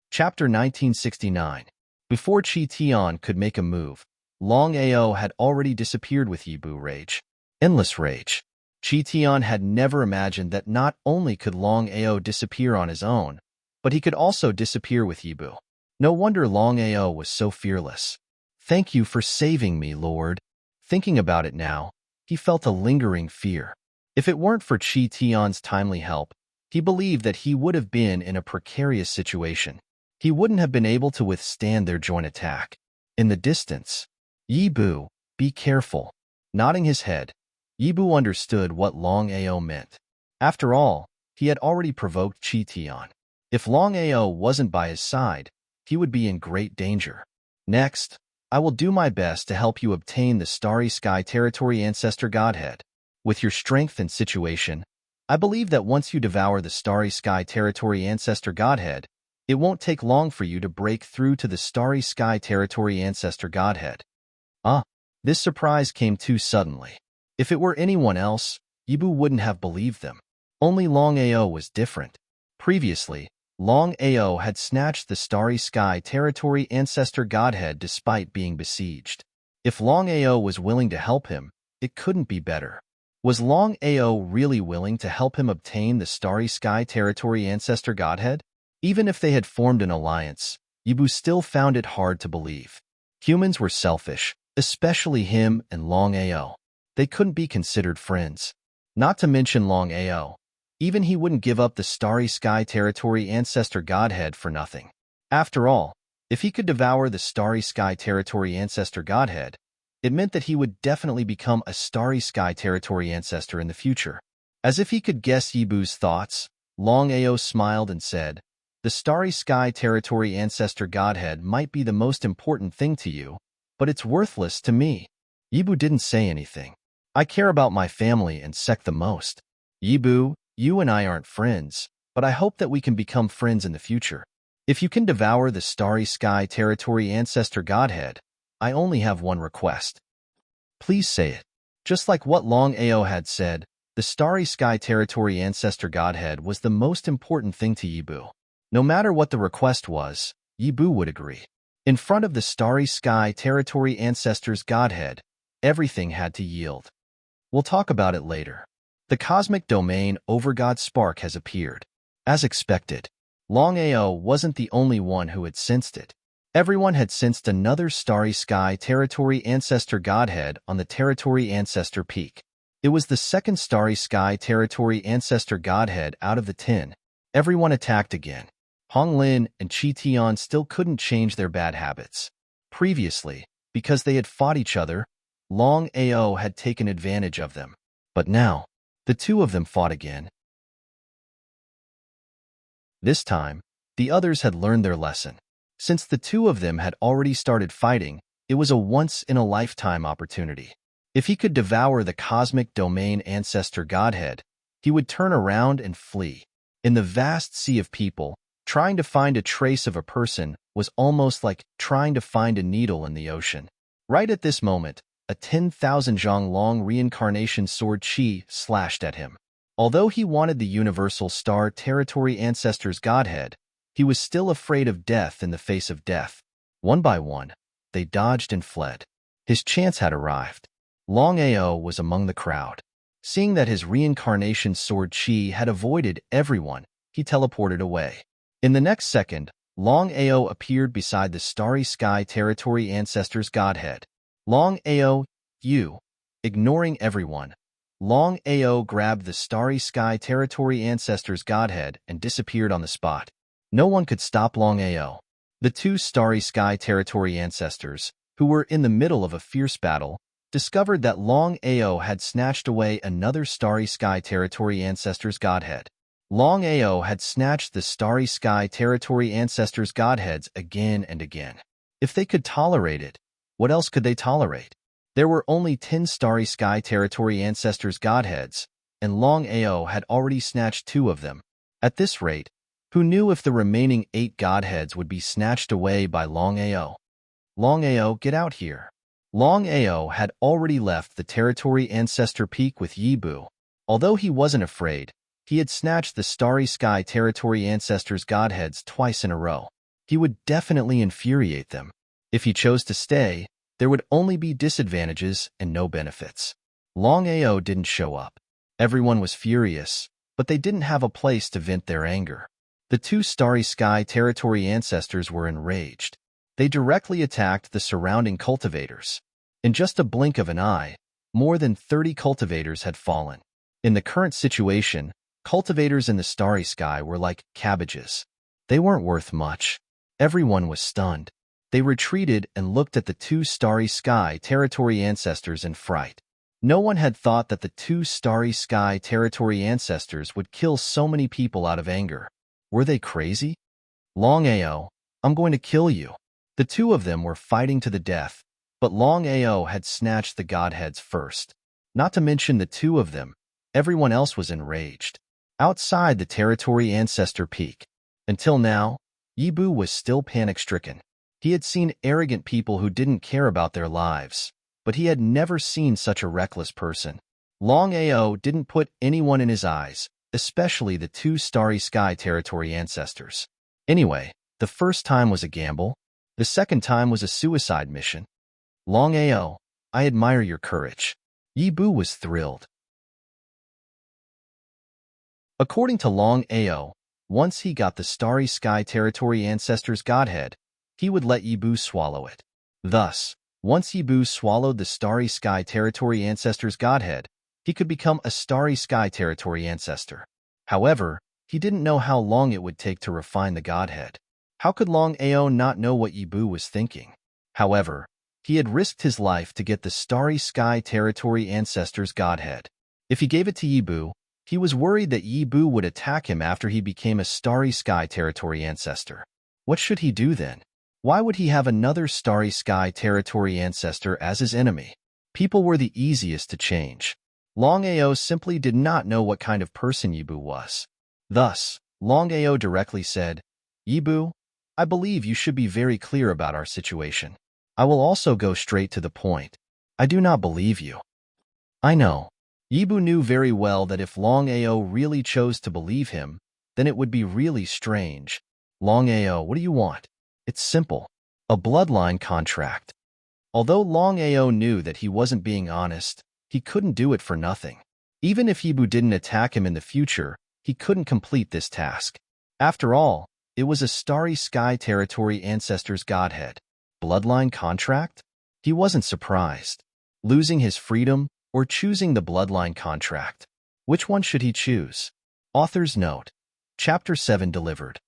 Chapter 1969. Before Chitian could make a move, Longao had already disappeared with Yibu rage. Endless rage. Chitian had never imagined that not only could Longao disappear on his own, but he could also disappear with Yibu. No wonder Longao was so fearless. Thank you for saving me, Lord. Thinking about it now, he felt a lingering fear. If it weren't for Chitian's timely help, he believed that he would have been in a precarious situation. He wouldn't have been able to withstand their joint attack. In the distance, Yibu, be careful. Nodding his head, Yibu understood what Longao meant. After all, he had already provoked Chitian. If Longao wasn't by his side, he would be in great danger. Next, I will do my best to help you obtain the Starry Sky Territory Ancestor Godhead. With your strength and situation, I believe that once you devour the Starry Sky Territory Ancestor Godhead, it won't take long for you to break through to the Starry Sky Territory Ancestor Godhead. This surprise came too suddenly. If it were anyone else, Yibu wouldn't have believed them. Only Longao was different. Previously, Longao had snatched the Starry Sky Territory Ancestor Godhead despite being besieged. If Longao was willing to help him, it couldn't be better. Was Longao really willing to help him obtain the Starry Sky Territory Ancestor Godhead? Even if they had formed an alliance, Yibu still found it hard to believe. Humans were selfish, especially him and Longao. They couldn't be considered friends. Not to mention Longao. Even he wouldn't give up the Starry Sky Territory Ancestor Godhead for nothing. After all, if he could devour the Starry Sky Territory Ancestor Godhead, it meant that he would definitely become a Starry Sky Territory Ancestor in the future. As if he could guess Yibu's thoughts, Longao smiled and said, the Starry Sky Territory Ancestor Godhead might be the most important thing to you, but it's worthless to me. Yibu didn't say anything. I care about my family and sect the most. Yibu, you and I aren't friends, but I hope that we can become friends in the future. If you can devour the Starry Sky Territory Ancestor Godhead, I only have one request. Please say it. Just like what Longao had said, the Starry Sky Territory Ancestor Godhead was the most important thing to Yibu. No matter what the request was, Yibu would agree. In front of the Starry Sky Territory Ancestor's Godhead, everything had to yield. We'll talk about it later. The cosmic domain over God's spark has appeared. As expected, Longao wasn't the only one who had sensed it. Everyone had sensed another Starry Sky Territory Ancestor Godhead on the Territory Ancestor Peak. It was the second Starry Sky Territory Ancestor Godhead out of the 10. Everyone attacked again. Hong Lin and Chi Tian still couldn't change their bad habits. Previously, because they had fought each other, Longao had taken advantage of them. But now, the two of them fought again. This time, the others had learned their lesson. Since the two of them had already started fighting, It was a once-in-a-lifetime opportunity. If he could devour the cosmic domain ancestor godhead, he would turn around and flee. In the vast sea of people, trying to find a trace of a person was almost like trying to find a needle in the ocean. Right at this moment, a 10,000 zhang long reincarnation sword chi slashed at him. Although he wanted the universal star territory ancestor's godhead, he was still afraid of death in the face of death. One by one, they dodged and fled. His chance had arrived. Longao was among the crowd. Seeing that his reincarnation sword chi had avoided everyone, he teleported away. In the next second, Longao appeared beside the starry sky territory ancestor's godhead. Longao, you. Ignoring everyone, Longao grabbed the starry sky territory ancestor's godhead and disappeared on the spot. No one could stop Longao. The two starry sky territory ancestors, who were in the middle of a fierce battle, discovered that Longao had snatched away another starry sky territory ancestor's godhead. Longao had snatched the starry sky territory ancestors' godheads again and again. If they could tolerate it, what else could they tolerate? There were only 10 starry sky territory ancestors' godheads, and Longao had already snatched 2 of them. At this rate, who knew if the remaining 8 godheads would be snatched away by Longao? Longao, get out here. Longao had already left the territory ancestor peak with Yibu. Although he wasn't afraid, he had snatched the starry sky territory ancestors' godheads twice in a row. He would definitely infuriate them. If he chose to stay, there would only be disadvantages and no benefits. Longao didn't show up. Everyone was furious, but they didn't have a place to vent their anger. The 2 starry sky territory ancestors were enraged. They directly attacked the surrounding cultivators. In just a blink of an eye, more than 30 cultivators had fallen. In the current situation, cultivators in the starry sky were like cabbages. They weren't worth much. Everyone was stunned. They retreated and looked at the 2 starry sky territory ancestors in fright. No one had thought that the 2 starry sky territory ancestors would kill so many people out of anger. Were they crazy? Longao, I'm going to kill you. The 2 of them were fighting to the death, but Longao had snatched the godheads first. Not to mention the 2 of them, everyone else was enraged. Outside the territory ancestor peak. Until now, Yibu was still panic-stricken. He had seen arrogant people who didn't care about their lives, but he had never seen such a reckless person. Longao didn't put anyone in his eyes, especially the 2 starry sky territory ancestors. Anyway, the first time was a gamble. The second time was a suicide mission. Longao, I admire your courage. Yibu was thrilled. According to Longao, once he got the starry sky territory ancestor's godhead, he would let Yibu swallow it. Thus, once Yibu swallowed the starry sky territory ancestor's godhead, he could become a starry sky territory ancestor. However, he didn't know how long it would take to refine the godhead. How could Longao not know what Yibu was thinking? However, he had risked his life to get the starry sky territory ancestor's godhead. If he gave it to Yibu, he was worried that Yibu would attack him after he became a starry sky territory ancestor. What should he do then? Why would he have another starry sky territory ancestor as his enemy? People were the easiest to change. Longao simply did not know what kind of person Yibu was. Thus, Longao directly said, Yibu, I believe you should be very clear about our situation. I will also go straight to the point. I do not believe you. I know. Yibu knew very well that if Longao really chose to believe him, then it would be really strange. Longao, what do you want? It's simple. A bloodline contract. Although Longao knew that he wasn't being honest, he couldn't do it for nothing. Even if Yibu didn't attack him in the future, he couldn't complete this task. After all, it was a starry sky territory ancestor's godhead. Bloodline contract? He wasn't surprised. Losing his freedom or choosing the bloodline contract? Which one should he choose? Author's note. Chapter 7 delivered.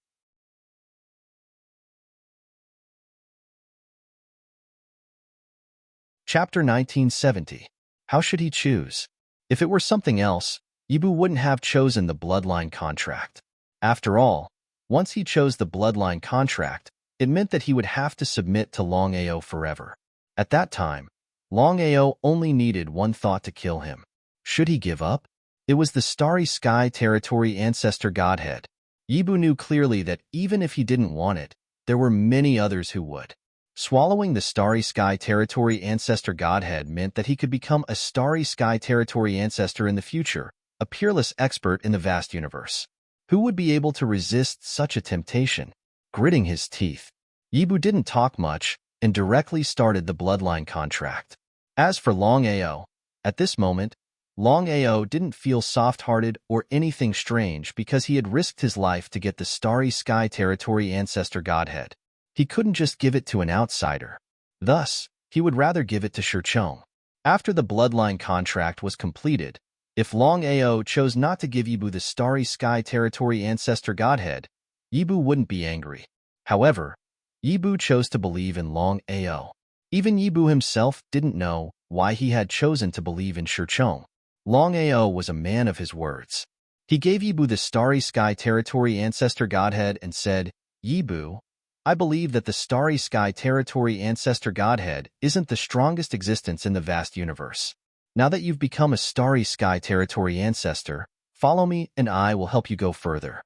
Chapter 1970. How should he choose? If it were something else, Yibu wouldn't have chosen the bloodline contract. After all, once he chose the bloodline contract, it meant that he would have to submit to Longao forever. At that time, Longao only needed one thought to kill him. Should he give up? It was the Starry Sky Territory Ancestor Godhead. Yibu knew clearly that even if he didn't want it, there were many others who would. Swallowing the Starry Sky Territory Ancestor Godhead meant that he could become a Starry Sky Territory Ancestor in the future, a peerless expert in the vast universe. Who would be able to resist such a temptation? Gritting his teeth, Yibu didn't talk much and directly started the bloodline contract. As for Longao, at this moment, Longao didn't feel soft-hearted or anything strange because he had risked his life to get the Starry Sky Territory Ancestor Godhead. He couldn't just give it to an outsider. Thus, he would rather give it to Shirchong. After the bloodline contract was completed, if Longao chose not to give Yibu the Starry Sky Territory Ancestor Godhead, Yibu wouldn't be angry. However, Yibu chose to believe in Longao. Even Yibu himself didn't know why he had chosen to believe in Shirchong. Longao was a man of his words. He gave Yibu the Starry Sky Territory Ancestor Godhead and said, "Yibu, I believe that the Starry Sky Territory Ancestor Godhead isn't the strongest existence in the vast universe. Now that you've become a Starry Sky Territory Ancestor, follow me and I will help you go further."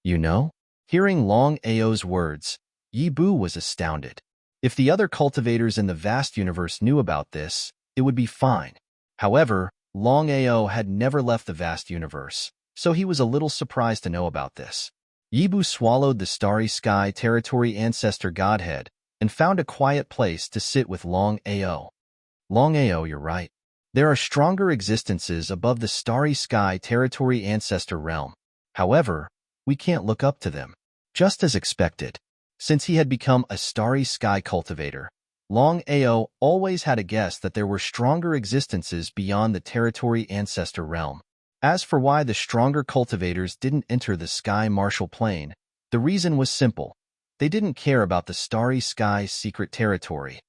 You know? Hearing Longao's words, Yibu was astounded. If the other cultivators in the vast universe knew about this, it would be fine. However, Longao had never left the vast universe, so he was a little surprised to know about this. Yibu swallowed the Starry Sky Territory Ancestor Godhead and found a quiet place to sit with Longao. Longao, you're right. There are stronger existences above the Starry Sky Territory Ancestor realm. However, we can't look up to them. Just as expected. Since he had become a Starry Sky cultivator, Longao always had a guess that there were stronger existences beyond the Territory Ancestor realm. As for why the stronger cultivators didn't enter the Sky Martial Plane, the reason was simple. They didn't care about the Starry Sky's secret territory.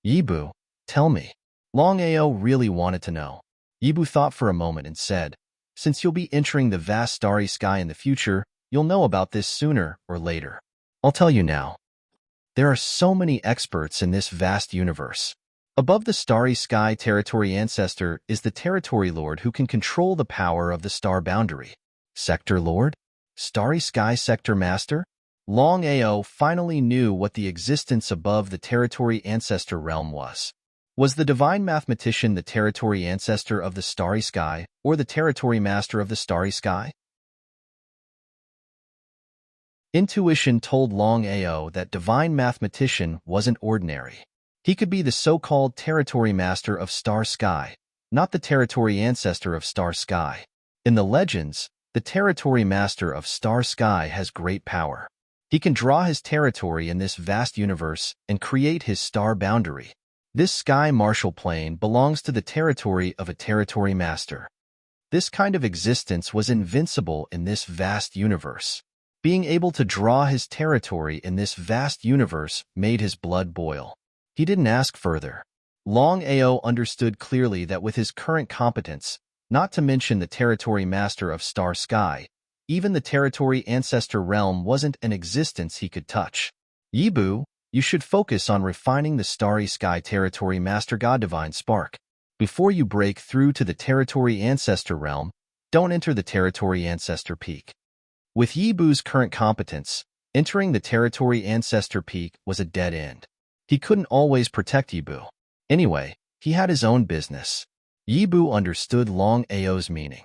Yibu, tell me. Longao really wanted to know. Yibu thought for a moment and said, "Since you'll be entering the vast Starry Sky in the future, you'll know about this sooner or later. I'll tell you now. There are so many experts in this vast universe. Above the Starry Sky Territory Ancestor is the Territory Lord who can control the power of the star boundary. Sector Lord? Starry Sky Sector Master?" Longao finally knew what the existence above the Territory Ancestor realm was. Was the Divine Mathematician the Territory Ancestor of the Starry Sky, or the Territory Master of the Starry Sky? Intuition told Longao that Divine Mathematician wasn't ordinary. He could be the so-called Territory Master of Star Sky, not the Territory Ancestor of Star Sky. In the legends, the Territory Master of Star Sky has great power. He can draw his territory in this vast universe and create his star boundary. This Sky Martial Plane belongs to the territory of a Territory Master. This kind of existence was invincible in this vast universe. Being able to draw his territory in this vast universe made his blood boil. He didn't ask further. Longao understood clearly that with his current competence, not to mention the Territory Master of Star Sky, even the Territory Ancestor realm wasn't an existence he could touch. Yibu, you should focus on refining the Starry Sky Territory Master God Divine Spark. Before you break through to the Territory Ancestor realm, don't enter the Territory Ancestor Peak. With Yibu's current competence, entering the Territory Ancestor Peak was a dead end. He couldn't always protect Yibu. Anyway, he had his own business. Yibu understood Longao's meaning.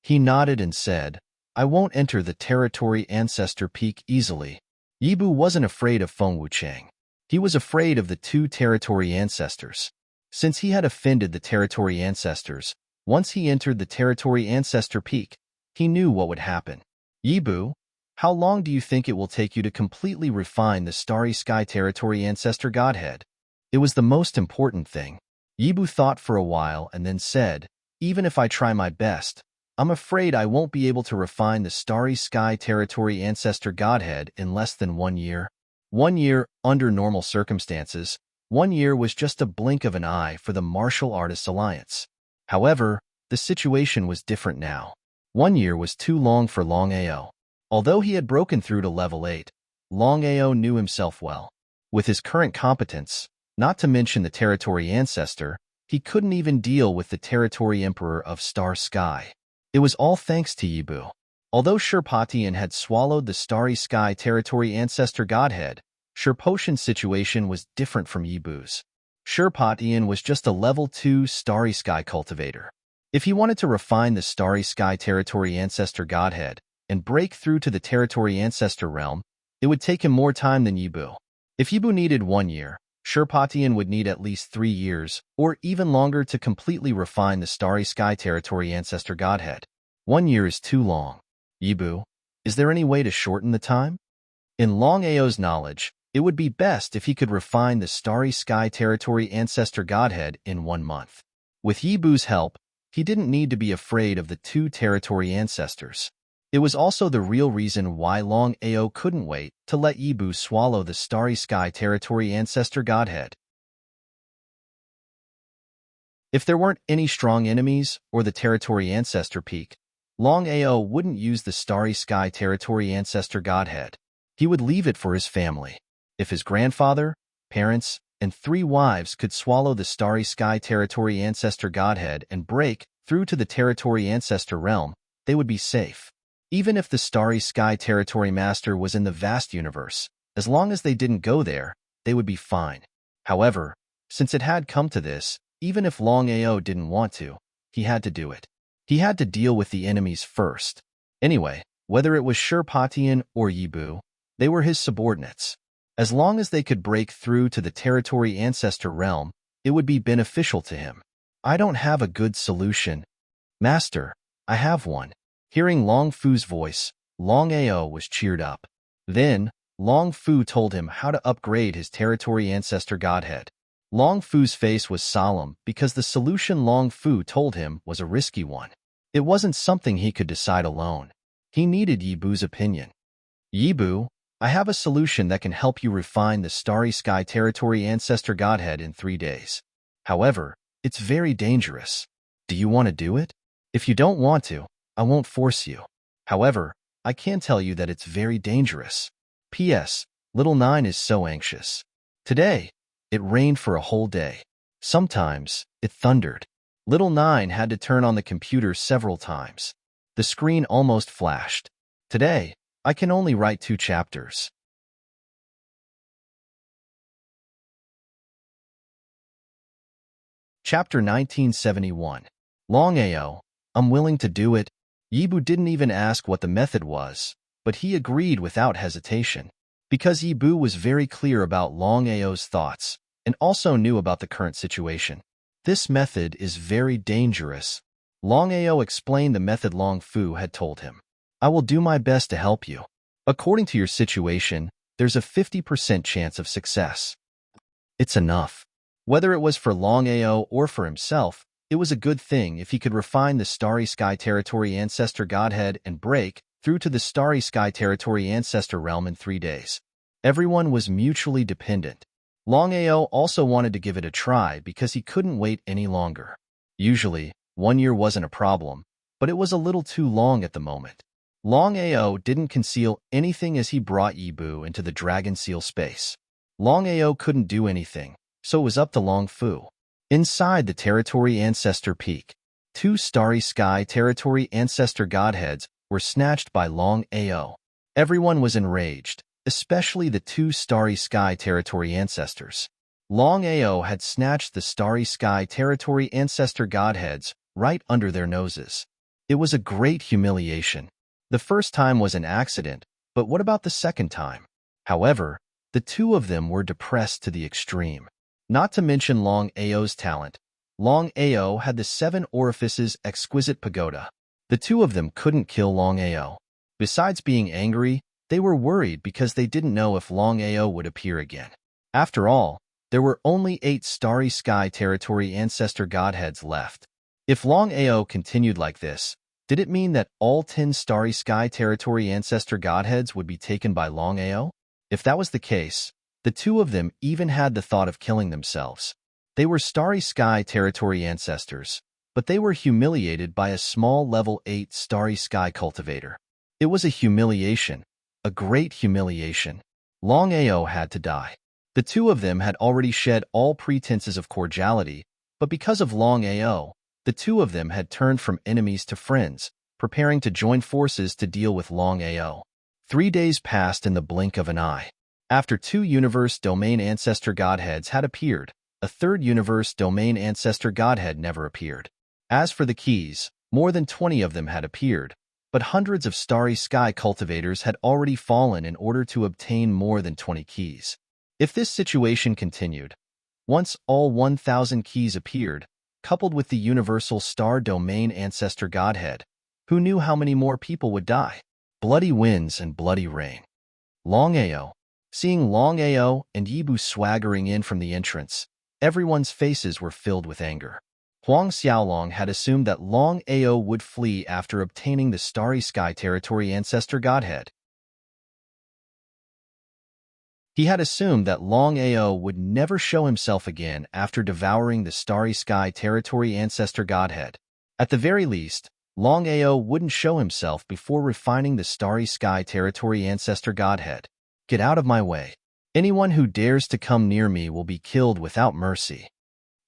He nodded and said, "I won't enter the Territory Ancestor Peak easily." Yibu wasn't afraid of Feng Wuchang. He was afraid of the two Territory Ancestors. Since he had offended the Territory Ancestors, once he entered the Territory Ancestor Peak, he knew what would happen. "Yibu, how long do you think it will take you to completely refine the Starry Sky Territory Ancestor Godhead?" It was the most important thing. Yibu thought for a while and then said, "Even if I try my best, I'm afraid I won't be able to refine the Starry Sky Territory Ancestor Godhead in less than 1 year. 1 year, under normal circumstances, 1 year was just a blink of an eye for the Martial Artists Alliance. However, the situation was different now. 1 year was too long for Longao. Although he had broken through to level 8, Longao knew himself well. With his current competence, Not to mention the territory ancestor, he couldn't even deal with the territory emperor of Star Sky. It was all thanks to Yibu. Although Sherpatian had swallowed the Starry Sky territory ancestor godhead, Sherpotian's situation was different from Yibu's. Sherpatian was just a level 2 Starry Sky cultivator. If he wanted to refine the Starry Sky territory ancestor godhead and break through to the territory ancestor realm, it would take him more time than Yibu. If Yibu needed 1 year, Sherpatian would need at least 3 years, or even longer to completely refine the Starry Sky territory ancestor godhead. 1 year is too long. Yibu, is there any way to shorten the time? In Longao's knowledge, it would be best if he could refine the Starry Sky territory ancestor godhead in 1 month. With Yibu's help, he didn't need to be afraid of the 2 territory ancestors. It was also the real reason why Longao couldn't wait to let Yibu swallow the Starry Sky territory ancestor godhead. If there weren't any strong enemies or the territory ancestor peak, Longao wouldn't use the Starry Sky territory ancestor godhead. He would leave it for his family. If his grandfather, parents, and 3 wives could swallow the Starry Sky territory ancestor godhead and break through to the territory ancestor realm, they would be safe. Even if the Starry Sky territory master was in the vast universe, as long as they didn't go there, they would be fine. However, since it had come to this, even if Longao didn't want to, he had to do it. He had to deal with the enemies first. Anyway, whether it was Sherpatian or Yibu, they were his subordinates. As long as they could break through to the territory ancestor realm, it would be beneficial to him. I don't have a good solution. Master, I have one. Hearing Long Fu's voice, Longao was cheered up. Then, Long Fu told him how to upgrade his territory ancestor godhead. Long Fu's face was solemn because the solution Long Fu told him was a risky one. It wasn't something he could decide alone. He needed Yibu's opinion. Yibu, I have a solution that can help you refine the Starry Sky territory ancestor godhead in 3 days. However, it's very dangerous. Do you want to do it? If you don't want to, I won't force you. However, I can tell you that it's very dangerous. P.S. Little Nine is so anxious. Today, it rained for a whole day. Sometimes, it thundered. Little Nine had to turn on the computer several times. The screen almost flashed. Today, I can only write 2 chapters. Chapter 1971. Longao, I'm willing to do it. Yibu didn't even ask what the method was, but he agreed without hesitation. Because Yibu was very clear about Longao's thoughts and also knew about the current situation. This method is very dangerous. Longao explained the method Long Fu had told him. I will do my best to help you. According to your situation, there's a 50% chance of success. It's enough. Whether it was for Longao or for himself, it was a good thing if he could refine the Starry Sky territory ancestor godhead and break through to the Starry Sky territory ancestor realm in 3 days. Everyone was mutually dependent. Longao also wanted to give it a try because he couldn't wait any longer. Usually, 1 year wasn't a problem, but it was a little too long at the moment. Longao didn't conceal anything as he brought Yibu into the Dragon Seal space. Longao couldn't do anything, so it was up to Long Fu. Inside the territory ancestor peak, 2 Starry Sky territory ancestor godheads were snatched by Longao. Everyone was enraged, especially the 2 Starry Sky territory ancestors. Longao had snatched the Starry Sky territory ancestor godheads right under their noses. It was a great humiliation. The first time was an accident, but what about the second time? However, the 2 of them were depressed to the extreme. Not to mention Longao's talent. Longao had the 7 orifices exquisite pagoda. The 2 of them couldn't kill Longao. Besides being angry, they were worried because they didn't know if Longao would appear again. After all, there were only 8 Starry Sky territory ancestor godheads left. If Longao continued like this, did it mean that all 10 Starry Sky territory ancestor godheads would be taken by Longao? If that was the case, the 2 of them even had the thought of killing themselves. They were Starry Sky territory ancestors, but they were humiliated by a small level 8 Starry Sky cultivator. It was a humiliation, a great humiliation. Longao had to die. The two of them had already shed all pretenses of cordiality, but because of Longao, the two of them had turned from enemies to friends, preparing to join forces to deal with Longao. 3 days passed in the blink of an eye. After 2 universe domain ancestor godheads had appeared, a third universe domain ancestor godhead never appeared. As for the keys, more than 20 of them had appeared, but hundreds of starry sky cultivators had already fallen in order to obtain more than 20 keys. If this situation continued, once all 1,000 keys appeared, coupled with the universal star domain ancestor godhead, who knew how many more people would die? Bloody winds and bloody rain. Longao. Seeing Longao and Yibu swaggering in from the entrance, everyone's faces were filled with anger. Huang Xiaolong had assumed that Longao would flee after obtaining the Starry Sky Territory Ancestor Godhead. He had assumed that Longao would never show himself again after devouring the Starry Sky Territory Ancestor Godhead. At the very least, Longao wouldn't show himself before refining the Starry Sky Territory Ancestor Godhead. Get out of my way. Anyone who dares to come near me will be killed without mercy.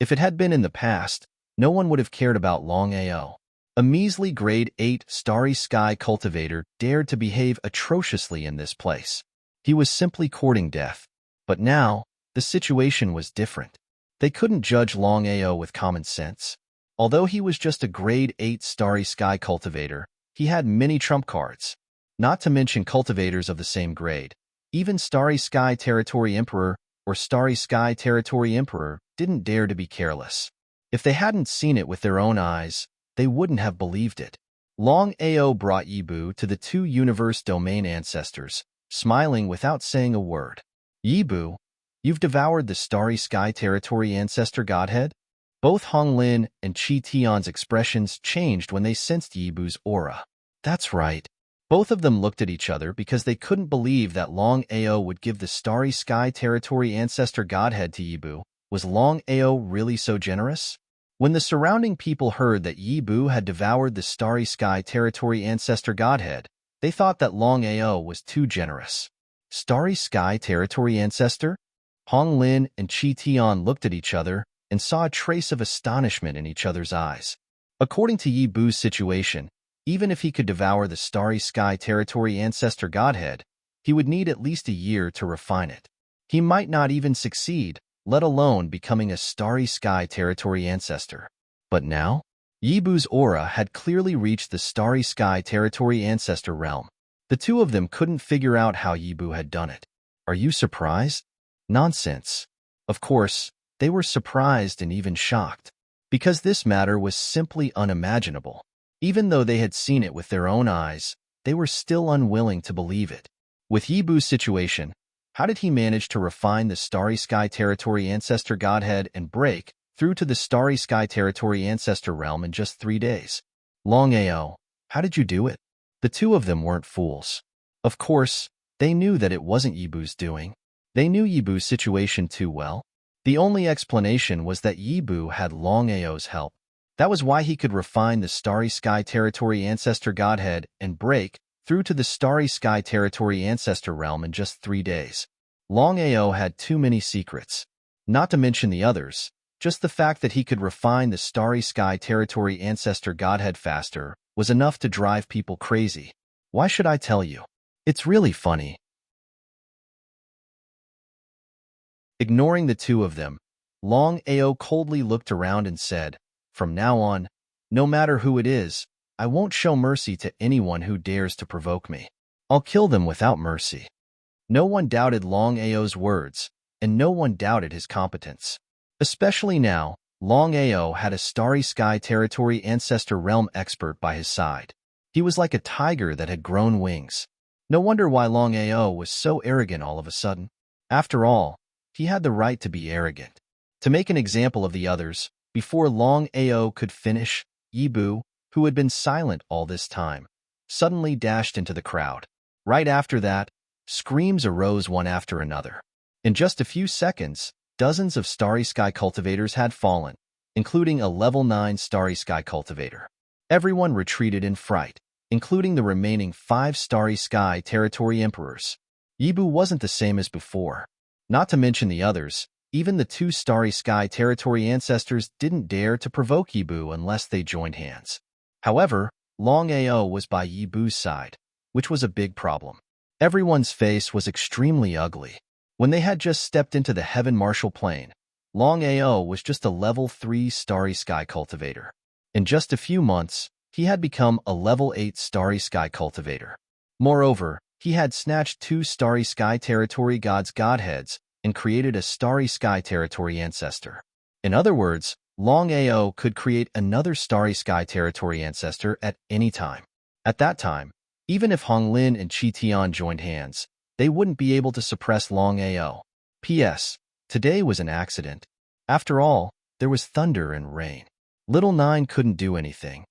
If it had been in the past, no one would have cared about Longao. A measly grade 8 Starry Sky cultivator dared to behave atrociously in this place. He was simply courting death. But now, the situation was different. They couldn't judge Longao with common sense. Although he was just a grade 8 Starry Sky cultivator, he had many trump cards. Not to mention cultivators of the same grade. Even Starry Sky Territory Emperor or Starry Sky Territory Emperor didn't dare to be careless. If they hadn't seen it with their own eyes, they wouldn't have believed it. Longao brought Yibu to the 2 universe domain ancestors, smiling without saying a word. Yibu, you've devoured the Starry Sky Territory Ancestor Godhead? Both Honglin and Qi Tian's expressions changed when they sensed Yibu's aura. That's right. Both of them looked at each other because they couldn't believe that Longao would give the Starry Sky Territory Ancestor Godhead to Yibu. Was Longao really so generous? When the surrounding people heard that Yibu had devoured the Starry Sky Territory Ancestor Godhead, they thought that Longao was too generous. Starry Sky Territory Ancestor? Honglin and Qi Tian looked at each other and saw a trace of astonishment in each other's eyes. According to Yibu's situation, even if he could devour the Starry Sky Territory Ancestor Godhead, he would need at least a year to refine it. He might not even succeed, let alone becoming a Starry Sky Territory Ancestor. But now, Yibu's aura had clearly reached the Starry Sky Territory Ancestor realm. The two of them couldn't figure out how Yibu had done it. Are you surprised? Nonsense. Of course, they were surprised and even shocked, because this matter was simply unimaginable. Even though they had seen it with their own eyes, they were still unwilling to believe it. With Yibu's situation, how did he manage to refine the Starry Sky Territory Ancestor Godhead and break through to the Starry Sky Territory Ancestor realm in just 3 days? Longao, how did you do it? The two of them weren't fools. Of course, they knew that it wasn't Yibu's doing. They knew Yibu's situation too well. The only explanation was that Yibu had Longao's help. That was why he could refine the Starry Sky Territory Ancestor Godhead and break through to the Starry Sky Territory Ancestor realm in just 3 days. Longao had too many secrets. Not to mention the others, just the fact that he could refine the Starry Sky Territory Ancestor Godhead faster was enough to drive people crazy. Why should I tell you? It's really funny. Ignoring the two of them, Longao coldly looked around and said, "From now on, no matter who it is, I won't show mercy to anyone who dares to provoke me. I'll kill them without mercy." No one doubted Longao's words, and no one doubted his competence. Especially now, Longao had a Starry Sky Territory Ancestor Realm expert by his side. He was like a tiger that had grown wings. No wonder why Longao was so arrogant all of a sudden. After all, he had the right to be arrogant. To make an example of the others, before Longao could finish, Yibu, who had been silent all this time, suddenly dashed into the crowd. Right after that, screams arose one after another. In just a few seconds, dozens of Starry Sky cultivators had fallen, including a level 9 Starry Sky cultivator. Everyone retreated in fright, including the remaining 5 Starry Sky Territory Emperors. Yibu wasn't the same as before. Not to mention the others, even the two Starry Sky Territory ancestors didn't dare to provoke Yibu unless they joined hands. However, Longao was by Yibu's side, which was a big problem. Everyone's face was extremely ugly. When they had just stepped into the Heaven Martial Plane, Longao was just a level 3 Starry Sky Cultivator. In just a few months, he had become a level 8 Starry Sky Cultivator. Moreover, he had snatched 2 Starry Sky Territory Gods' godheads and created a Starry Sky Territory ancestor. In other words, Longao could create another Starry Sky Territory ancestor at any time. At that time, even if Honglin and Qi Tian joined hands, they wouldn't be able to suppress Longao. P.S. Today was an accident. After all, there was thunder and rain. Little Nine couldn't do anything.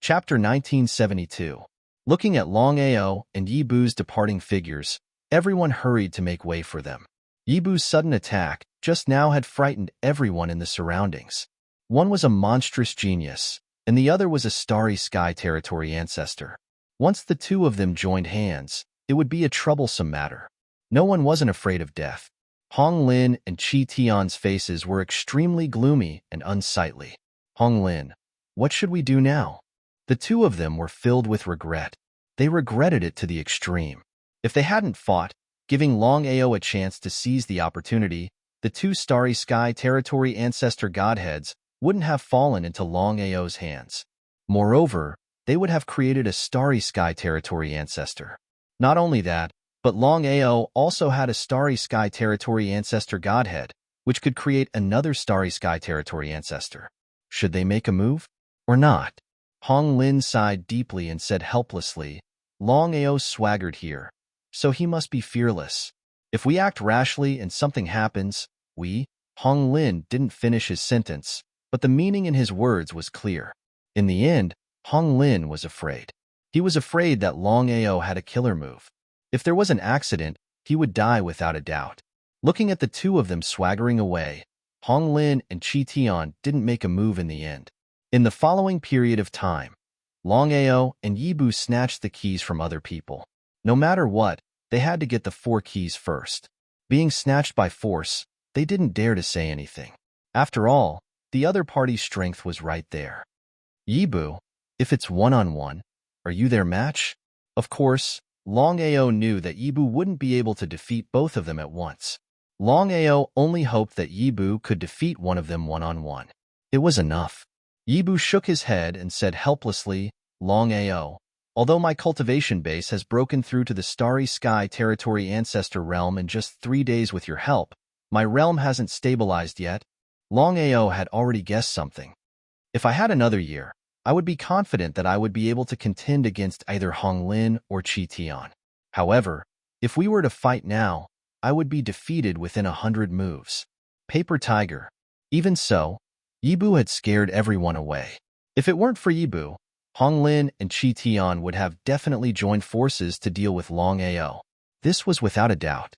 Chapter 1972. Looking at Longao and Yibu's departing figures, everyone hurried to make way for them. Yibu's sudden attack just now had frightened everyone in the surroundings. One was a monstrous genius, and the other was a Starry Sky Territory ancestor. Once the two of them joined hands, it would be a troublesome matter. No one wasn't afraid of death. Hong Lin and Qi Tian's faces were extremely gloomy and unsightly. Hong Lin, what should we do now? The two of them were filled with regret. They regretted it to the extreme. If they hadn't fought, giving Longao a chance to seize the opportunity, the two Starry Sky Territory ancestor godheads wouldn't have fallen into Longao's hands. Moreover, they would have created a Starry Sky Territory ancestor. Not only that, but Longao also had a Starry Sky Territory ancestor godhead, which could create another Starry Sky Territory ancestor. Should they make a move? Or not? Hong Lin sighed deeply and said helplessly, Longao swaggered here, so he must be fearless. If we act rashly and something happens, Hong Lin didn't finish his sentence, but the meaning in his words was clear. In the end, Hong Lin was afraid. He was afraid that Longao had a killer move. If there was an accident, he would die without a doubt. Looking at the two of them swaggering away, Hong Lin and Qi Tian didn't make a move in the end. In the following period of time, Longao and Yibu snatched the keys from other people. No matter what, they had to get the 4 keys first. Being snatched by force, they didn't dare to say anything. After all, the other party's strength was right there. Yibu, if it's one-on-one, are you their match? Of course, Longao knew that Yibu wouldn't be able to defeat both of them at once. Longao only hoped that Yibu could defeat one of them one-on-one. It was enough. Yibu shook his head and said helplessly, Longao, although my cultivation base has broken through to the Starry Sky Territory Ancestor realm in just 3 days with your help, my realm hasn't stabilized yet. Longao had already guessed something. If I had another year, I would be confident that I would be able to contend against either Hong Lin or Qi Tian. However, if we were to fight now, I would be defeated within 100 moves. Paper Tiger. Even so, Yibu had scared everyone away. If it weren't for Yibu, Hong Lin and Qi Tian would have definitely joined forces to deal with Longao. This was without a doubt.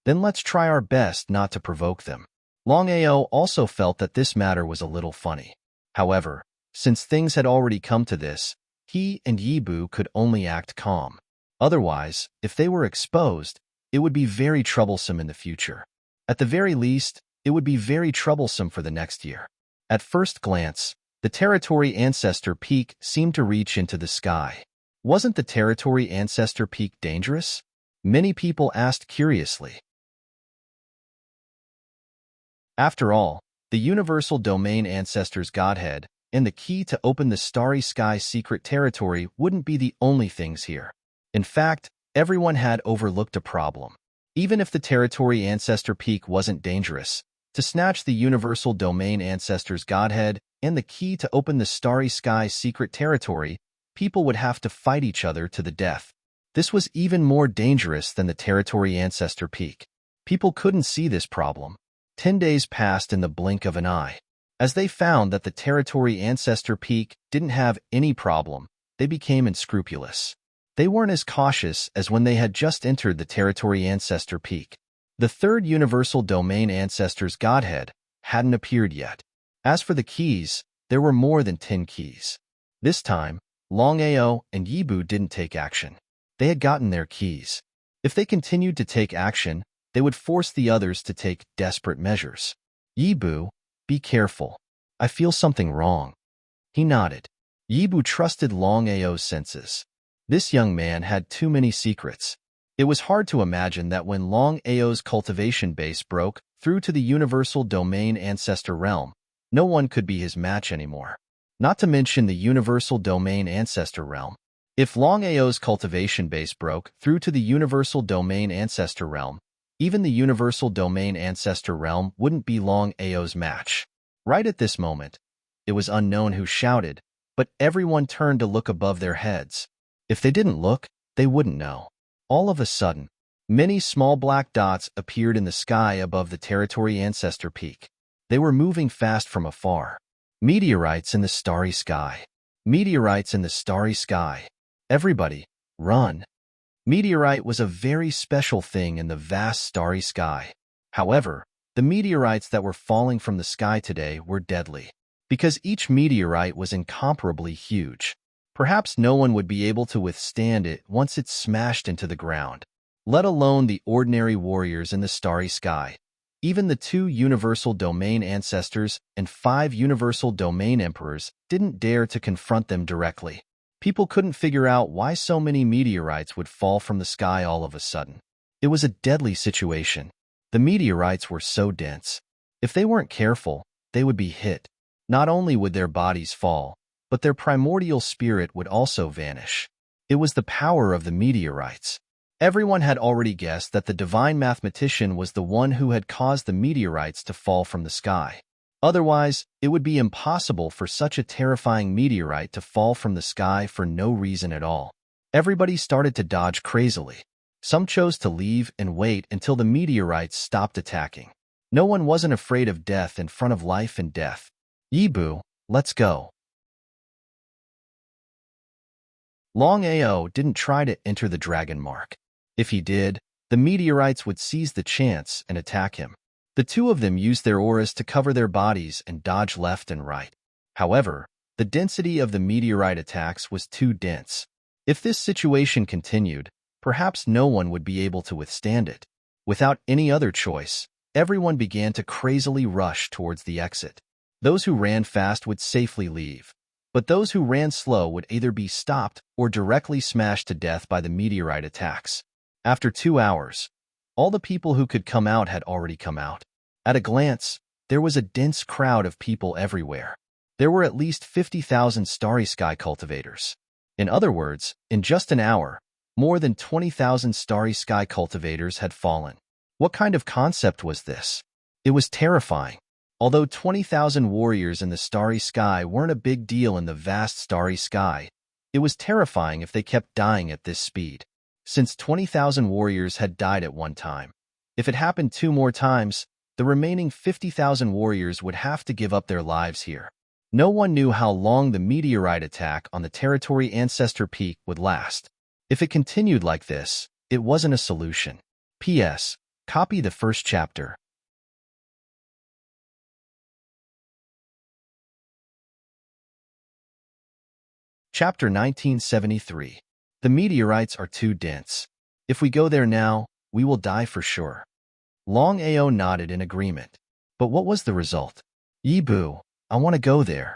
Then let's try our best not to provoke them. Longao also felt that this matter was a little funny. However, since things had already come to this, he and Yibu could only act calm. Otherwise, if they were exposed, it would be very troublesome in the future. At the very least, it would be very troublesome for the next year. At first glance, the Territory Ancestor Peak seemed to reach into the sky. Wasn't the Territory Ancestor Peak dangerous? Many people asked curiously. After all, the Universal Domain Ancestor's Godhead and the key to open the Starry Sky secret territory wouldn't be the only things here. In fact, everyone had overlooked a problem. Even if the Territory Ancestor Peak wasn't dangerous, to snatch the Universal Domain Ancestor's Godhead and the key to open the Starry Sky secret territory, people would have to fight each other to the death. This was even more dangerous than the Territory Ancestor Peak. People couldn't see this problem. 10 days passed in the blink of an eye. As they found that the Territory Ancestor Peak didn't have any problem, they became unscrupulous. They weren't as cautious as when they had just entered the Territory Ancestor Peak. The third Universal Domain Ancestor's Godhead hadn't appeared yet. As for the keys, there were more than 10 keys. This time, Longao and Yibu didn't take action. They had gotten their keys. If they continued to take action, they would force the others to take desperate measures. Yibu, be careful. I feel something wrong. He nodded. Yibu trusted Longao's senses. This young man had too many secrets. It was hard to imagine that when Longao's cultivation base broke through to the universal domain ancestor realm, no one could be his match anymore. Not to mention the universal domain ancestor realm. If Longao's cultivation base broke through to the universal domain ancestor realm, even the universal domain ancestor realm wouldn't be Longao's match. Right at this moment, it was unknown who shouted, but everyone turned to look above their heads. If they didn't look, they wouldn't know. All of a sudden, many small black dots appeared in the sky above the territory ancestor peak. They were moving fast from afar. Meteorites in the starry sky. Meteorites in the starry sky. Everybody, run. Meteorite was a very special thing in the vast starry sky. However, the meteorites that were falling from the sky today were deadly. Because each meteorite was incomparably huge. Perhaps no one would be able to withstand it once it smashed into the ground, let alone the ordinary warriors in the starry sky. Even the 2 universal domain ancestors and 5 universal domain emperors didn't dare to confront them directly. People couldn't figure out why so many meteorites would fall from the sky all of a sudden. It was a deadly situation. The meteorites were so dense. If they weren't careful, they would be hit. Not only would their bodies fall, but their primordial spirit would also vanish. It was the power of the meteorites. Everyone had already guessed that the divine mathematician was the one who had caused the meteorites to fall from the sky. Otherwise, it would be impossible for such a terrifying meteorite to fall from the sky for no reason at all. Everybody started to dodge crazily. Some chose to leave and wait until the meteorites stopped attacking. No one wasn't afraid of death in front of life and death. Yibu, let's go. Longao didn't try to enter the dragon mark. If he did, the meteorites would seize the chance and attack him. The 2 of them used their auras to cover their bodies and dodge left and right. However, the density of the meteorite attacks was too dense. If this situation continued, perhaps no one would be able to withstand it. Without any other choice, everyone began to crazily rush towards the exit. Those who ran fast would safely leave, but those who ran slow would either be stopped or directly smashed to death by the meteorite attacks. After 2 hours, all the people who could come out had already come out. At a glance, there was a dense crowd of people everywhere. There were at least 50,000 starry sky cultivators. In other words, in just an hour, more than 20,000 starry sky cultivators had fallen. What kind of concept was this? It was terrifying. Although 20,000 warriors in the starry sky weren't a big deal in the vast starry sky, it was terrifying if they kept dying at this speed. Since 20,000 warriors had died at one time, if it happened 2 more times, the remaining 50,000 warriors would have to give up their lives here. No one knew how long the meteorite attack on the territory ancestor peak would last. If it continued like this, it wasn't a solution. P.S. Copy the first chapter. Chapter 1973. The meteorites are too dense. If we go there now, we will die for sure. Longao nodded in agreement. But what was the result? Yibu, I want to go there.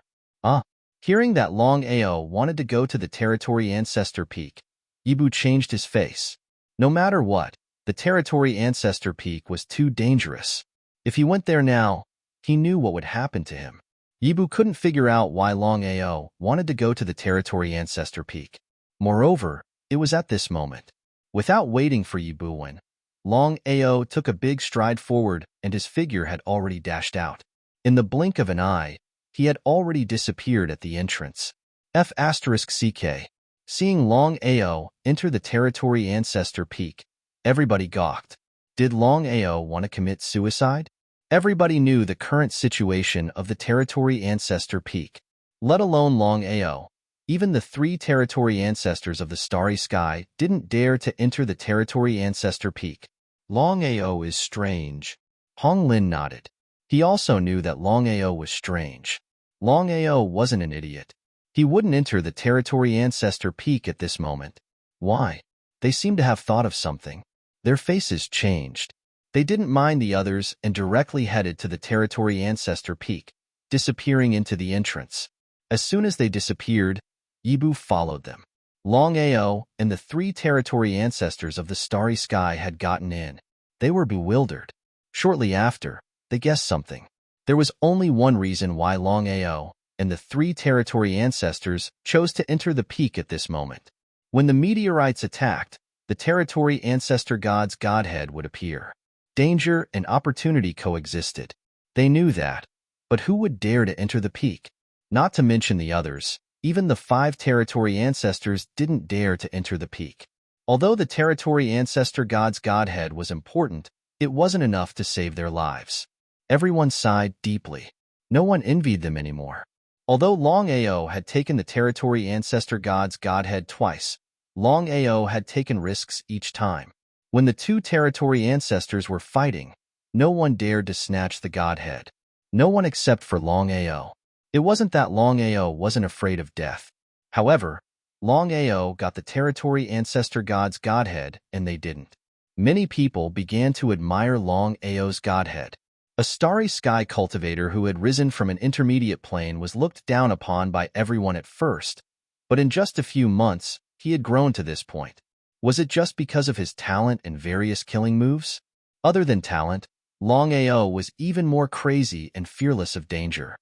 Hearing that Longao wanted to go to the territory ancestor peak, Yibu changed his face. No matter what, the territory ancestor peak was too dangerous. If he went there now, he knew what would happen to him. Yibu couldn't figure out why Longao wanted to go to the territory ancestor peak. Moreover, it was at this moment. Without waiting for Yibu, Longao took a big stride forward and his figure had already dashed out. In the blink of an eye, he had already disappeared at the entrance. F***CK. Seeing Longao enter the territory ancestor peak, everybody gawked. Did Longao want to commit suicide? Everybody knew the current situation of the territory ancestor peak. Let alone Longao. Even the 3 territory ancestors of the starry sky didn't dare to enter the territory ancestor peak. Longao is strange. Hong Lin nodded. He also knew that Longao was strange. Longao wasn't an idiot. He wouldn't enter the territory ancestor peak at this moment. Why? They seemed to have thought of something. Their faces changed. They didn't mind the others and directly headed to the territory ancestor peak, disappearing into the entrance. As soon as they disappeared, Yibu followed them. Longao and the 3 territory ancestors of the starry sky had gotten in. They were bewildered. Shortly after, they guessed something. There was only one reason why Longao and the 3 territory ancestors chose to enter the peak at this moment. When the meteorites attacked, the territory ancestor god's godhead would appear. Danger and opportunity coexisted. They knew that. But who would dare to enter the peak? Not to mention the others, even the 5 territory ancestors didn't dare to enter the peak. Although the territory ancestor god's godhead was important, it wasn't enough to save their lives. Everyone sighed deeply. No one envied them anymore. Although Longao had taken the territory ancestor god's godhead twice, Longao had taken risks each time. When the 2 territory ancestors were fighting, no one dared to snatch the godhead. No one except for Longao. It wasn't that Longao wasn't afraid of death. However, Longao got the territory ancestor god's godhead and they didn't. Many people began to admire Longao's godhead. A starry sky cultivator who had risen from an intermediate plane was looked down upon by everyone at first, but in just a few months, he had grown to this point. Was it just because of his talent and various killing moves? Other than talent, Longao was even more crazy and fearless of danger.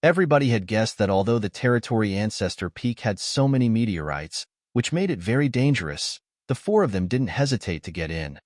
Everybody had guessed that although the territory ancestor peak had so many meteorites, which made it very dangerous, the 4 of them didn't hesitate to get in.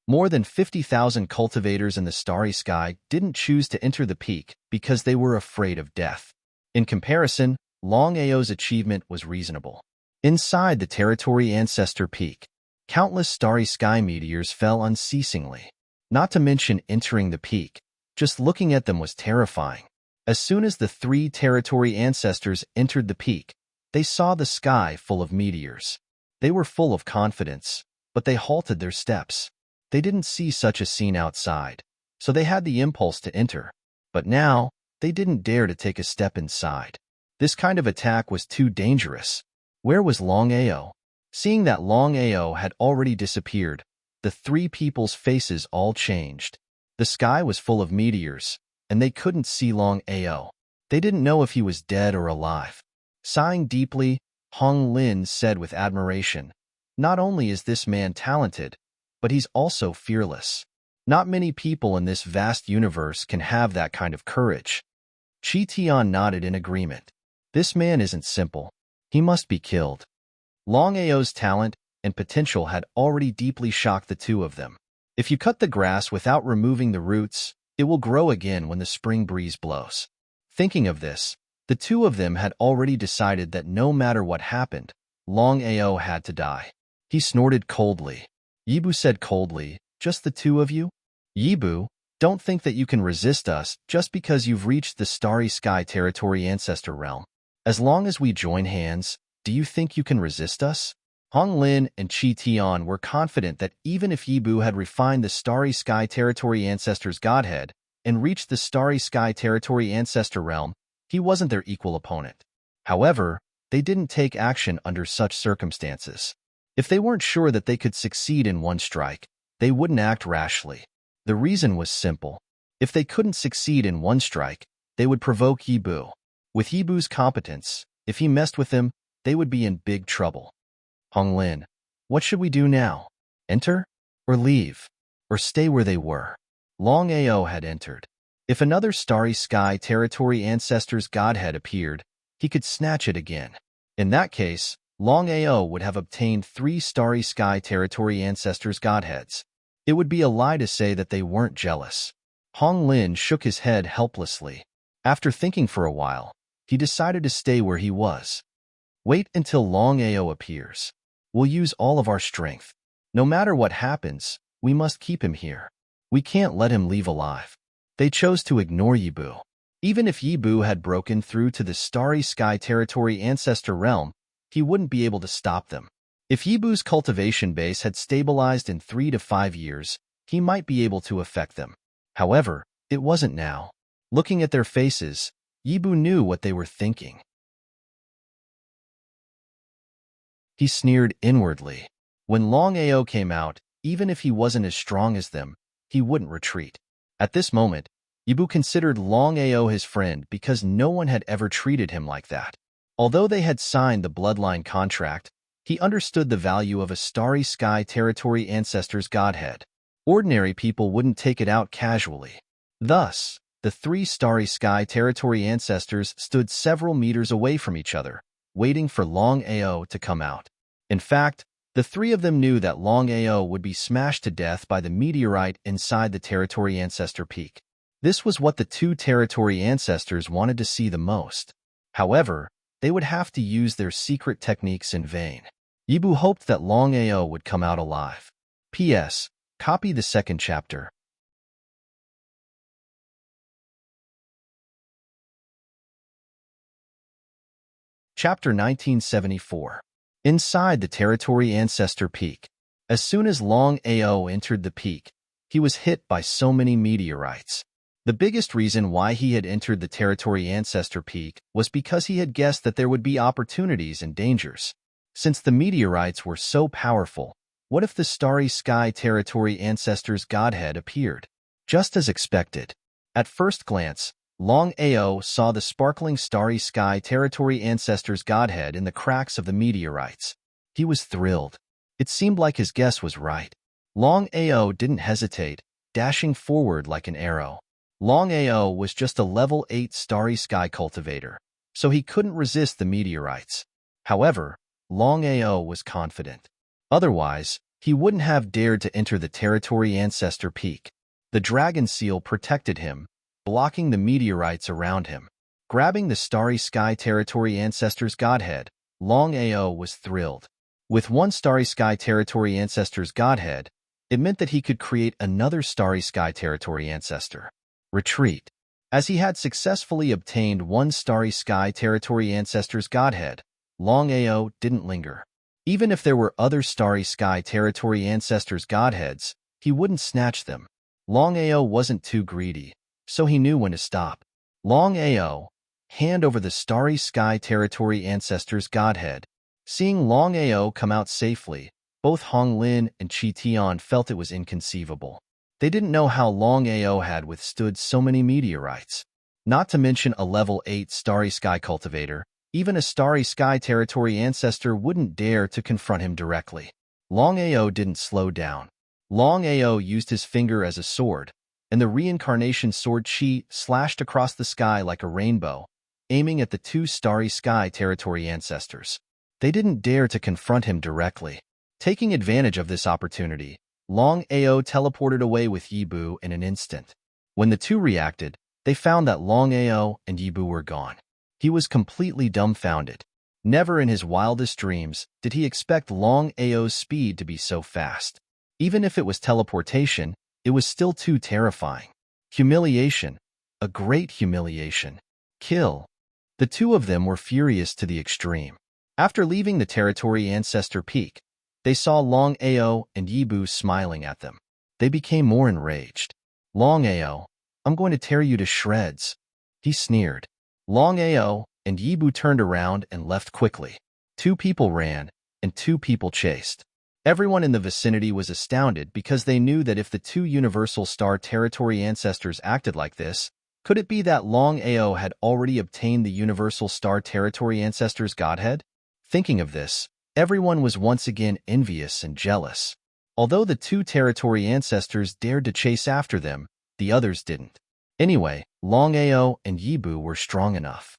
More than 50,000 cultivators in the starry sky didn't choose to enter the peak because they were afraid of death. In comparison, Longao's achievement was reasonable. Inside the territory ancestor peak, countless starry sky meteors fell unceasingly. Not to mention entering the peak, just looking at them was terrifying. As soon as the 3 territory ancestors entered the peak, they saw the sky full of meteors. They were full of confidence, but they halted their steps. They didn't see such a scene outside, so they had the impulse to enter. But now, they didn't dare to take a step inside. This kind of attack was too dangerous. Where was Longao? Seeing that Longao had already disappeared, the 3 people's faces all changed. The sky was full of meteors, and they couldn't see Longao. They didn't know if he was dead or alive. Sighing deeply, Hong Lin said with admiration, "Not only is this man talented, but he's also fearless. Not many people in this vast universe can have that kind of courage." Chi Tian nodded in agreement. This man isn't simple. He must be killed. Longao's talent and potential had already deeply shocked the 2 of them. If you cut the grass without removing the roots, it will grow again when the spring breeze blows. Thinking of this, the 2 of them had already decided that no matter what happened, Longao had to die. He snorted coldly. Yibu said coldly, "Just the 2 of you? Yibu, don't think that you can resist us just because you've reached the starry sky territory ancestor realm. As long as we join hands, do you think you can resist us?" Hong Lin and Chi Tian were confident that even if Yibu had refined the starry sky territory ancestor's godhead and reached the starry sky territory ancestor realm, he wasn't their equal opponent. However, they didn't take action under such circumstances. If they weren't sure that they could succeed in one strike, they wouldn't act rashly. The reason was simple. If they couldn't succeed in one strike, they would provoke Yibu. With Yibu's competence, if he messed with them, they would be in big trouble. Hong Lin, what should we do now? Enter? Or leave? Or stay where they were? Longao had entered. If another starry sky territory ancestor's godhead appeared, he could snatch it again. In that case, Longao would have obtained 3 starry sky territory ancestors' godheads. It would be a lie to say that they weren't jealous. Hong Lin shook his head helplessly. After thinking for a while, he decided to stay where he was. Wait until Longao appears. We'll use all of our strength. No matter what happens, we must keep him here. We can't let him leave alive. They chose to ignore Yibu. Even if Yibu had broken through to the starry sky territory ancestor realm, he wouldn't be able to stop them. If Yibu's cultivation base had stabilized in 3 to 5 years, he might be able to affect them. However, it wasn't now. Looking at their faces, Yibu knew what they were thinking. He sneered inwardly. When Longao came out, even if he wasn't as strong as them, he wouldn't retreat. At this moment, Yibu considered Longao his friend because no one had ever treated him like that. Although they had signed the bloodline contract, he understood the value of a starry sky territory ancestor's godhead. Ordinary people wouldn't take it out casually. Thus, the three starry sky territory ancestors stood several meters away from each other, waiting for Longao to come out. In fact, the three of them knew that Longao would be smashed to death by the meteorite inside the territory ancestor peak. This was what the two territory ancestors wanted to see the most. However, they would have to use their secret techniques in vain. Yibu hoped that Longao would come out alive. P.S. Copy the second chapter. Chapter 1974. Inside the territory ancestor peak. As soon as Longao entered the peak, he was hit by so many meteorites. The biggest reason why he had entered the territory ancestor peak was because he had guessed that there would be opportunities and dangers. Since the meteorites were so powerful, what if the starry sky territory ancestor's godhead appeared? Just as expected. At first glance, Longao saw the sparkling starry sky territory ancestor's godhead in the cracks of the meteorites. He was thrilled. It seemed like his guess was right. Longao didn't hesitate, dashing forward like an arrow. Longao was just a level 8 starry sky cultivator, so he couldn't resist the meteorites. However, Longao was confident. Otherwise, he wouldn't have dared to enter the territory ancestor peak. The dragon seal protected him, blocking the meteorites around him. Grabbing the starry sky territory ancestor's godhead, Longao was thrilled. With one starry sky territory ancestor's godhead, it meant that he could create another starry sky territory ancestor. Retreat. As he had successfully obtained one starry sky territory ancestor's godhead, Longao didn't linger. Even if there were other starry sky territory ancestors' godheads, he wouldn't snatch them. Longao wasn't too greedy, so he knew when to stop. Longao, hand over the starry sky territory ancestor's godhead. Seeing Longao come out safely, both Hong Lin and Qi Tian felt it was inconceivable. They didn't know how Longao had withstood so many meteorites. Not to mention a level 8 starry sky cultivator, even a starry sky territory ancestor wouldn't dare to confront him directly. Longao didn't slow down. Longao used his finger as a sword, and the reincarnation sword Qi slashed across the sky like a rainbow, aiming at the two starry sky territory ancestors. They didn't dare to confront him directly. Taking advantage of this opportunity, Longao teleported away with Yibu in an instant. When the two reacted, they found that Longao and Yibu were gone. He was completely dumbfounded. Never in his wildest dreams did he expect Longao's speed to be so fast. Even if it was teleportation, it was still too terrifying. Humiliation. A great humiliation. Kill. The two of them were furious to the extreme. After leaving the territory ancestor peak, they saw Longao and Yibu smiling at them. They became more enraged. Longao, I'm going to tear you to shreds. He sneered. Longao and Yibu turned around and left quickly. 2 people ran, and 2 people chased. Everyone in the vicinity was astounded because they knew that if the 2 Universal Star Territory ancestors acted like this, could it be that Longao had already obtained the Universal Star Territory ancestors' godhead? Thinking of this, everyone was once again envious and jealous. Although the 2 territory ancestors dared to chase after them, the others didn't. Anyway, Longao and Yibu were strong enough.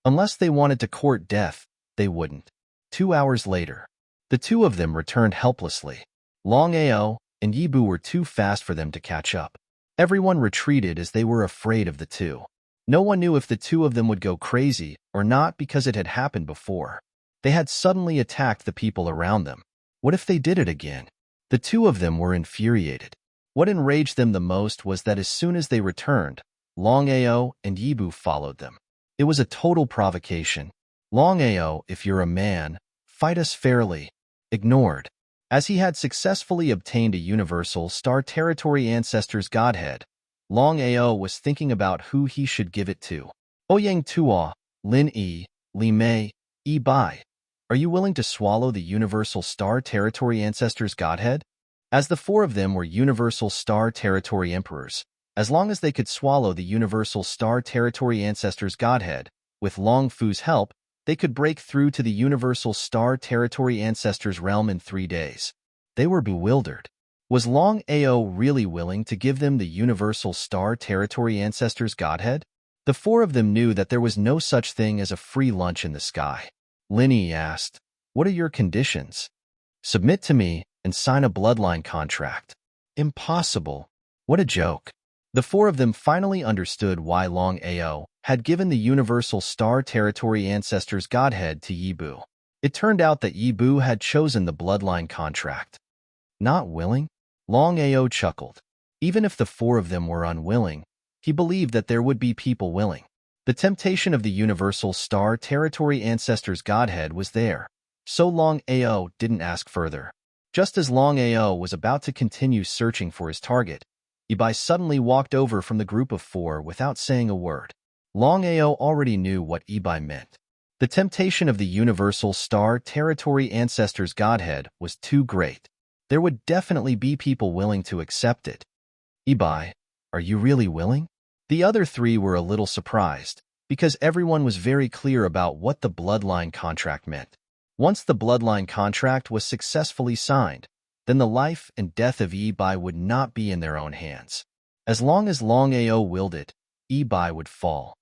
Unless they wanted to court death, they wouldn't. 2 hours later, the 2 of them returned helplessly. Longao and Yibu were too fast for them to catch up. Everyone retreated as they were afraid of the 2. No one knew if the 2 of them would go crazy or not because it had happened before. They had suddenly attacked the people around them. What if they did it again? The 2 of them were infuriated. What enraged them the most was that as soon as they returned, Longao and Yibu followed them. It was a total provocation. Longao, if you're a man, fight us fairly. Ignored. As he had successfully obtained a universal star territory ancestor's godhead, Longao was thinking about who he should give it to. Ouyang Tua, Lin Yi, Li Mei, Yi Bai. Are you willing to swallow the universal star territory ancestor's godhead? As the four of them were universal star territory emperors, as long as they could swallow the universal star territory ancestor's godhead, with Long Fu's help, they could break through to the universal star territory ancestor's realm in 3 days. They were bewildered. Was Long Ao really willing to give them the universal star territory ancestor's godhead? The four of them knew that there was no such thing as a free lunch in the sky. Linny asked, "What are your conditions?" "Submit to me and sign a bloodline contract." Impossible. What a joke. The four of them finally understood why Long Ao had given the universal star territory ancestor's godhead to Yibu. It turned out that Yibu had chosen the bloodline contract. Not willing? Long Ao chuckled. Even if the four of them were unwilling, he believed that there would be people willing. The temptation of the universal star territory ancestor's godhead was there, so Long Ao didn't ask further. Just as Long Ao was about to continue searching for his target, Ibai suddenly walked over from the group of four without saying a word. Long Ao already knew what Ibai meant. The temptation of the universal star territory ancestor's godhead was too great. There would definitely be people willing to accept it. "Ibai, are you really willing?" The other three were a little surprised, because everyone was very clear about what the bloodline contract meant. Once the bloodline contract was successfully signed, then the life and death of Ibai would not be in their own hands. As long as Long Ao willed it, Ibai would fall.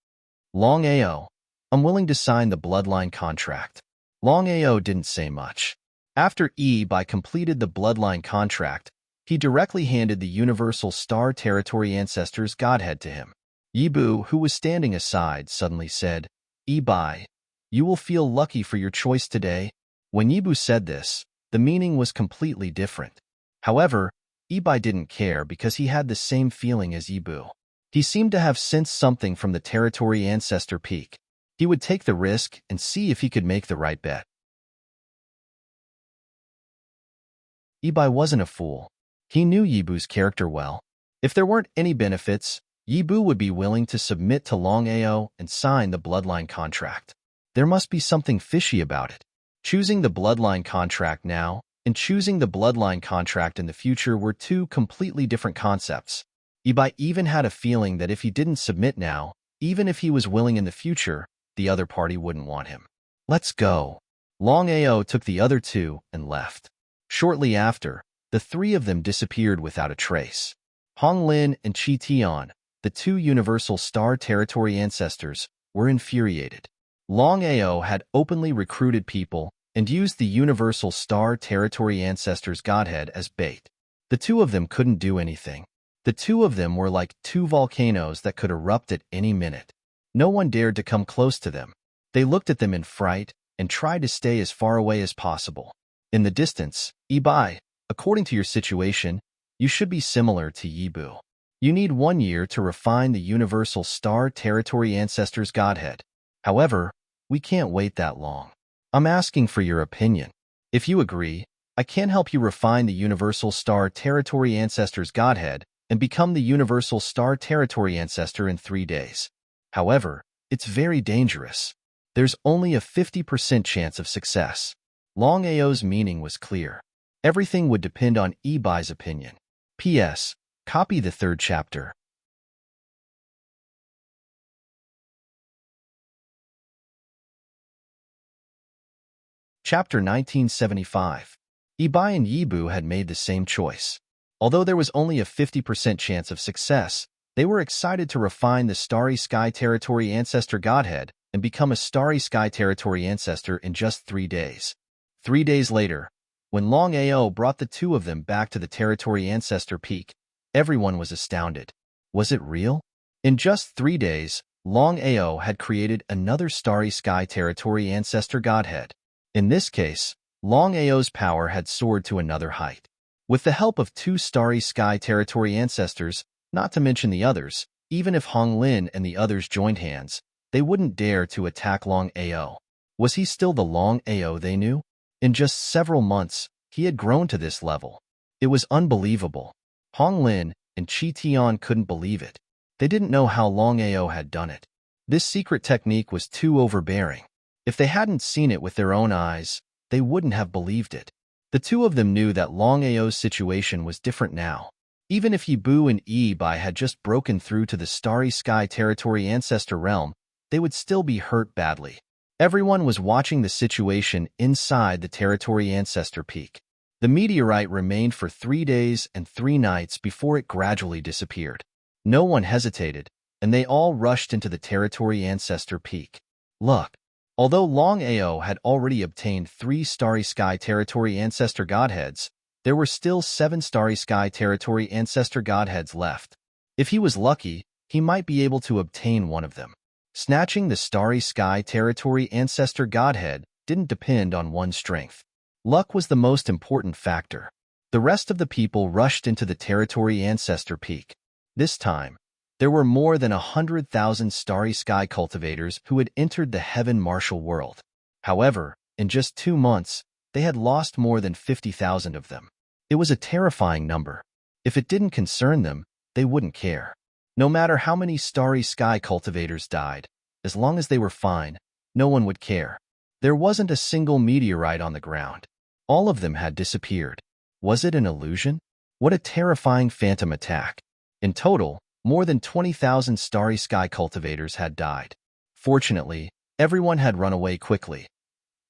"Long Ao, I'm willing to sign the bloodline contract." Long Ao didn't say much. After Ibai completed the bloodline contract, he directly handed the universal star territory ancestor's godhead to him. Yibu, who was standing aside, suddenly said, "Ibai, you will feel lucky for your choice today." When Yibu said this, the meaning was completely different. However, Ibai didn't care because he had the same feeling as Yibu. He seemed to have sensed something from the territory ancestor peak. He would take the risk and see if he could make the right bet. Ibai wasn't a fool. He knew Yibu's character well. If there weren't any benefits, Yibu would be willing to submit to Long Ao and sign the bloodline contract. There must be something fishy about it. Choosing the bloodline contract now and choosing the bloodline contract in the future were two completely different concepts. Ibai even had a feeling that if he didn't submit now, even if he was willing in the future, the other party wouldn't want him. "Let's go." Long Ao took the other two and left. Shortly after, the three of them disappeared without a trace. Hong Lin and Chi Tian, the two universal star territory ancestors, were infuriated. Long Ao had openly recruited people and used the universal star territory ancestor's godhead as bait. The two of them couldn't do anything. The two of them were like two volcanoes that could erupt at any minute. No one dared to come close to them. They looked at them in fright and tried to stay as far away as possible. In the distance, Ibai, according to your situation, you should be similar to Yibu. You need 1 year to refine the universal star territory ancestor's godhead. However, we can't wait that long. I'm asking for your opinion. If you agree, I can help you refine the universal star territory ancestor's godhead and become the universal star territory ancestor in 3 days. However, it's very dangerous. There's only a 50% chance of success. Long Ao's meaning was clear. Everything would depend on Ibai's opinion. P.S. Copy the 3rd chapter. Chapter 1975. Ibai and Yibu had made the same choice. Although there was only a 50% chance of success, they were excited to refine the Starry Sky Territory Ancestor Godhead and become a Starry Sky Territory Ancestor in just 3 days. 3 days later, when Long Ao brought the two of them back to the Territory Ancestor Peak, everyone was astounded. Was it real? In just 3 days, Long Ao had created another Starry Sky Territory Ancestor Godhead. In this case, Long Ao's power had soared to another height. With the help of 2 Starry Sky Territory Ancestors, not to mention the others, even if Hong Lin and the others joined hands, they wouldn't dare to attack Long Ao. Was he still the Long Ao they knew? In just several months, he had grown to this level. It was unbelievable. Hong Lin and Chi Tian couldn't believe it. They didn't know how Longao had done it. This secret technique was too overbearing. If they hadn't seen it with their own eyes, they wouldn't have believed it. The two of them knew that Longao's situation was different now. Even if Yibu and Yi Bai had just broken through to the Starry Sky Territory Ancestor Realm, they would still be hurt badly. Everyone was watching the situation inside the Territory Ancestor Peak. The meteorite remained for 3 days and 3 nights before it gradually disappeared. No one hesitated, and they all rushed into the Territory Ancestor Peak. Look, although Longao had already obtained 3 Starry Sky Territory Ancestor Godheads, there were still 7 Starry Sky Territory Ancestor Godheads left. If he was lucky, he might be able to obtain one of them. Snatching the Starry Sky Territory Ancestor Godhead didn't depend on one's strength. Luck was the most important factor. The rest of the people rushed into the Territory Ancestor Peak. This time, there were more than 100,000 Starry Sky cultivators who had entered the Heaven Martial World. However, in just 2 months, they had lost more than 50,000 of them. It was a terrifying number. If it didn't concern them, they wouldn't care. No matter how many Starry Sky cultivators died, as long as they were fine, no one would care. There wasn't a single meteorite on the ground. All of them had disappeared. Was it an illusion? What a terrifying phantom attack. In total, more than 20,000 Starry Sky cultivators had died. Fortunately, everyone had run away quickly.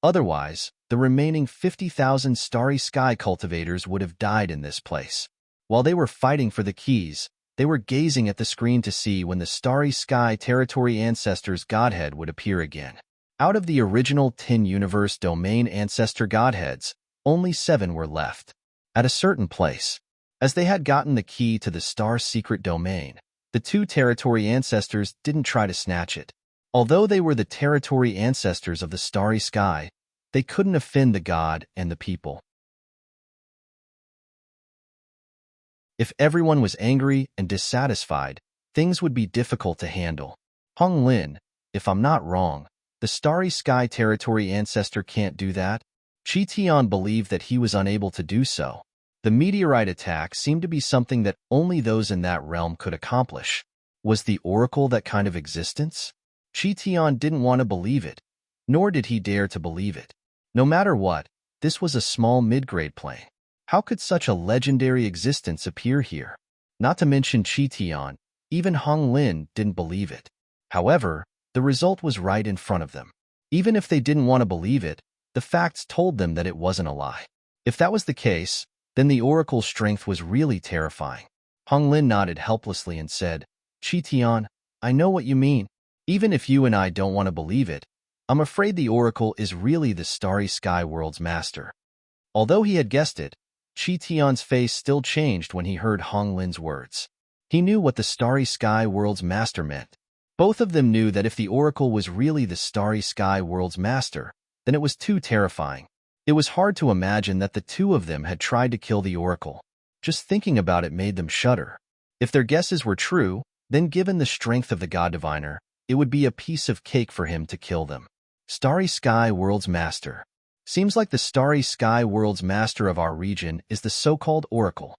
Otherwise, the remaining 50,000 Starry Sky cultivators would have died in this place. While they were fighting for the keys, they were gazing at the screen to see when the Starry Sky Territory Ancestors Godhead would appear again. Out of the original 10 Universe Domain Ancestor Godheads, only 7 were left. At a certain place, as they had gotten the key to the Star Secret Domain, the 2 Territory Ancestors didn't try to snatch it. Although they were the Territory Ancestors of the Starry Sky, they couldn't offend the god and the people. If everyone was angry and dissatisfied, things would be difficult to handle. Hong Lin, if I'm not wrong, the Starry Sky Territory Ancestor can't do that? Chi Tian believed that he was unable to do so. The meteorite attack seemed to be something that only those in that realm could accomplish. Was the Oracle that kind of existence? Chi Tian didn't want to believe it, nor did he dare to believe it. No matter what, this was a small mid-grade plane. How could such a legendary existence appear here? Not to mention Chi Tian, even Hong Lin didn't believe it. However, the result was right in front of them. Even if they didn't want to believe it, the facts told them that it wasn't a lie. If that was the case, then the Oracle's strength was really terrifying. Hong Lin nodded helplessly and said, Chi Tian, I know what you mean. Even if you and I don't want to believe it, I'm afraid the Oracle is really the Starry Sky World's master. Although he had guessed it, Chi Tian's face still changed when he heard Hong Lin's words. He knew what the Starry Sky World's master meant. Both of them knew that if the Oracle was really the Starry Sky World's master, then it was too terrifying. It was hard to imagine that the two of them had tried to kill the Oracle. Just thinking about it made them shudder. If their guesses were true, then given the strength of the God Diviner, it would be a piece of cake for him to kill them. Starry Sky World's master. Seems like the Starry Sky World's master of our region is the so-called Oracle.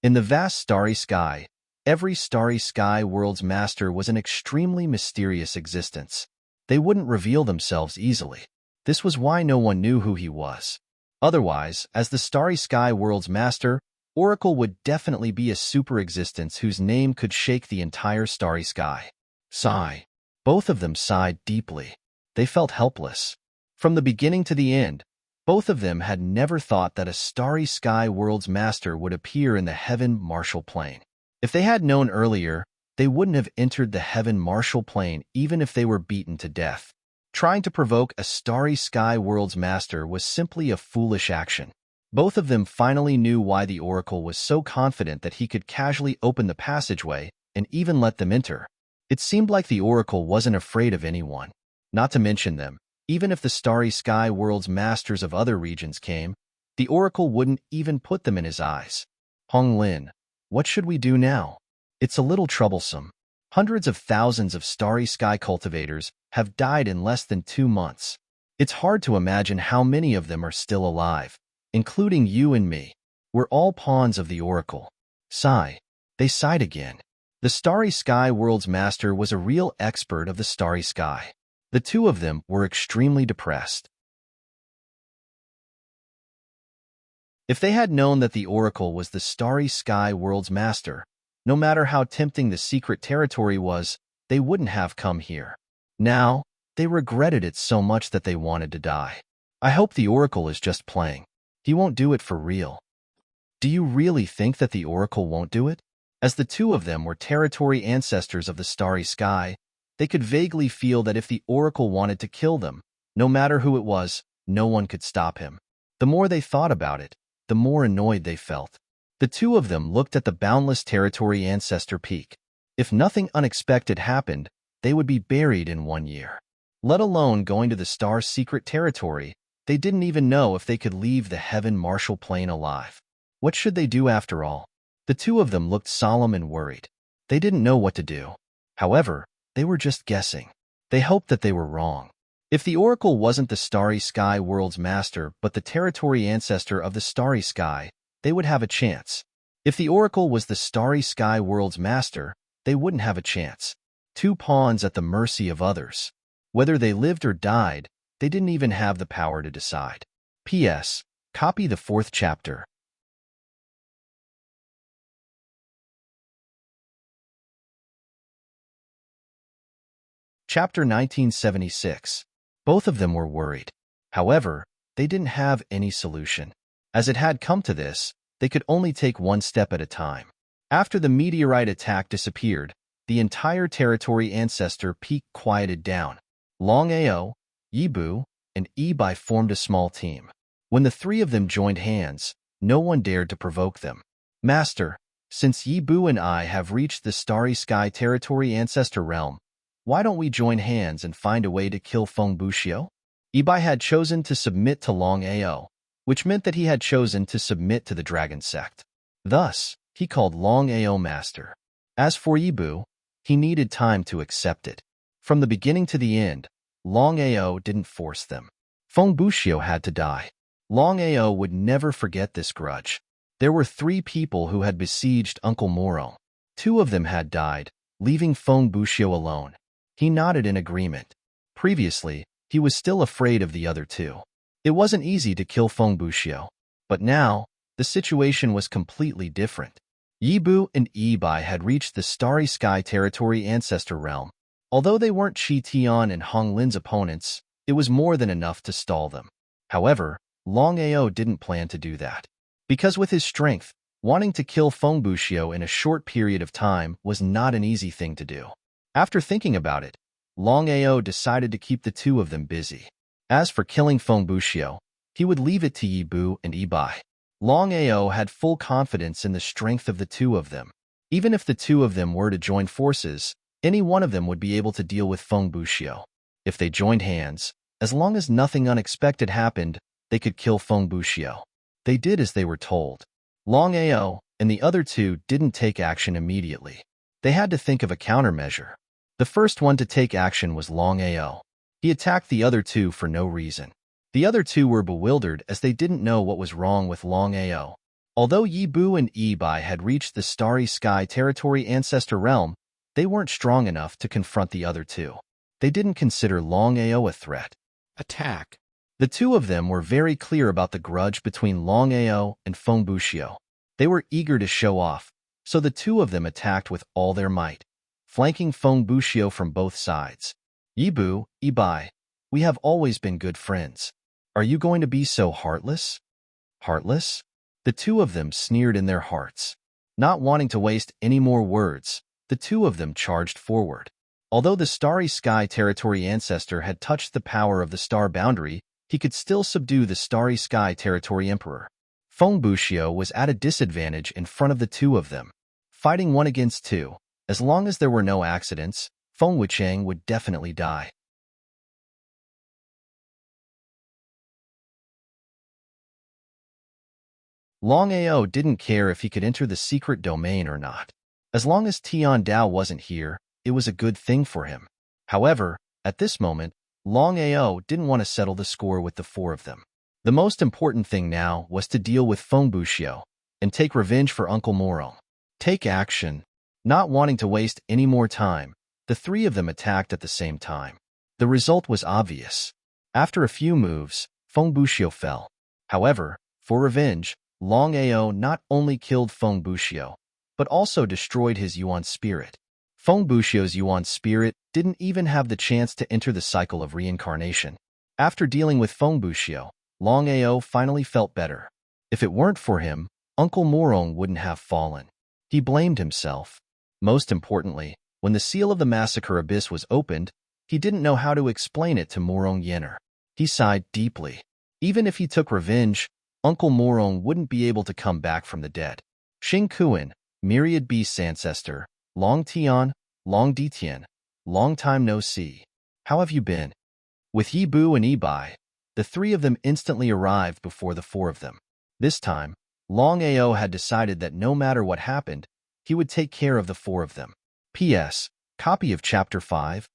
In the vast starry sky, every Starry Sky World's master was an extremely mysterious existence. They wouldn't reveal themselves easily. This was why no one knew who he was. Otherwise, as the Starry Sky World's master, Oracle would definitely be a super existence whose name could shake the entire starry sky. Sigh. Both of them sighed deeply. They felt helpless. From the beginning to the end, both of them had never thought that a Starry Sky World's master would appear in the Heaven Martial Plane. If they had known earlier, they wouldn't have entered the Heaven Martial Plane even if they were beaten to death. Trying to provoke a Starry Sky World's master was simply a foolish action. Both of them finally knew why the Oracle was so confident that he could casually open the passageway and even let them enter. It seemed like the Oracle wasn't afraid of anyone. Not to mention them, even if the Starry Sky World's masters of other regions came, the Oracle wouldn't even put them in his eyes. Hong Lin, what should we do now? It's a little troublesome. Hundreds of thousands of Starry Sky cultivators have died in less than 2 months. It's hard to imagine how many of them are still alive. including you and me. We're all pawns of the oracle. Sigh. They sighed again. The Starry Sky World's master was a real expert of the starry sky. The two of them were extremely depressed. If they had known that the oracle was the Starry Sky World's master, no matter how tempting the secret territory was, they wouldn't have come here. Now, they regretted it so much that they wanted to die. I hope the oracle is just playing. He won't do it for real. Do you really think that the oracle won't do it? As the two of them were territory ancestors of the starry sky, they could vaguely feel that if the oracle wanted to kill them, no matter who it was, no one could stop him. The more they thought about it, the more annoyed they felt. The two of them looked at the boundless territory ancestor peak. If nothing unexpected happened, they would be buried in 1 year. Let alone going to the star's secret territory, they didn't even know if they could leave the heaven Marshall Plain alive. What should they do after all? The two of them looked solemn and worried. They didn't know what to do. However, they were just guessing. They hoped that they were wrong. If the oracle wasn't the Starry Sky World's master but the territory ancestor of the starry sky, they would have a chance. If the oracle was the Starry Sky World's master, they wouldn't have a chance. Two pawns at the mercy of others. Whether they lived or died, they didn't even have the power to decide. P.S. Copy the 4th chapter. Chapter 1976. Both of them were worried. However, they didn't have any solution. As it had come to this, they could only take one step at a time. After the meteorite attack disappeared, the entire territory ancestor peak quieted down. Longao, Yibu, and Ebai formed a small team. When the three of them joined hands, no one dared to provoke them. Master, since Yibu and I have reached the Starry Sky Territory Ancestor Realm, why don't we join hands and find a way to kill Feng Buxiu? Ebai had chosen to submit to Longao, which meant that he had chosen to submit to the dragon sect. Thus, he called Longao master. As for Yibu, he needed time to accept it. From the beginning to the end, Longao didn't force them. Feng Buxiu had to die. Longao would never forget this grudge. There were 3 people who had besieged Uncle Moro. 2 of them had died, leaving Feng Buxiu alone. He nodded in agreement. Previously, he was still afraid of the other 2. It wasn't easy to kill Feng Buxiu, but now, the situation was completely different. Yibu and Ebai had reached the Starry Sky Territory Ancestor Realm. Although they weren't Qi Tian and Hong Lin's opponents, it was more than enough to stall them. However, Longao didn't plan to do that. Because with his strength, wanting to kill Feng Buxiu in a short period of time was not an easy thing to do. After thinking about it, Longao decided to keep the two of them busy. As for killing Feng Buxiu, he would leave it to Yibu and Ebai. Longao had full confidence in the strength of the two of them. Even if the two of them were to join forces, any one of them would be able to deal with Feng Buxiu. If they joined hands, as long as nothing unexpected happened, they could kill Feng Buxiu. They did as they were told. Longao and the other 2 didn't take action immediately. They had to think of a countermeasure. The first one to take action was Longao. He attacked the other 2 for no reason. The other 2 were bewildered as they didn't know what was wrong with Longao. Although Yibu and Ebai had reached the Starry Sky Territory Ancestor Realm, they weren't strong enough to confront the other 2. They didn't consider Longao a threat. Attack. The two of them were very clear about the grudge between Longao and Feng Buxiu. They were eager to show off, so the two of them attacked with all their might, flanking Feng Buxiu from both sides. Yibu, Ebai, we have always been good friends. Are you going to be so heartless? Heartless? The two of them sneered in their hearts. Not wanting to waste any more words, the two of them charged forward. Although the Starry Sky Territory Ancestor had touched the power of the star boundary, he could still subdue the Starry Sky Territory Emperor. Feng Buxiu was at a disadvantage in front of the two of them. Fighting 1 against 2, as long as there were no accidents, Feng Wuchang would definitely die. Longao didn't care if he could enter the secret domain or not. As long as Tian Dao wasn't here, it was a good thing for him. However, at this moment, Longao didn't want to settle the score with the 4 of them. The most important thing now was to deal with Feng Buxiu and take revenge for Uncle Morong. Take action. Not wanting to waste any more time, the three of them attacked at the same time. The result was obvious. After a few moves, Feng Buxiu fell. However, for revenge, Longao not only killed Feng Buxiu, but also destroyed his Yuan spirit. Feng Buxiu's Yuan spirit didn't even have the chance to enter the cycle of reincarnation. After dealing with Feng Buxiu, Longao finally felt better. If it weren't for him, Uncle Morong wouldn't have fallen. He blamed himself. Most importantly, when the seal of the massacre abyss was opened, he didn't know how to explain it to Morong Yener. He sighed deeply. Even if he took revenge, Uncle Morong wouldn't be able to come back from the dead. Xing Kuan, myriad beast's ancestor, Long Tian, Long Ditian, long time no see. How have you been? With Yi Bu and Yi Bai, the three of them instantly arrived before the four of them. This time, Long Ao had decided that no matter what happened, he would take care of the four of them. P.S. Copy of Chapter 5.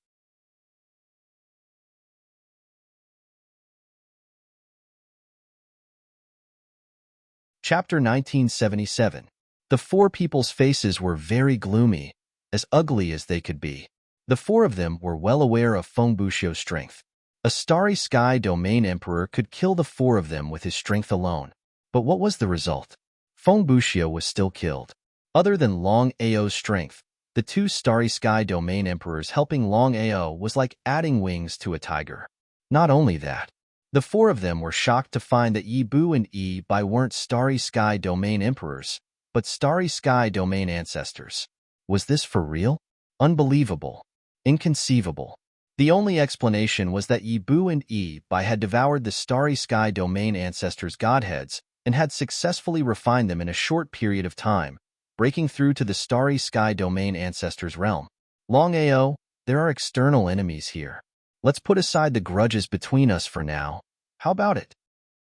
Chapter 1977. The four people's faces were very gloomy, as ugly as they could be. The four of them were well aware of Feng Buxiu's strength. A starry sky domain emperor could kill the four of them with his strength alone. But what was the result? Feng Buxiu was still killed. Other than Long Ao's strength, the two starry sky domain emperors helping Long Ao was like adding wings to a tiger. Not only that, the four of them were shocked to find that Yi Bu and Yi Bai weren't starry sky domain emperors, but starry sky domain ancestors. Was this for real? Unbelievable. Inconceivable. The only explanation was that Yi Bu and Yi Bai had devoured the starry sky domain ancestors' godheads and had successfully refined them in a short period of time, breaking through to the starry sky domain ancestors' realm. Long Ao, there are external enemies here. Let's put aside the grudges between us for now. How about it?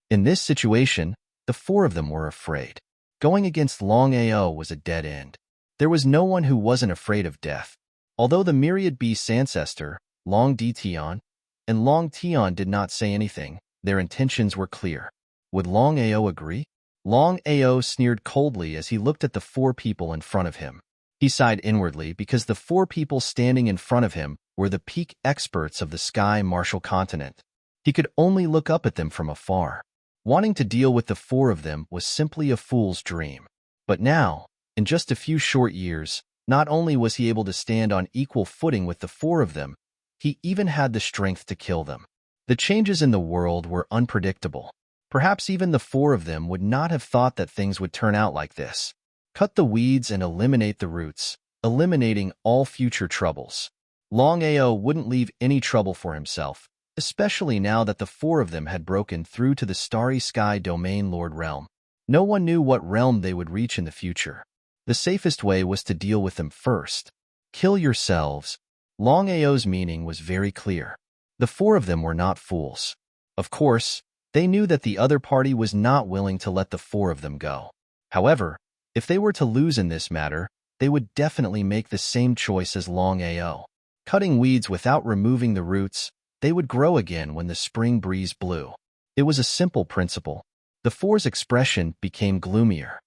In this situation, the four of them were afraid. Going against Long Ao was a dead end. There was no one who wasn't afraid of death. Although the myriad beast's ancestor, Long Ditian, and Long Tian did not say anything, their intentions were clear. Would Long Ao agree? Long Ao sneered coldly as he looked at the four people in front of him. He sighed inwardly because the four people standing in front of him were the peak experts of the sky martial continent. He could only look up at them from afar. Wanting to deal with the four of them was simply a fool's dream. But now, in just a few short years, not only was he able to stand on equal footing with the four of them, he even had the strength to kill them. The changes in the world were unpredictable. Perhaps even the four of them would not have thought that things would turn out like this. Cut the weeds and eliminate the roots, eliminating all future troubles. Long Ao wouldn't leave any trouble for himself, especially now that the four of them had broken through to the starry sky domain lord realm. No one knew what realm they would reach in the future. The safest way was to deal with them first. Kill yourselves. Long Ao's meaning was very clear. The four of them were not fools. Of course, they knew that the other party was not willing to let the four of them go. However, if they were to lose in this matter, they would definitely make the same choice as Long Ao. Cutting weeds without removing the roots, they would grow again when the spring breeze blew. It was a simple principle. The four's expression became gloomier.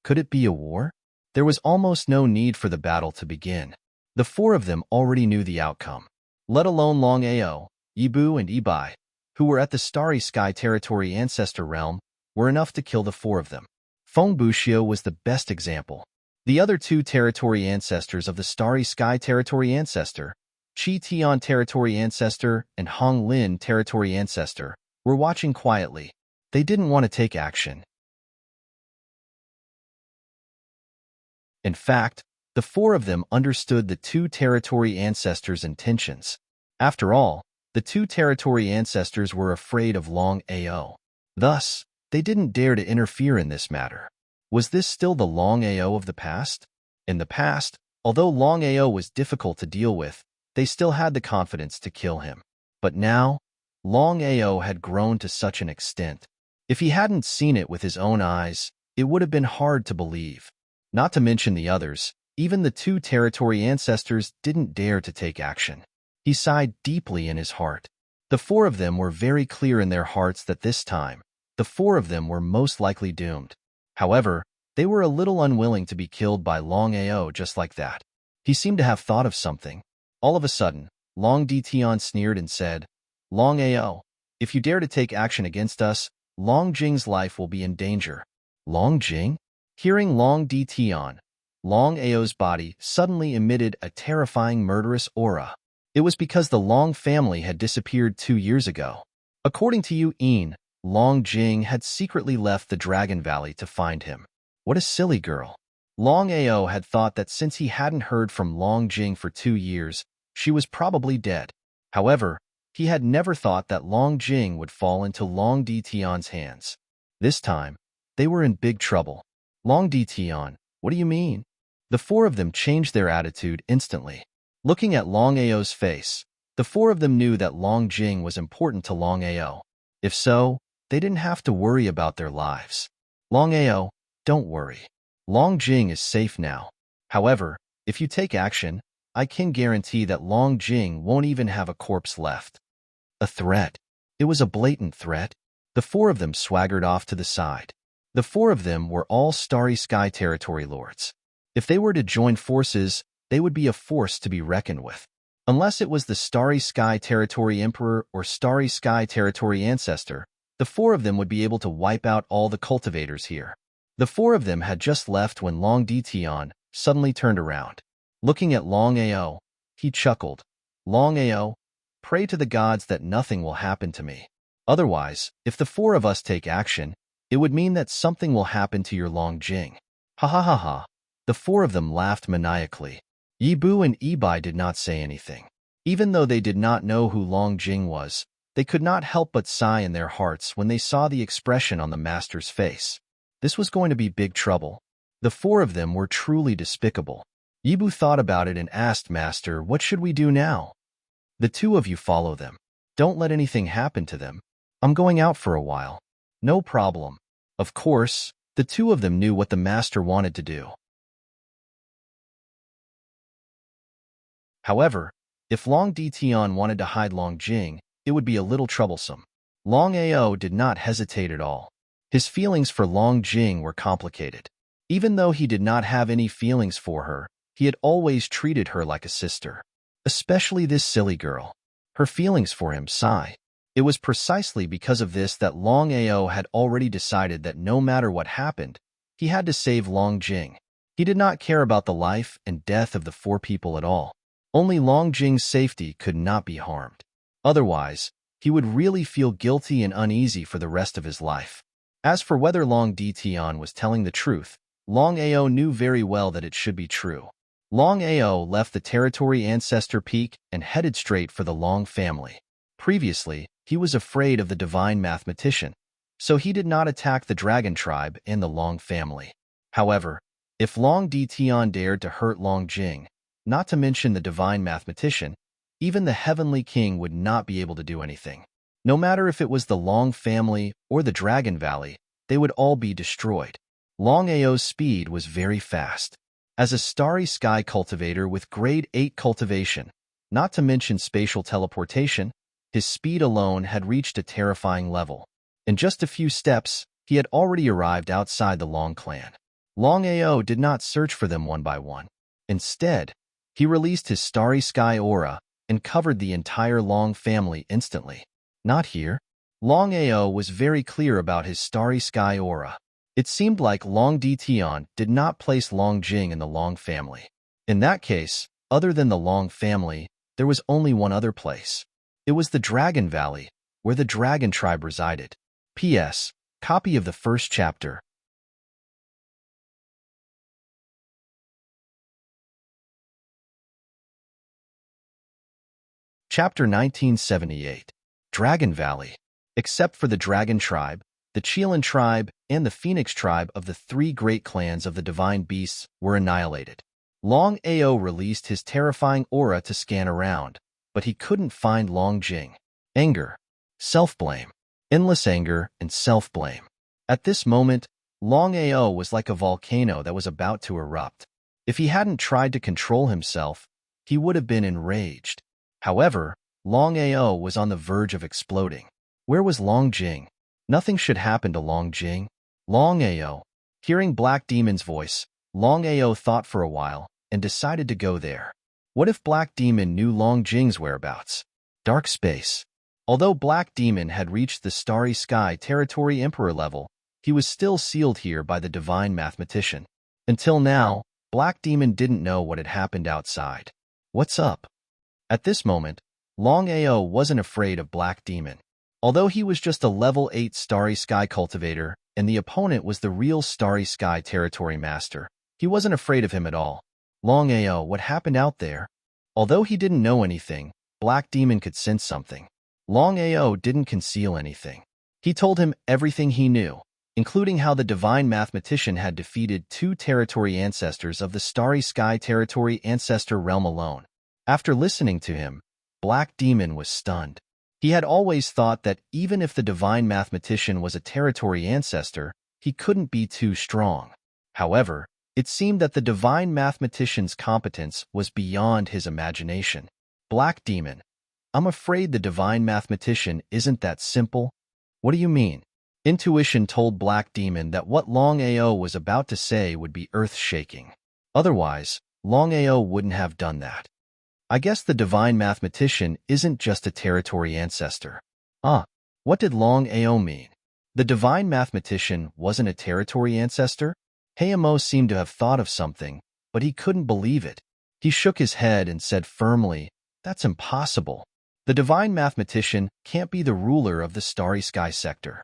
Could it be a war? There was almost no need for the battle to begin. The four of them already knew the outcome. Let alone Long Ao, Yi Bu and Yi Bai, who were at the starry sky territory ancestor realm, were enough to kill the four of them. Feng Buxiu was the best example. The other two territory ancestors of the starry sky territory ancestor, Qi Tian territory ancestor and Hong Lin territory ancestor, were watching quietly. They didn't want to take action. In fact, the four of them understood the two territory ancestors' intentions. After all, the two territory ancestors were afraid of Long Ao. Thus, they didn't dare to interfere in this matter. Was this still the Long Ao of the past? In the past, although Long Ao was difficult to deal with, they still had the confidence to kill him. But now, Long Ao had grown to such an extent. If he hadn't seen it with his own eyes, it would have been hard to believe. Not to mention the others, even the two territory ancestors didn't dare to take action. He sighed deeply in his heart. The four of them were very clear in their hearts that this time, the four of them were most likely doomed. However, they were a little unwilling to be killed by Longao just like that. He seemed to have thought of something. All of a sudden, Long Ditian sneered and said, Longao, if you dare to take action against us, Long Jing's life will be in danger. Long Jing? Hearing Long Ditian, Long Ao's body suddenly emitted a terrifying murderous aura. It was because the Long family had disappeared 2 years ago. According to Yu Yin, Long Jing had secretly left the Dragon Valley to find him. What a silly girl. Long Ao had thought that since he hadn't heard from Long Jing for 2 years, she was probably dead. However, he had never thought that Long Jing would fall into Long Ditian's hands. This time, they were in big trouble. Long Ditian, what do you mean? The four of them changed their attitude instantly. Looking at Long Ao's face, the four of them knew that Long Jing was important to Long Ao. If so, they didn't have to worry about their lives. Long Ao, don't worry. Long Jing is safe now. However, if you take action, I can guarantee that Long Jing won't even have a corpse left. A threat. It was a blatant threat. The four of them swaggered off to the side. The four of them were all Starry Sky Territory lords. If they were to join forces, they would be a force to be reckoned with. Unless it was the Starry Sky Territory Emperor or Starry Sky Territory Ancestor, the four of them would be able to wipe out all the cultivators here. The four of them had just left when Long Ditian suddenly turned around. Looking at Long Ao, he chuckled. Long Ao, pray to the gods that nothing will happen to me. Otherwise, if the four of us take action, it would mean that something will happen to your Long Jing. Ha ha ha ha. The four of them laughed maniacally. Yibu and Ibai did not say anything. Even though they did not know who Long Jing was, they could not help but sigh in their hearts when they saw the expression on the master's face. This was going to be big trouble. The four of them were truly despicable. Yibu thought about it and asked Master, what should we do now? The two of you follow them. Don't let anything happen to them. I'm going out for a while. No problem. Of course, the two of them knew what the master wanted to do. However, if Long Ditian wanted to hide Long Jing, it would be a little troublesome. Long Ao did not hesitate at all. His feelings for Long Jing were complicated. Even though he did not have any feelings for her, he had always treated her like a sister. Especially this silly girl. Her feelings for him sigh. It was precisely because of this that Long Ao had already decided that no matter what happened, he had to save Long Jing. He did not care about the life and death of the four people at all. Only Long Jing's safety could not be harmed. Otherwise, he would really feel guilty and uneasy for the rest of his life. As for whether Long Ditian was telling the truth, Long Ao knew very well that it should be true. Long Ao left the Territory Ancestor Peak and headed straight for the Long family. Previously, he was afraid of the Divine Mathematician, so he did not attack the Dragon Tribe and the Long family. However, if Long Ditian dared to hurt Long Jing, not to mention the Divine Mathematician, even the Heavenly King would not be able to do anything. No matter if it was the Long family or the Dragon Valley, they would all be destroyed. Long Ao's speed was very fast. As a Starry Sky cultivator with grade 8 cultivation, not to mention spatial teleportation, his speed alone had reached a terrifying level. In just a few steps, he had already arrived outside the Long clan. Long Ao did not search for them one by one. Instead, he released his Starry Sky aura and covered the entire Long family instantly. Not here. Long Ao was very clear about his Starry Sky aura. It seemed like Long Ditian did not place Long Jing in the Long family. In that case, other than the Long family, there was only one other place. It was the Dragon Valley, where the Dragon Tribe resided. P.S. Copy of the first chapter. Chapter 1978. Dragon Valley. Except for the Dragon Tribe, the Qilin Tribe, and the Phoenix Tribe of the three great clans of the Divine Beasts were annihilated. Long Ao released his terrifying aura to scan around, but he couldn't find Long Jing. Anger, self-blame, endless anger, and self-blame. At this moment, Long Ao was like a volcano that was about to erupt. If he hadn't tried to control himself, he would have been enraged. However, Long Ao was on the verge of exploding. Where was Long Jing? Nothing should happen to Long Jing. Longao. Hearing Black Demon's voice, Longao thought for a while and decided to go there. What if Black Demon knew Long Jing's whereabouts? Dark space. Although Black Demon had reached the Starry Sky Territory Emperor level, he was still sealed here by the Divine Mathematician. Until now, Black Demon didn't know what had happened outside. What's up? At this moment, Longao wasn't afraid of Black Demon. Although he was just a level 8 Starry Sky cultivator and the opponent was the real Starry Sky Territory Master, he wasn't afraid of him at all. Longao, what happened out there? Although he didn't know anything, Black Demon could sense something. Longao didn't conceal anything. He told him everything he knew, including how the Divine Mathematician had defeated 2 territory ancestors of the Starry Sky Territory Ancestor Realm alone. After listening to him, Black Demon was stunned. He had always thought that even if the Divine Mathematician was a territory ancestor, he couldn't be too strong. However, it seemed that the Divine Mathematician's competence was beyond his imagination. Black Demon, I'm afraid the Divine Mathematician isn't that simple. What do you mean? Intuition told Black Demon that what Longao was about to say would be earth-shaking. Otherwise, Longao wouldn't have done that. I guess the Divine Mathematician isn't just a territory ancestor. What did Longao mean? The Divine Mathematician wasn't a territory ancestor? Hayamo seemed to have thought of something, but he couldn't believe it. He shook his head and said firmly, "That's impossible. The Divine Mathematician can't be the ruler of the Starry Sky sector."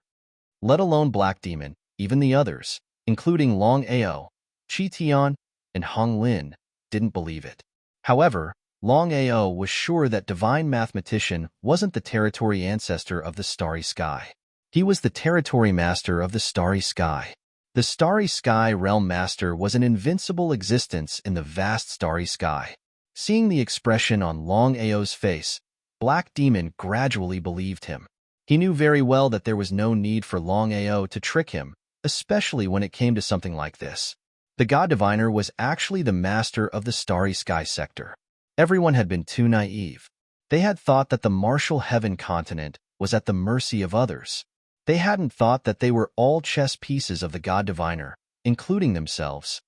Let alone Black Demon, even the others, including Longao, Chi Tian, and Hong Lin, didn't believe it. However, Longao was sure that Divine Mathematician wasn't the territory ancestor of the Starry Sky. He was the territory master of the Starry Sky. The Starry Sky Realm Master was an invincible existence in the vast Starry Sky. Seeing the expression on Longao's face, Black Demon gradually believed him. He knew very well that there was no need for Longao to trick him, especially when it came to something like this. The God Diviner was actually the master of the Starry Sky sector. Everyone had been too naive. They had thought that the Martial Heaven continent was at the mercy of others. They hadn't thought that they were all chess pieces of the God Diviner, including themselves.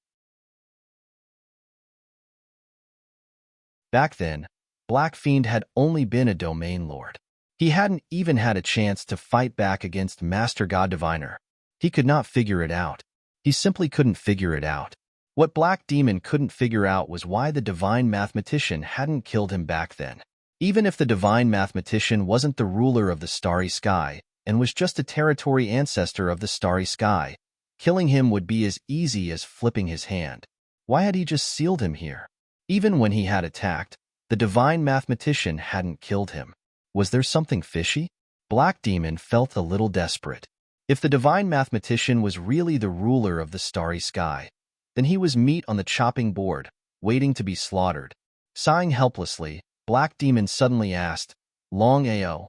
Back then, Black Fiend had only been a domain lord. He hadn't even had a chance to fight back against Master God Diviner. He could not figure it out. He simply couldn't figure it out. What Black Demon couldn't figure out was why the Divine Mathematician hadn't killed him back then. Even if the Divine Mathematician wasn't the ruler of the Starry Sky and was just a territory ancestor of the Starry Sky, killing him would be as easy as flipping his hand. Why had he just sealed him here? Even when he had attacked, the Divine Mathematician hadn't killed him. Was there something fishy? Black Demon felt a little desperate. If the Divine Mathematician was really the ruler of the Starry Sky, then he was meat on the chopping board, waiting to be slaughtered. Sighing helplessly, Black Demon suddenly asked, "Longao,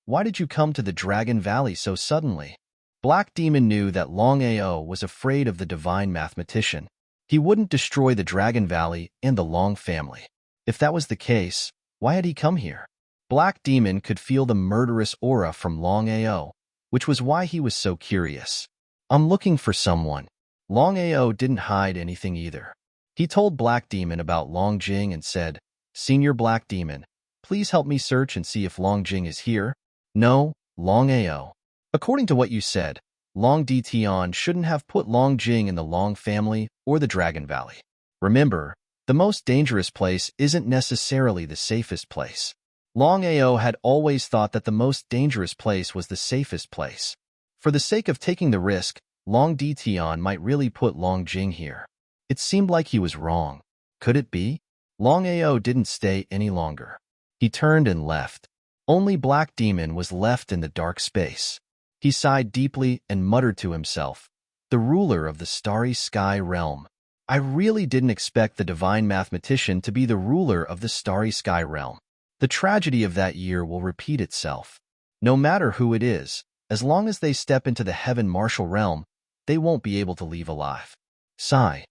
why did you come to the Dragon Valley so suddenly?" Black Demon knew that Longao was afraid of the Divine Mathematician. He wouldn't destroy the Dragon Valley and the Long family. If that was the case, why had he come here? Black Demon could feel the murderous aura from Longao, which was why he was so curious. "I'm looking for someone." Longao didn't hide anything either. He told Black Demon about Long Jing and said, "Senior Black Demon, please help me search and see if Long Jing is here." "No, Longao. According to what you said, Long Tian shouldn't have put Long Jing in the Long family or the Dragon Valley. Remember, the most dangerous place isn't necessarily the safest place." Longao had always thought that the most dangerous place was the safest place. For the sake of taking the risk, Long Tian might really put Long Jing here. It seemed like he was wrong. Could it be? Longao didn't stay any longer. He turned and left. Only Black Demon was left in the dark space. He sighed deeply and muttered to himself, "The ruler of the Starry Sky realm. I really didn't expect the Divine Mathematician to be the ruler of the Starry Sky realm. The tragedy of that year will repeat itself. No matter who it is, as long as they step into the Heaven Martial realm, they won't be able to leave alive." Sigh.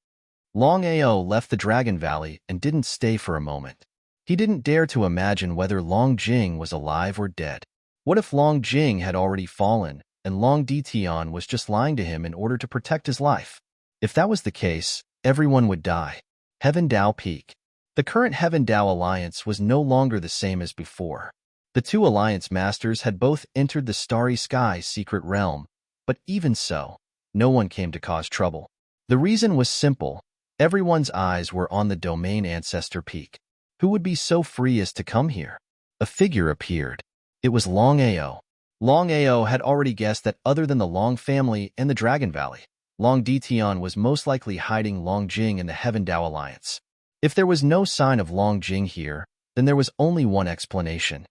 Longao left the Dragon Valley and didn't stay for a moment. He didn't dare to imagine whether Long Jing was alive or dead. What if Long Jing had already fallen and Long Dition was just lying to him in order to protect his life. If that was the case, everyone would die. Heaven Dao Peak. The current Heaven Dao Alliance was no longer the same as before. The two Alliance Masters had both entered the Starry Sky's secret realm, but even so, no one came to cause trouble. The reason was simple. Everyone's eyes were on the Domain Ancestor Peak. Who would be so free as to come here? A figure appeared. It was Longao. Longao had already guessed that other than the Long family and the Dragon Valley, Long Dition was most likely hiding Long Jing in the Heaven Dao Alliance. If there was no sign of Long Jing here, then there was only one explanation.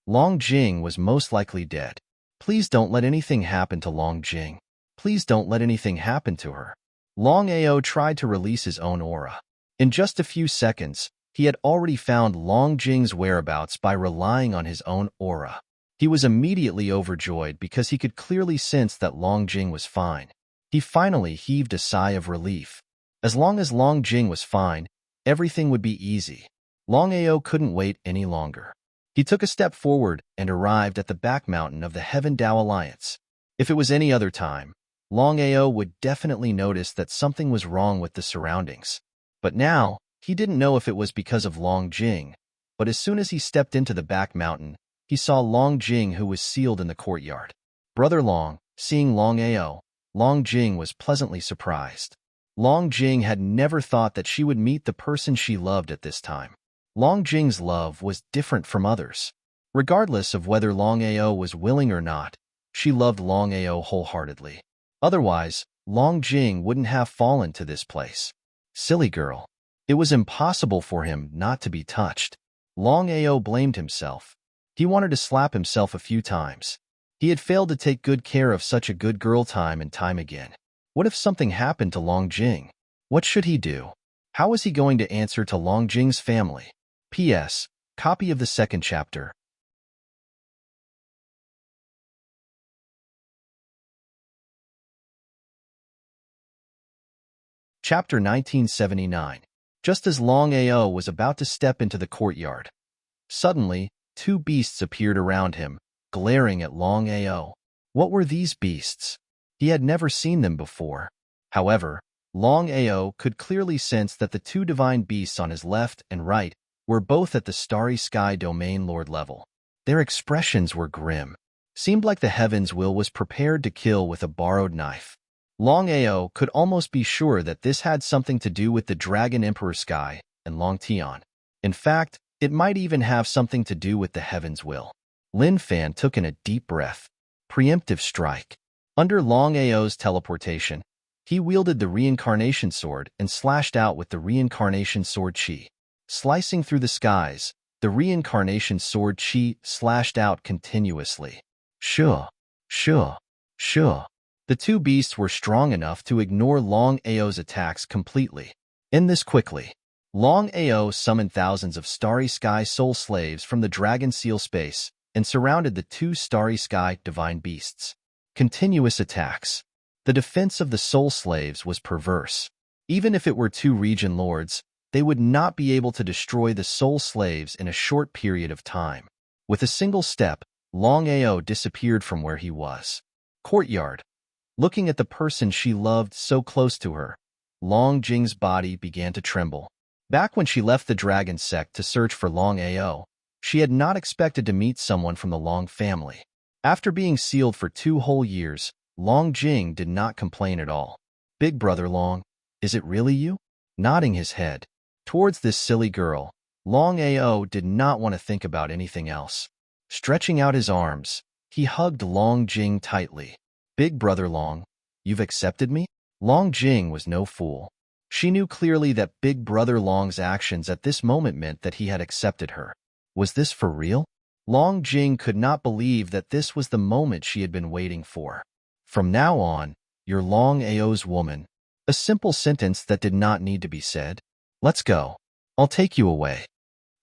Long Jing was most likely dead. Please don't let anything happen to Long Jing. Please don't let anything happen to her. Longao tried to release his own aura. In just a few seconds, he had already found Long Jing's whereabouts by relying on his own aura. He was immediately overjoyed because he could clearly sense that Long Jing was fine. He finally heaved a sigh of relief. As long as Long Jing was fine, everything would be easy. Longao couldn't wait any longer. He took a step forward and arrived at the back mountain of the Heaven Dao Alliance. If it was any other time, Longao would definitely notice that something was wrong with the surroundings. But now, he didn't know if it was because of Long Jing, but as soon as he stepped into the back mountain, he saw Long Jing who was sealed in the courtyard. Brother Long, seeing Longao, Long Jing was pleasantly surprised. Long Jing had never thought that she would meet the person she loved at this time. Long Jing's love was different from others. Regardless of whether Longao was willing or not, she loved Longao wholeheartedly. Otherwise, Long Jing wouldn't have fallen to this place. Silly girl. It was impossible for him not to be touched. Longao blamed himself. He wanted to slap himself a few times. He had failed to take good care of such a good girl time and time again. What if something happened to Long Jing? What should he do? How was he going to answer to Long Jing's family? P.S. Copy of the second chapter. Chapter 1979. Just as Longao was about to step into the courtyard, suddenly, two beasts appeared around him, glaring at Longao. What were these beasts? He had never seen them before. However, Longao could clearly sense that the two divine beasts on his left and right were both at the Starry Sky Domain Lord level. Their expressions were grim. Seemed like the Heaven's Will was prepared to kill with a borrowed knife. Longao could almost be sure that this had something to do with the Dragon Emperor Sky and Long Tian. In fact, it might even have something to do with the Heaven's Will. Lin Fan took in a deep breath. Preemptive strike. Under Longao's teleportation, he wielded the Reincarnation Sword and slashed out with the Reincarnation Sword Chi. Slicing through the skies, the Reincarnation Sword Chi slashed out continuously. Sure, sure, sure. The two beasts were strong enough to ignore Longao's attacks completely. End this quickly. Longao summoned thousands of Starry Sky soul slaves from the Dragon Seal space and surrounded the two Starry Sky divine beasts. Continuous attacks. The defense of the soul slaves was perverse. Even if it were two region lords, they would not be able to destroy the soul slaves in a short period of time. With a single step, Longao disappeared from where he was. Courtyard. Looking at the person she loved so close to her, Long Jing's body began to tremble. Back when she left the Dragon Sect to search for Longao, she had not expected to meet someone from the Long family. After being sealed for 2 whole years, Long Jing did not complain at all. Big brother Long, is it really you? Nodding his head towards this silly girl, Longao did not want to think about anything else. Stretching out his arms, he hugged Long Jing tightly. Big brother Long, you've accepted me? Long Jing was no fool. She knew clearly that Big brother Long's actions at this moment meant that he had accepted her. Was this for real? Long Jing could not believe that this was the moment she had been waiting for. From now on, you're Longao's woman. A simple sentence that did not need to be said. Let's go. I'll take you away.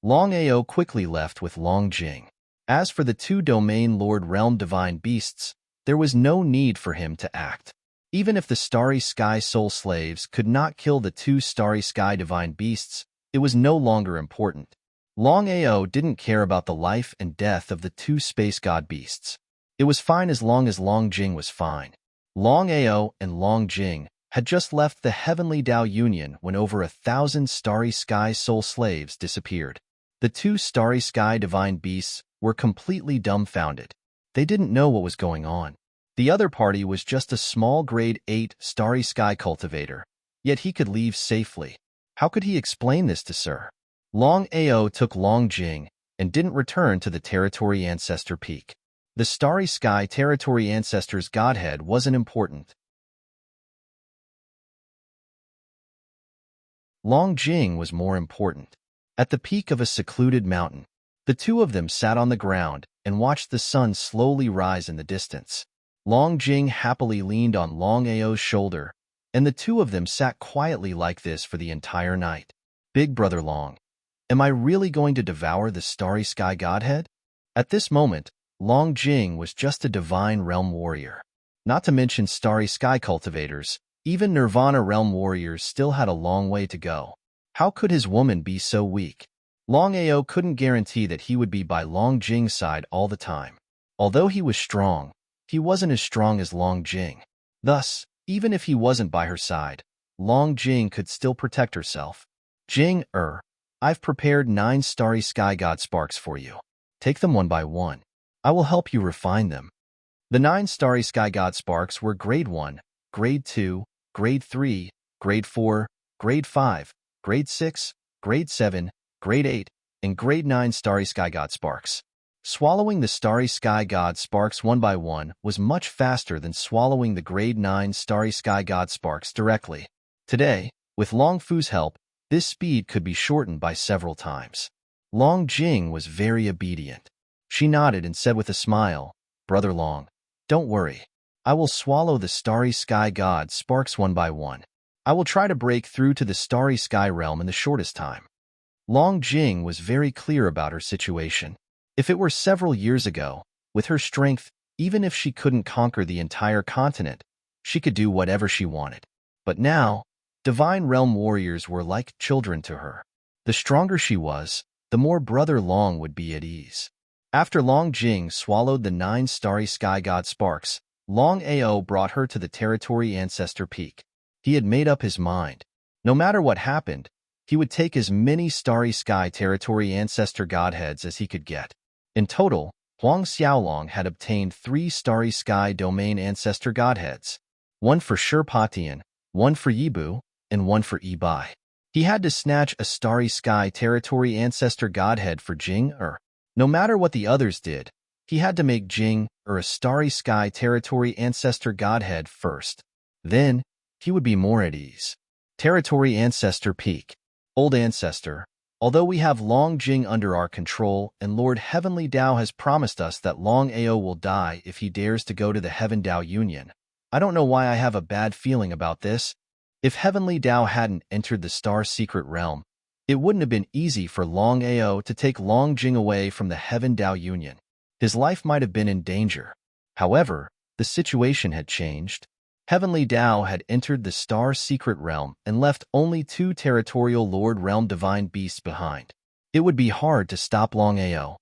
Longao quickly left with Long Jing. As for the two Domain Lord Realm Divine Beasts, there was no need for him to act. Even if the Starry Sky Soul Slaves could not kill the two Starry Sky Divine Beasts, it was no longer important. Longao didn't care about the life and death of the two space god beasts. It was fine as long as Long Jing was fine. Longao and Long Jing had just left the Heavenly Dao Union when over 1,000 Starry Sky soul slaves disappeared. The two Starry Sky divine beasts were completely dumbfounded. They didn't know what was going on. The other party was just a small grade 8 Starry Sky cultivator, yet he could leave safely. How could he explain this to Sir? Long Ao took Long Jing and didn't return to the Territory Ancestor Peak. The Starry Sky Territory Ancestor's godhead wasn't important. Long Jing was more important. At the peak of a secluded mountain, the two of them sat on the ground and watched the sun slowly rise in the distance. Long Jing happily leaned on Long Ao's shoulder, and the two of them sat quietly like this for the entire night. Big Brother Long, am I really going to devour the Starry Sky Godhead? At this moment, Long Jing was just a divine realm warrior. Not to mention Starry Sky cultivators, even Nirvana realm warriors still had a long way to go. How could his woman be so weak? Long Ao couldn't guarantee that he would be by Long Jing's side all the time. Although he was strong, he wasn't as strong as Long Jing. Thus, even if he wasn't by her side, Long Jing could still protect herself. Jing, I've prepared 9 Starry Sky God Sparks for you. Take them one by one. I will help you refine them. The 9 Starry Sky God Sparks were Grade 1, Grade 2, Grade 3, Grade 4, Grade 5, Grade 6, Grade 7, Grade 8, and Grade 9 Starry Sky God Sparks. Swallowing the Starry Sky God Sparks one by one was much faster than swallowing the Grade 9 Starry Sky God Sparks directly. Today, with Long Fu's help, this speed could be shortened by several times. Long Jing was very obedient. She nodded and said with a smile, Brother Long, don't worry. I will swallow the Starry Sky God Sparks one by one. I will try to break through to the Starry Sky realm in the shortest time. Long Jing was very clear about her situation. If it were several years ago, with her strength, even if she couldn't conquer the entire continent, she could do whatever she wanted. But now, divine realm warriors were like children to her. The stronger she was, the more Brother Long would be at ease. After Long Jing swallowed the 9 Starry Sky God Sparks, Long Ao brought her to the Territory Ancestor Peak. He had made up his mind. No matter what happened, he would take as many Starry Sky Territory Ancestor Godheads as he could get. In total, Huang Xiaolong had obtained 3 Starry Sky Domain Ancestor Godheads. 1 for Shirpatian, 1 for Yibu, and 1 for Yibai. He had to snatch a Starry Sky Territory Ancestor Godhead for Jing. No matter what the others did, he had to make Jing a Starry Sky Territory Ancestor Godhead first. Then, he would be more at ease. Territory Ancestor Peak. Old Ancestor, although we have Long Jing under our control and Lord Heavenly Dao has promised us that Long Ao will die if he dares to go to the Heaven Dao Union, I don't know why I have a bad feeling about this. If Heavenly Dao hadn't entered the Star Secret Realm, it wouldn't have been easy for Long Ao to take Long Jing away from the Heaven Dao Union. His life might have been in danger. However, the situation had changed. Heavenly Dao had entered the Star Secret Realm and left only 2 territorial Lord Realm Divine Beasts behind. It would be hard to stop Long Ao.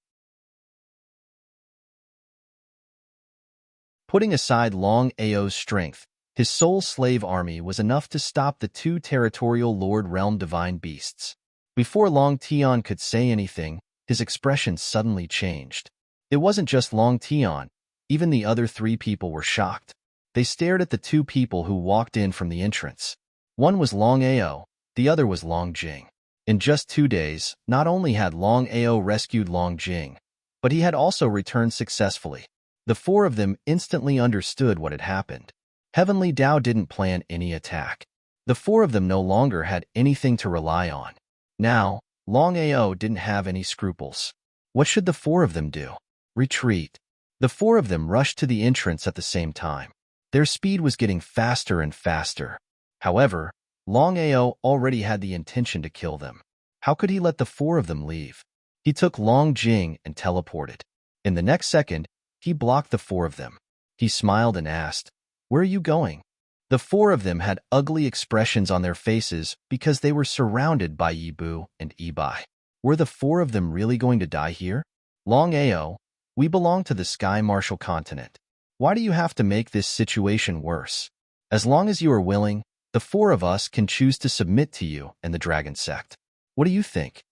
Putting aside Long Ao's strength, his soul slave army was enough to stop the 2 territorial Lord Realm Divine Beasts. Before Long Tian could say anything, his expression suddenly changed. It wasn't just Long Tian. Even the other 3 people were shocked. They stared at the 2 people who walked in from the entrance. One was Long Ao, the other was Long Jing. In just 2 days, not only had Long Ao rescued Long Jing, but he had also returned successfully. The 4 of them instantly understood what had happened. Heavenly Dao didn't plan any attack. The 4 of them no longer had anything to rely on. Now, Long Ao didn't have any scruples. What should the 4 of them do? Retreat. The 4 of them rushed to the entrance at the same time. Their speed was getting faster and faster. However, Long Ao already had the intention to kill them. How could he let the 4 of them leave? He took Long Jing and teleported. In the next second, he blocked the 4 of them. He smiled and asked, "Where are you going?" The 4 of them had ugly expressions on their faces because they were surrounded by Yibu and Yibai. Were the four of them really going to die here? Longao, we belong to the Sky Martial continent. Why do you have to make this situation worse? As long as you are willing, the four of us can choose to submit to you and the dragon sect. What do you think?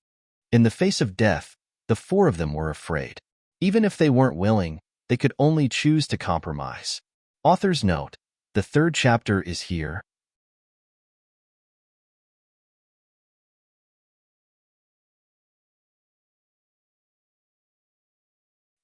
In the face of death, the four of them were afraid. Even if they weren't willing, they could only choose to compromise. Author's note: the third chapter is here.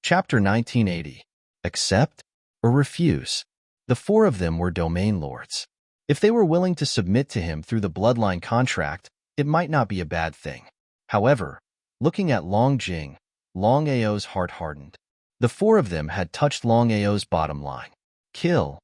Chapter 1980. Accept or refuse. The four of them were domain lords. If they were willing to submit to him through the bloodline contract, it might not be a bad thing. However, looking at Longjing, Longao's heart hardened. The four of them had touched Longao's bottom line. Kill.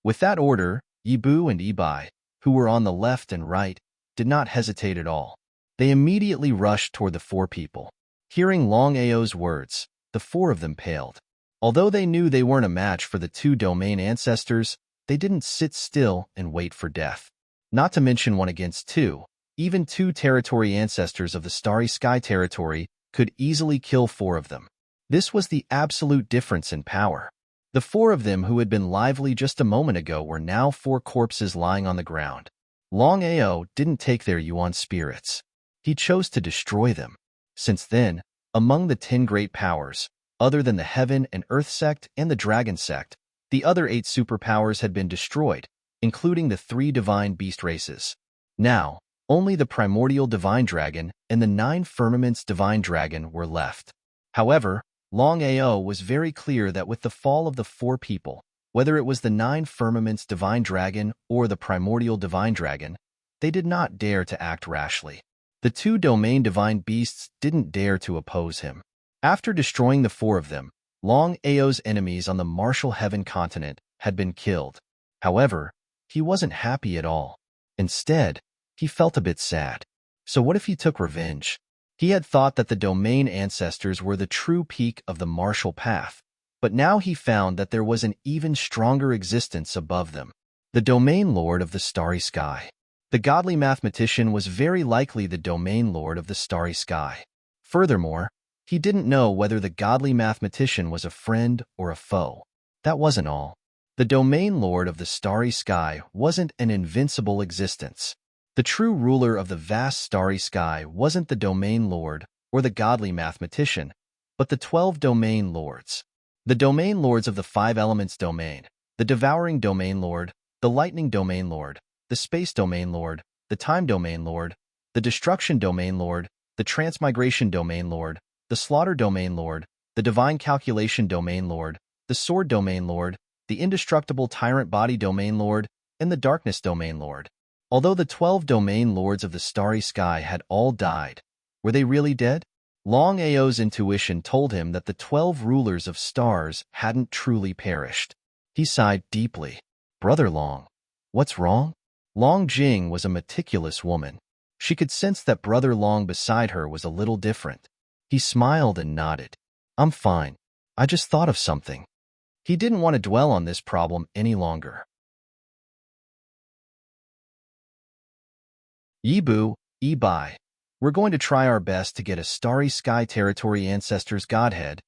With that order, Yibu and Ibai, who were on the left and right, did not hesitate at all. They immediately rushed toward the four people. Hearing Longao's words, the four of them paled. Although they knew they weren't a match for the two domain ancestors, they didn't sit still and wait for death. Not to mention 1 against 2, even 2 territory ancestors of the Starry Sky territory could easily kill 4 of them. This was the absolute difference in power. The 4 of them who had been lively just a moment ago were now 4 corpses lying on the ground. Longao didn't take their Yuan spirits. He chose to destroy them. Since then, among the 10 great powers, other than the Heaven and Earth sect and the Dragon sect, the other 8 superpowers had been destroyed, including the 3 divine beast races. Now, only the primordial divine dragon and the 9 firmaments divine dragon were left. However, Longao was very clear that with the fall of the 4 people, whether it was the 9 firmaments divine dragon or the primordial divine dragon, they did not dare to act rashly. The 2 domain divine beasts didn't dare to oppose him. After destroying the 4 of them, Longao's enemies on the Martial Heaven continent had been killed. However, he wasn't happy at all. Instead, he felt a bit sad. So what if he took revenge? He had thought that the domain ancestors were the true peak of the martial path, but now he found that there was an even stronger existence above them. The domain lord of the starry sky. The godly mathematician was very likely the domain lord of the starry sky. Furthermore, he didn't know whether the godly mathematician was a friend or a foe. That wasn't all. The domain lord of the starry sky wasn't an invincible existence. The true ruler of the vast starry sky wasn't the domain lord or the godly mathematician, but the 12 domain lords. The domain lords of the 5 elements domain, the devouring domain lord, the lightning domain lord, the space domain lord, the time domain lord, the destruction domain lord, the transmigration domain lord, the slaughter domain lord, the divine calculation domain lord, the sword domain lord, the indestructible tyrant body domain lord, and the darkness domain lord. Although the 12 domain lords of the starry sky had all died, were they really dead? Longao's intuition told him that the 12 rulers of stars hadn't truly perished. He sighed deeply. Brother Long, what's wrong? Longjing was a meticulous woman. She could sense that Brother Long beside her was a little different. He smiled and nodded. I'm fine. I just thought of something. He didn't want to dwell on this problem any longer. Yibu, Ibai, we're going to try our best to get a starry sky territory ancestor's godhead.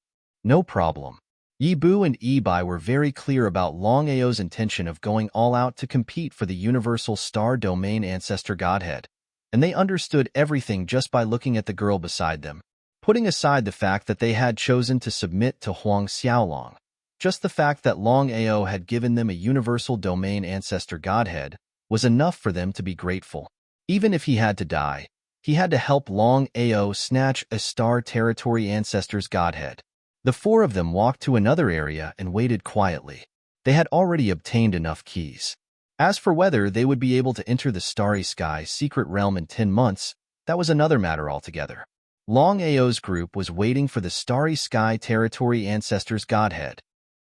No problem. Yibu and Ibai were very clear about Longao's intention of going all out to compete for the universal star domain ancestor godhead, and they understood everything just by looking at the girl beside them. Putting aside the fact that they had chosen to submit to Huang Xiaolong, just the fact that Longao had given them a universal domain ancestor godhead was enough for them to be grateful. Even if he had to die, he had to help Longao snatch a star territory ancestor's godhead. The 4 of them walked to another area and waited quietly. They had already obtained enough keys. As for whether they would be able to enter the starry sky secret realm in 10 months, that was another matter altogether. Longao's group was waiting for the starry sky territory ancestor's godhead.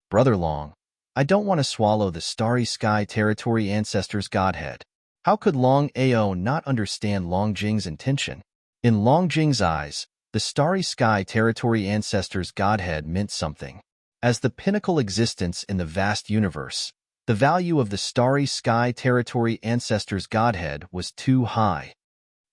Brother Long, I don't want to swallow the starry sky territory ancestor's godhead. How could Longao not understand Longjing's intention? In Longjing's eyes, the starry sky territory ancestor's godhead meant something. As the pinnacle existence in the vast universe, the value of the starry sky territory ancestor's godhead was too high.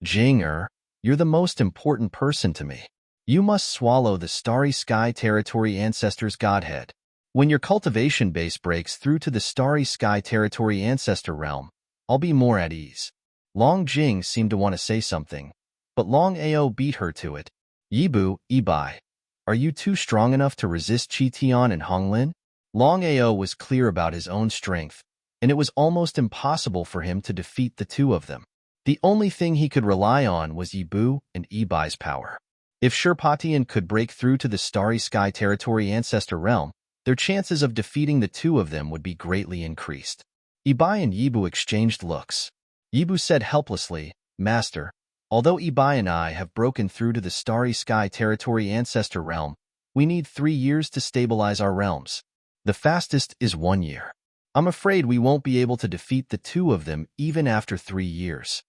Jinger, You're the most important person to me. You must swallow the Starry Sky Territory Ancestor's Godhead. When your cultivation base breaks through to the Starry Sky Territory Ancestor realm, I'll be more at ease. Long Jing seemed to want to say something, but Long Ao beat her to it. Yibu, Ibai, are you too strong enough to resist Qi Tian and Hong Lin? Long Ao was clear about his own strength, and it was almost impossible for him to defeat the two of them. The only thing he could rely on was Yibu and Ibai's power. If Shirpatian could break through to the Starry Sky Territory Ancestor realm, their chances of defeating the two of them would be greatly increased. Ibai and Yibu exchanged looks. Yibu said helplessly, Master, although Ibai and I have broken through to the Starry Sky Territory Ancestor realm, we need 3 years to stabilize our realms. The fastest is 1 year. I'm afraid we won't be able to defeat the two of them even after 3 years.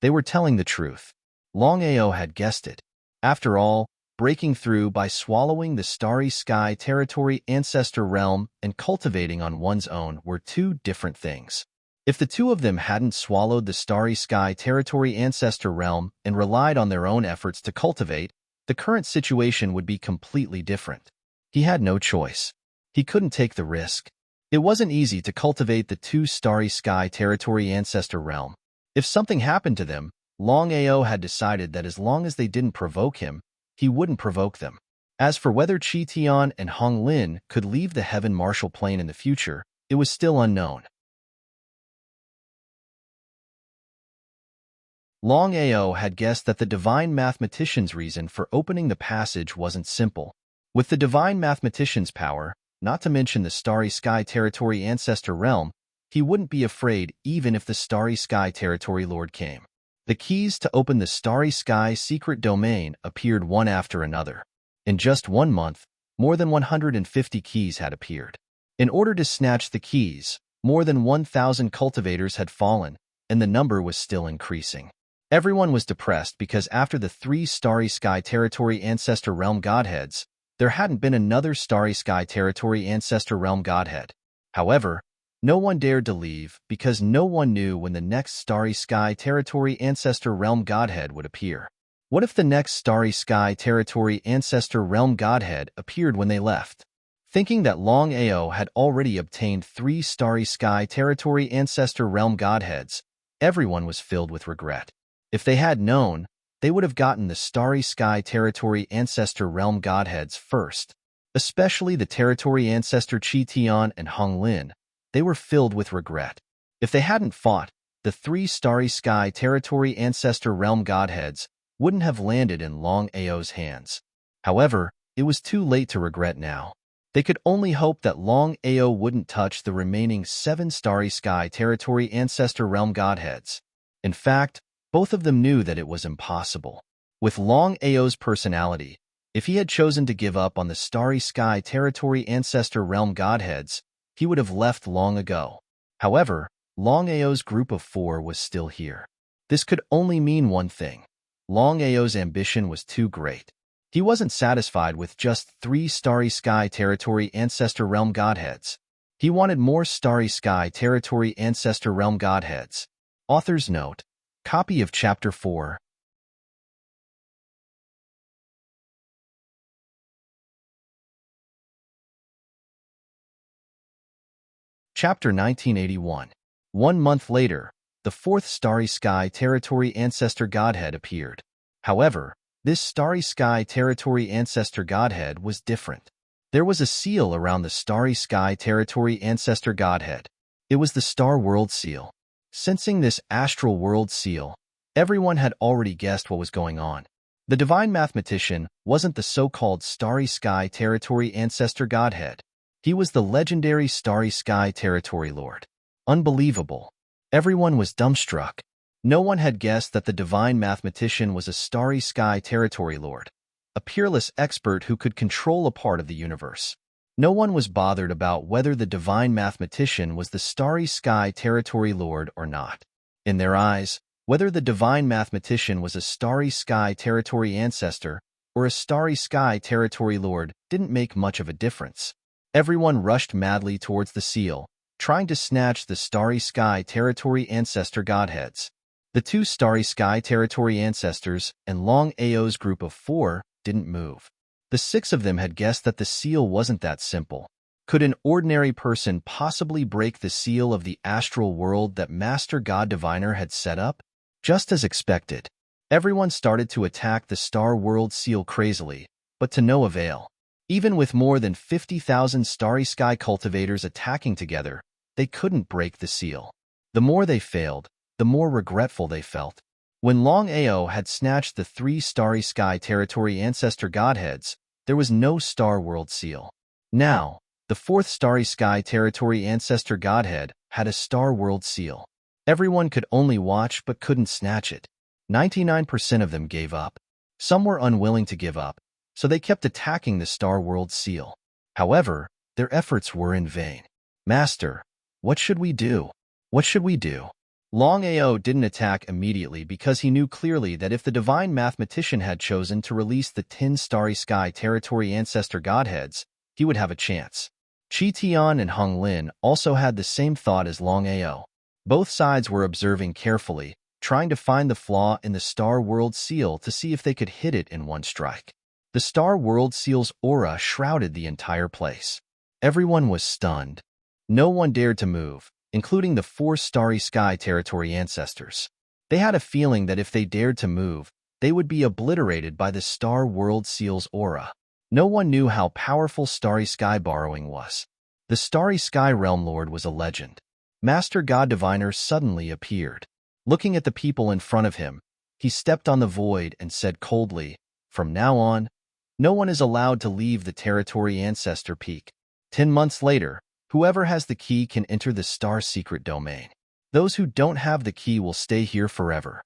They were telling the truth. Long Ao had guessed it. After all, breaking through by swallowing the Starry Sky Territory Ancestor realm and cultivating on one's own were two different things. If the two of them hadn't swallowed the Starry Sky Territory Ancestor realm and relied on their own efforts to cultivate, the current situation would be completely different. He had no choice. He couldn't take the risk. It wasn't easy to cultivate the two Starry Sky Territory Ancestor realm. If something happened to them, Long Ao had decided that as long as they didn't provoke him, he wouldn't provoke them. As for whether Qi Tian and Hong Lin could leave the Heaven Martial Plane in the future, it was still unknown. Long Ao had guessed that the Divine Mathematician's reason for opening the passage wasn't simple. With the Divine Mathematician's power, not to mention the Starry Sky Territory Ancestor realm, he wouldn't be afraid even if the Starry Sky Territory Lord came. The keys to open the Starry Sky secret domain appeared one after another. In just 1 month, more than 150 keys had appeared. In order to snatch the keys, more than 1,000 cultivators had fallen, and the number was still increasing. Everyone was depressed because after the 3 Starry Sky Territory Ancestor Realm Godheads, there hadn't been another Starry Sky Territory Ancestor Realm Godhead. However, no one dared to leave because no one knew when the next Starry Sky Territory Ancestor Realm Godhead would appear. What if the next Starry Sky Territory Ancestor Realm Godhead appeared when they left? Thinking that Long Ao had already obtained 3 Starry Sky Territory Ancestor Realm Godheads, everyone was filled with regret. If they had known, they would have gotten the Starry Sky Territory Ancestor Realm Godheads first. Especially the Territory Ancestor Qi Tian and Hong Lin. They were filled with regret. If they hadn't fought, the 3 Starry Sky Territory Ancestor Realm Godheads wouldn't have landed in Long Ao's hands. However, it was too late to regret now. They could only hope that Long Ao wouldn't touch the remaining 7 Starry Sky Territory Ancestor Realm Godheads. In fact, both of them knew that it was impossible. With Long Ao's personality, if he had chosen to give up on the Starry Sky Territory Ancestor Realm Godheads, he would have left long ago. However, Long Ao's group of 4 was still here. This could only mean one thing. Long Ao's ambition was too great. He wasn't satisfied with just 3 Starry Sky Territory Ancestor Realm Godheads. He wanted more Starry Sky Territory Ancestor Realm Godheads. Author's note. Copy of Chapter 4. Chapter 1981. 1 month later, the 4th Starry Sky Territory Ancestor Godhead appeared. However, this Starry Sky Territory Ancestor Godhead was different. There was a seal around the Starry Sky Territory Ancestor Godhead. It was the Star World Seal. Sensing this astral world seal, everyone had already guessed what was going on. The Divine Mathematician wasn't the so-called Starry Sky Territory Ancestor Godhead. He was the legendary Starry Sky Territory Lord. Unbelievable. Everyone was dumbstruck. No one had guessed that the Divine Mathematician was a Starry Sky Territory Lord, a peerless expert who could control a part of the universe. No one was bothered about whether the Divine Mathematician was the Starry Sky Territory Lord or not. In their eyes, whether the Divine Mathematician was a Starry Sky Territory Ancestor or a Starry Sky Territory Lord didn't make much of a difference. Everyone rushed madly towards the seal, trying to snatch the Starry Sky Territory Ancestor Godheads. The two Starry Sky Territory ancestors and Longao's group of 4 didn't move. The 6 of them had guessed that the seal wasn't that simple. Could an ordinary person possibly break the seal of the astral world that Master God Diviner had set up? Just as expected, everyone started to attack the Star World seal crazily, but to no avail. Even with more than 50,000 Starry Sky cultivators attacking together, they couldn't break the seal. The more they failed, the more regretful they felt. When Longao had snatched the 3 Starry Sky Territory ancestor godheads, there was no Star World seal. Now, the 4th Starry Sky Territory ancestor godhead had a Star World seal. Everyone could only watch but couldn't snatch it. 99% of them gave up. Some were unwilling to give up, so they kept attacking the Star World seal. However, their efforts were in vain. Master, what should we do? What should we do? Longao didn't attack immediately because he knew clearly that if the divine mathematician had chosen to release the 10 Starry Sky Territory ancestor godheads, he would have a chance. Qi Tian and Hong Lin also had the same thought as Longao. Both sides were observing carefully, trying to find the flaw in the Star World seal to see if they could hit it in one strike. The Star World seal's aura shrouded the entire place. Everyone was stunned. No one dared to move, including the 4 Starry Sky Territory ancestors. They had a feeling that if they dared to move, they would be obliterated by the Star World seal's aura. No one knew how powerful Starry Sky borrowing was. The Starry Sky Realm Lord was a legend. Master God Diviner suddenly appeared. Looking at the people in front of him, he stepped on the void and said coldly, "From now on, no one is allowed to leave the Territory Ancestor Peak. 10 months later, whoever has the key can enter the Star Secret Domain. Those who don't have the key will stay here forever."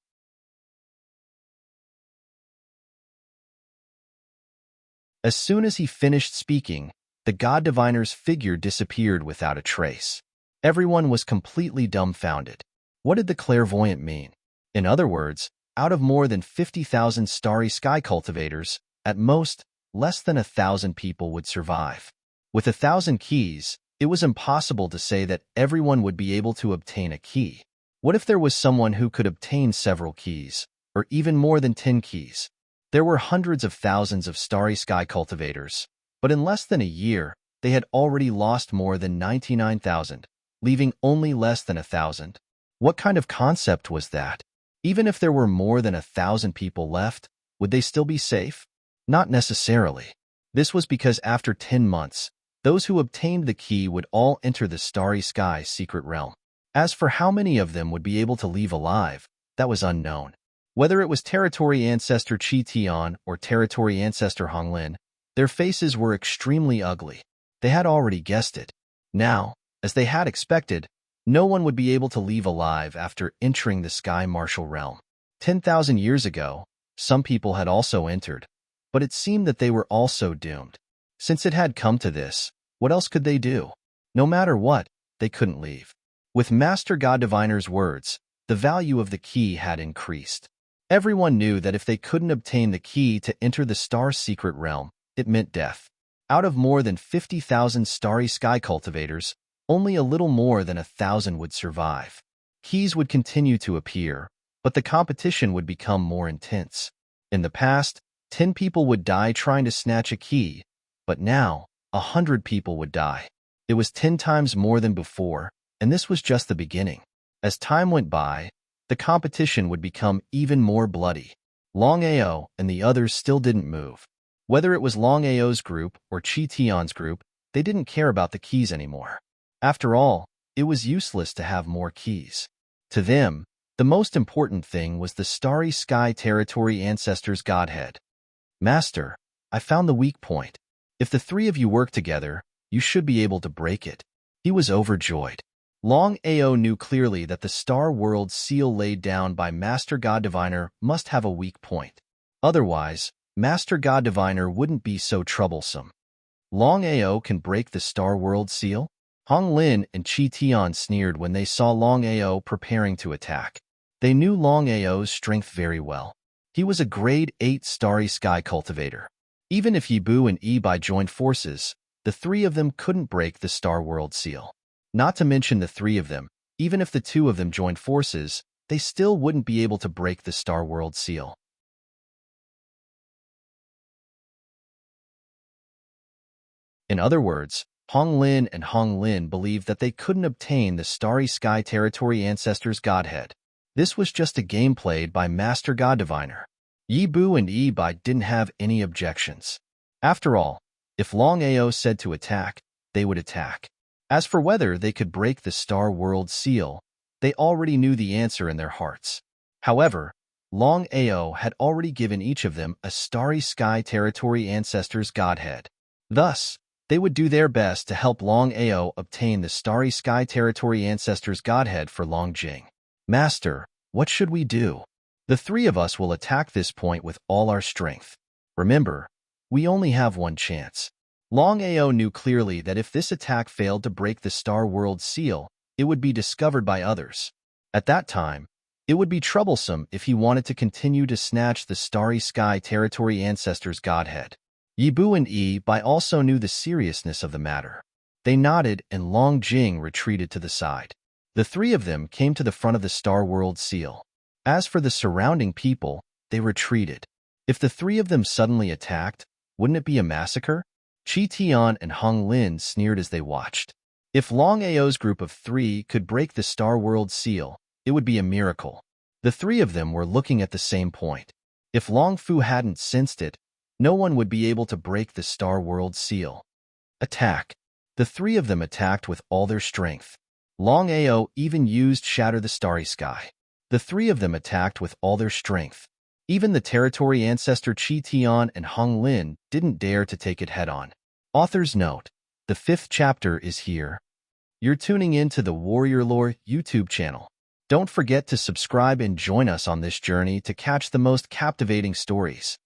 As soon as he finished speaking, the God Diviner's figure disappeared without a trace. Everyone was completely dumbfounded. What did the clairvoyant mean? In other words, out of more than 50,000 Starry Sky cultivators, at most, less than 1,000 people would survive. With 1,000 keys, it was impossible to say that everyone would be able to obtain a key. What if there was someone who could obtain several keys, or even more than 10 keys? There were hundreds of thousands of Starry Sky cultivators, but in less than a year, they had already lost more than 99,000, leaving only less than 1,000. What kind of concept was that? Even if there were more than 1,000 people left, would they still be safe? Not necessarily. This was because after 10 months, those who obtained the key would all enter the Starry Sky secret realm. As for how many of them would be able to leave alive, that was unknown. Whether it was Territory Ancestor Qi Tian or Territory Ancestor Hong Lin, their faces were extremely ugly. They had already guessed it. Now, as they had expected, no one would be able to leave alive after entering the Sky Martial realm. 10,000 years ago, some people had also entered, but it seemed that they were also doomed. Since it had come to this, what else could they do? No matter what, they couldn't leave. With Master God Diviner's words, the value of the key had increased. Everyone knew that if they couldn't obtain the key to enter the Star Secret Realm, it meant death. Out of more than 50,000 Starry Sky cultivators, only a little more than 1,000 would survive. Keys would continue to appear, but the competition would become more intense. In the past, 10 people would die trying to snatch a key, but now, 100 people would die. It was 10 times more than before, and this was just the beginning. As time went by, the competition would become even more bloody. Longao and the others still didn't move. Whether it was Longao's group or Qi Tian's group, they didn't care about the keys anymore. After all, it was useless to have more keys. To them, the most important thing was the Starry Sky Territory Ancestors Godhead. "Master, I found the weak point. If the 3 of you work together, you should be able to break it." He was overjoyed. Longao knew clearly that the Star World seal laid down by Master God Diviner must have a weak point. Otherwise, Master God Diviner wouldn't be so troublesome. Longao can break the Star World seal? Hong Lin and Qi Tian sneered when they saw Longao preparing to attack. They knew Longao's strength very well. He was a grade 8 Starry Sky cultivator. Even if Yibu and Yi joined forces, the 3 of them couldn't break the Star World seal. Not to mention the 3 of them, even if the 2 of them joined forces, they still wouldn't be able to break the Star World seal. In other words, Hong Lin and Hong Lin believed that they couldn't obtain the Starry Sky Territory Ancestors' Godhead. This was just a game played by Master God Diviner. Yi Bu and Yi Bai didn't have any objections. After all, if Longao said to attack, they would attack. As for whether they could break the Star World seal, they already knew the answer in their hearts. However, Longao had already given each of them a Starry Sky Territory Ancestors' Godhead. Thus, they would do their best to help Longao obtain the Starry Sky Territory Ancestors' Godhead for Longjing. Master, what should we do? The three of us will attack this point with all our strength. Remember, we only have one chance. Longao knew clearly that if this attack failed to break the Star World seal, it would be discovered by others. At that time, it would be troublesome if he wanted to continue to snatch the Starry Sky Territory Ancestors' Godhead. Yi Bu and Yi Bai also knew the seriousness of the matter. They nodded and Longjing retreated to the side. The three of them came to the front of the Star World seal. As for the surrounding people, they retreated. If the three of them suddenly attacked, wouldn't it be a massacre? Chi Tian and Hong Lin sneered as they watched. If Longao's group of three could break the Star World seal, it would be a miracle. The three of them were looking at the same point. If Long Fu hadn't sensed it, no one would be able to break the Star World seal. Attack. The three of them attacked with all their strength. Longao even used Shatter the Starry Sky. The three of them attacked with all their strength. Even the territory ancestor Chi Tian and Hong Lin didn't dare to take it head-on. Author's note: the 5th chapter is here. You're tuning in to the Warrior Lore YouTube channel. Don't forget to subscribe and join us on this journey to catch the most captivating stories.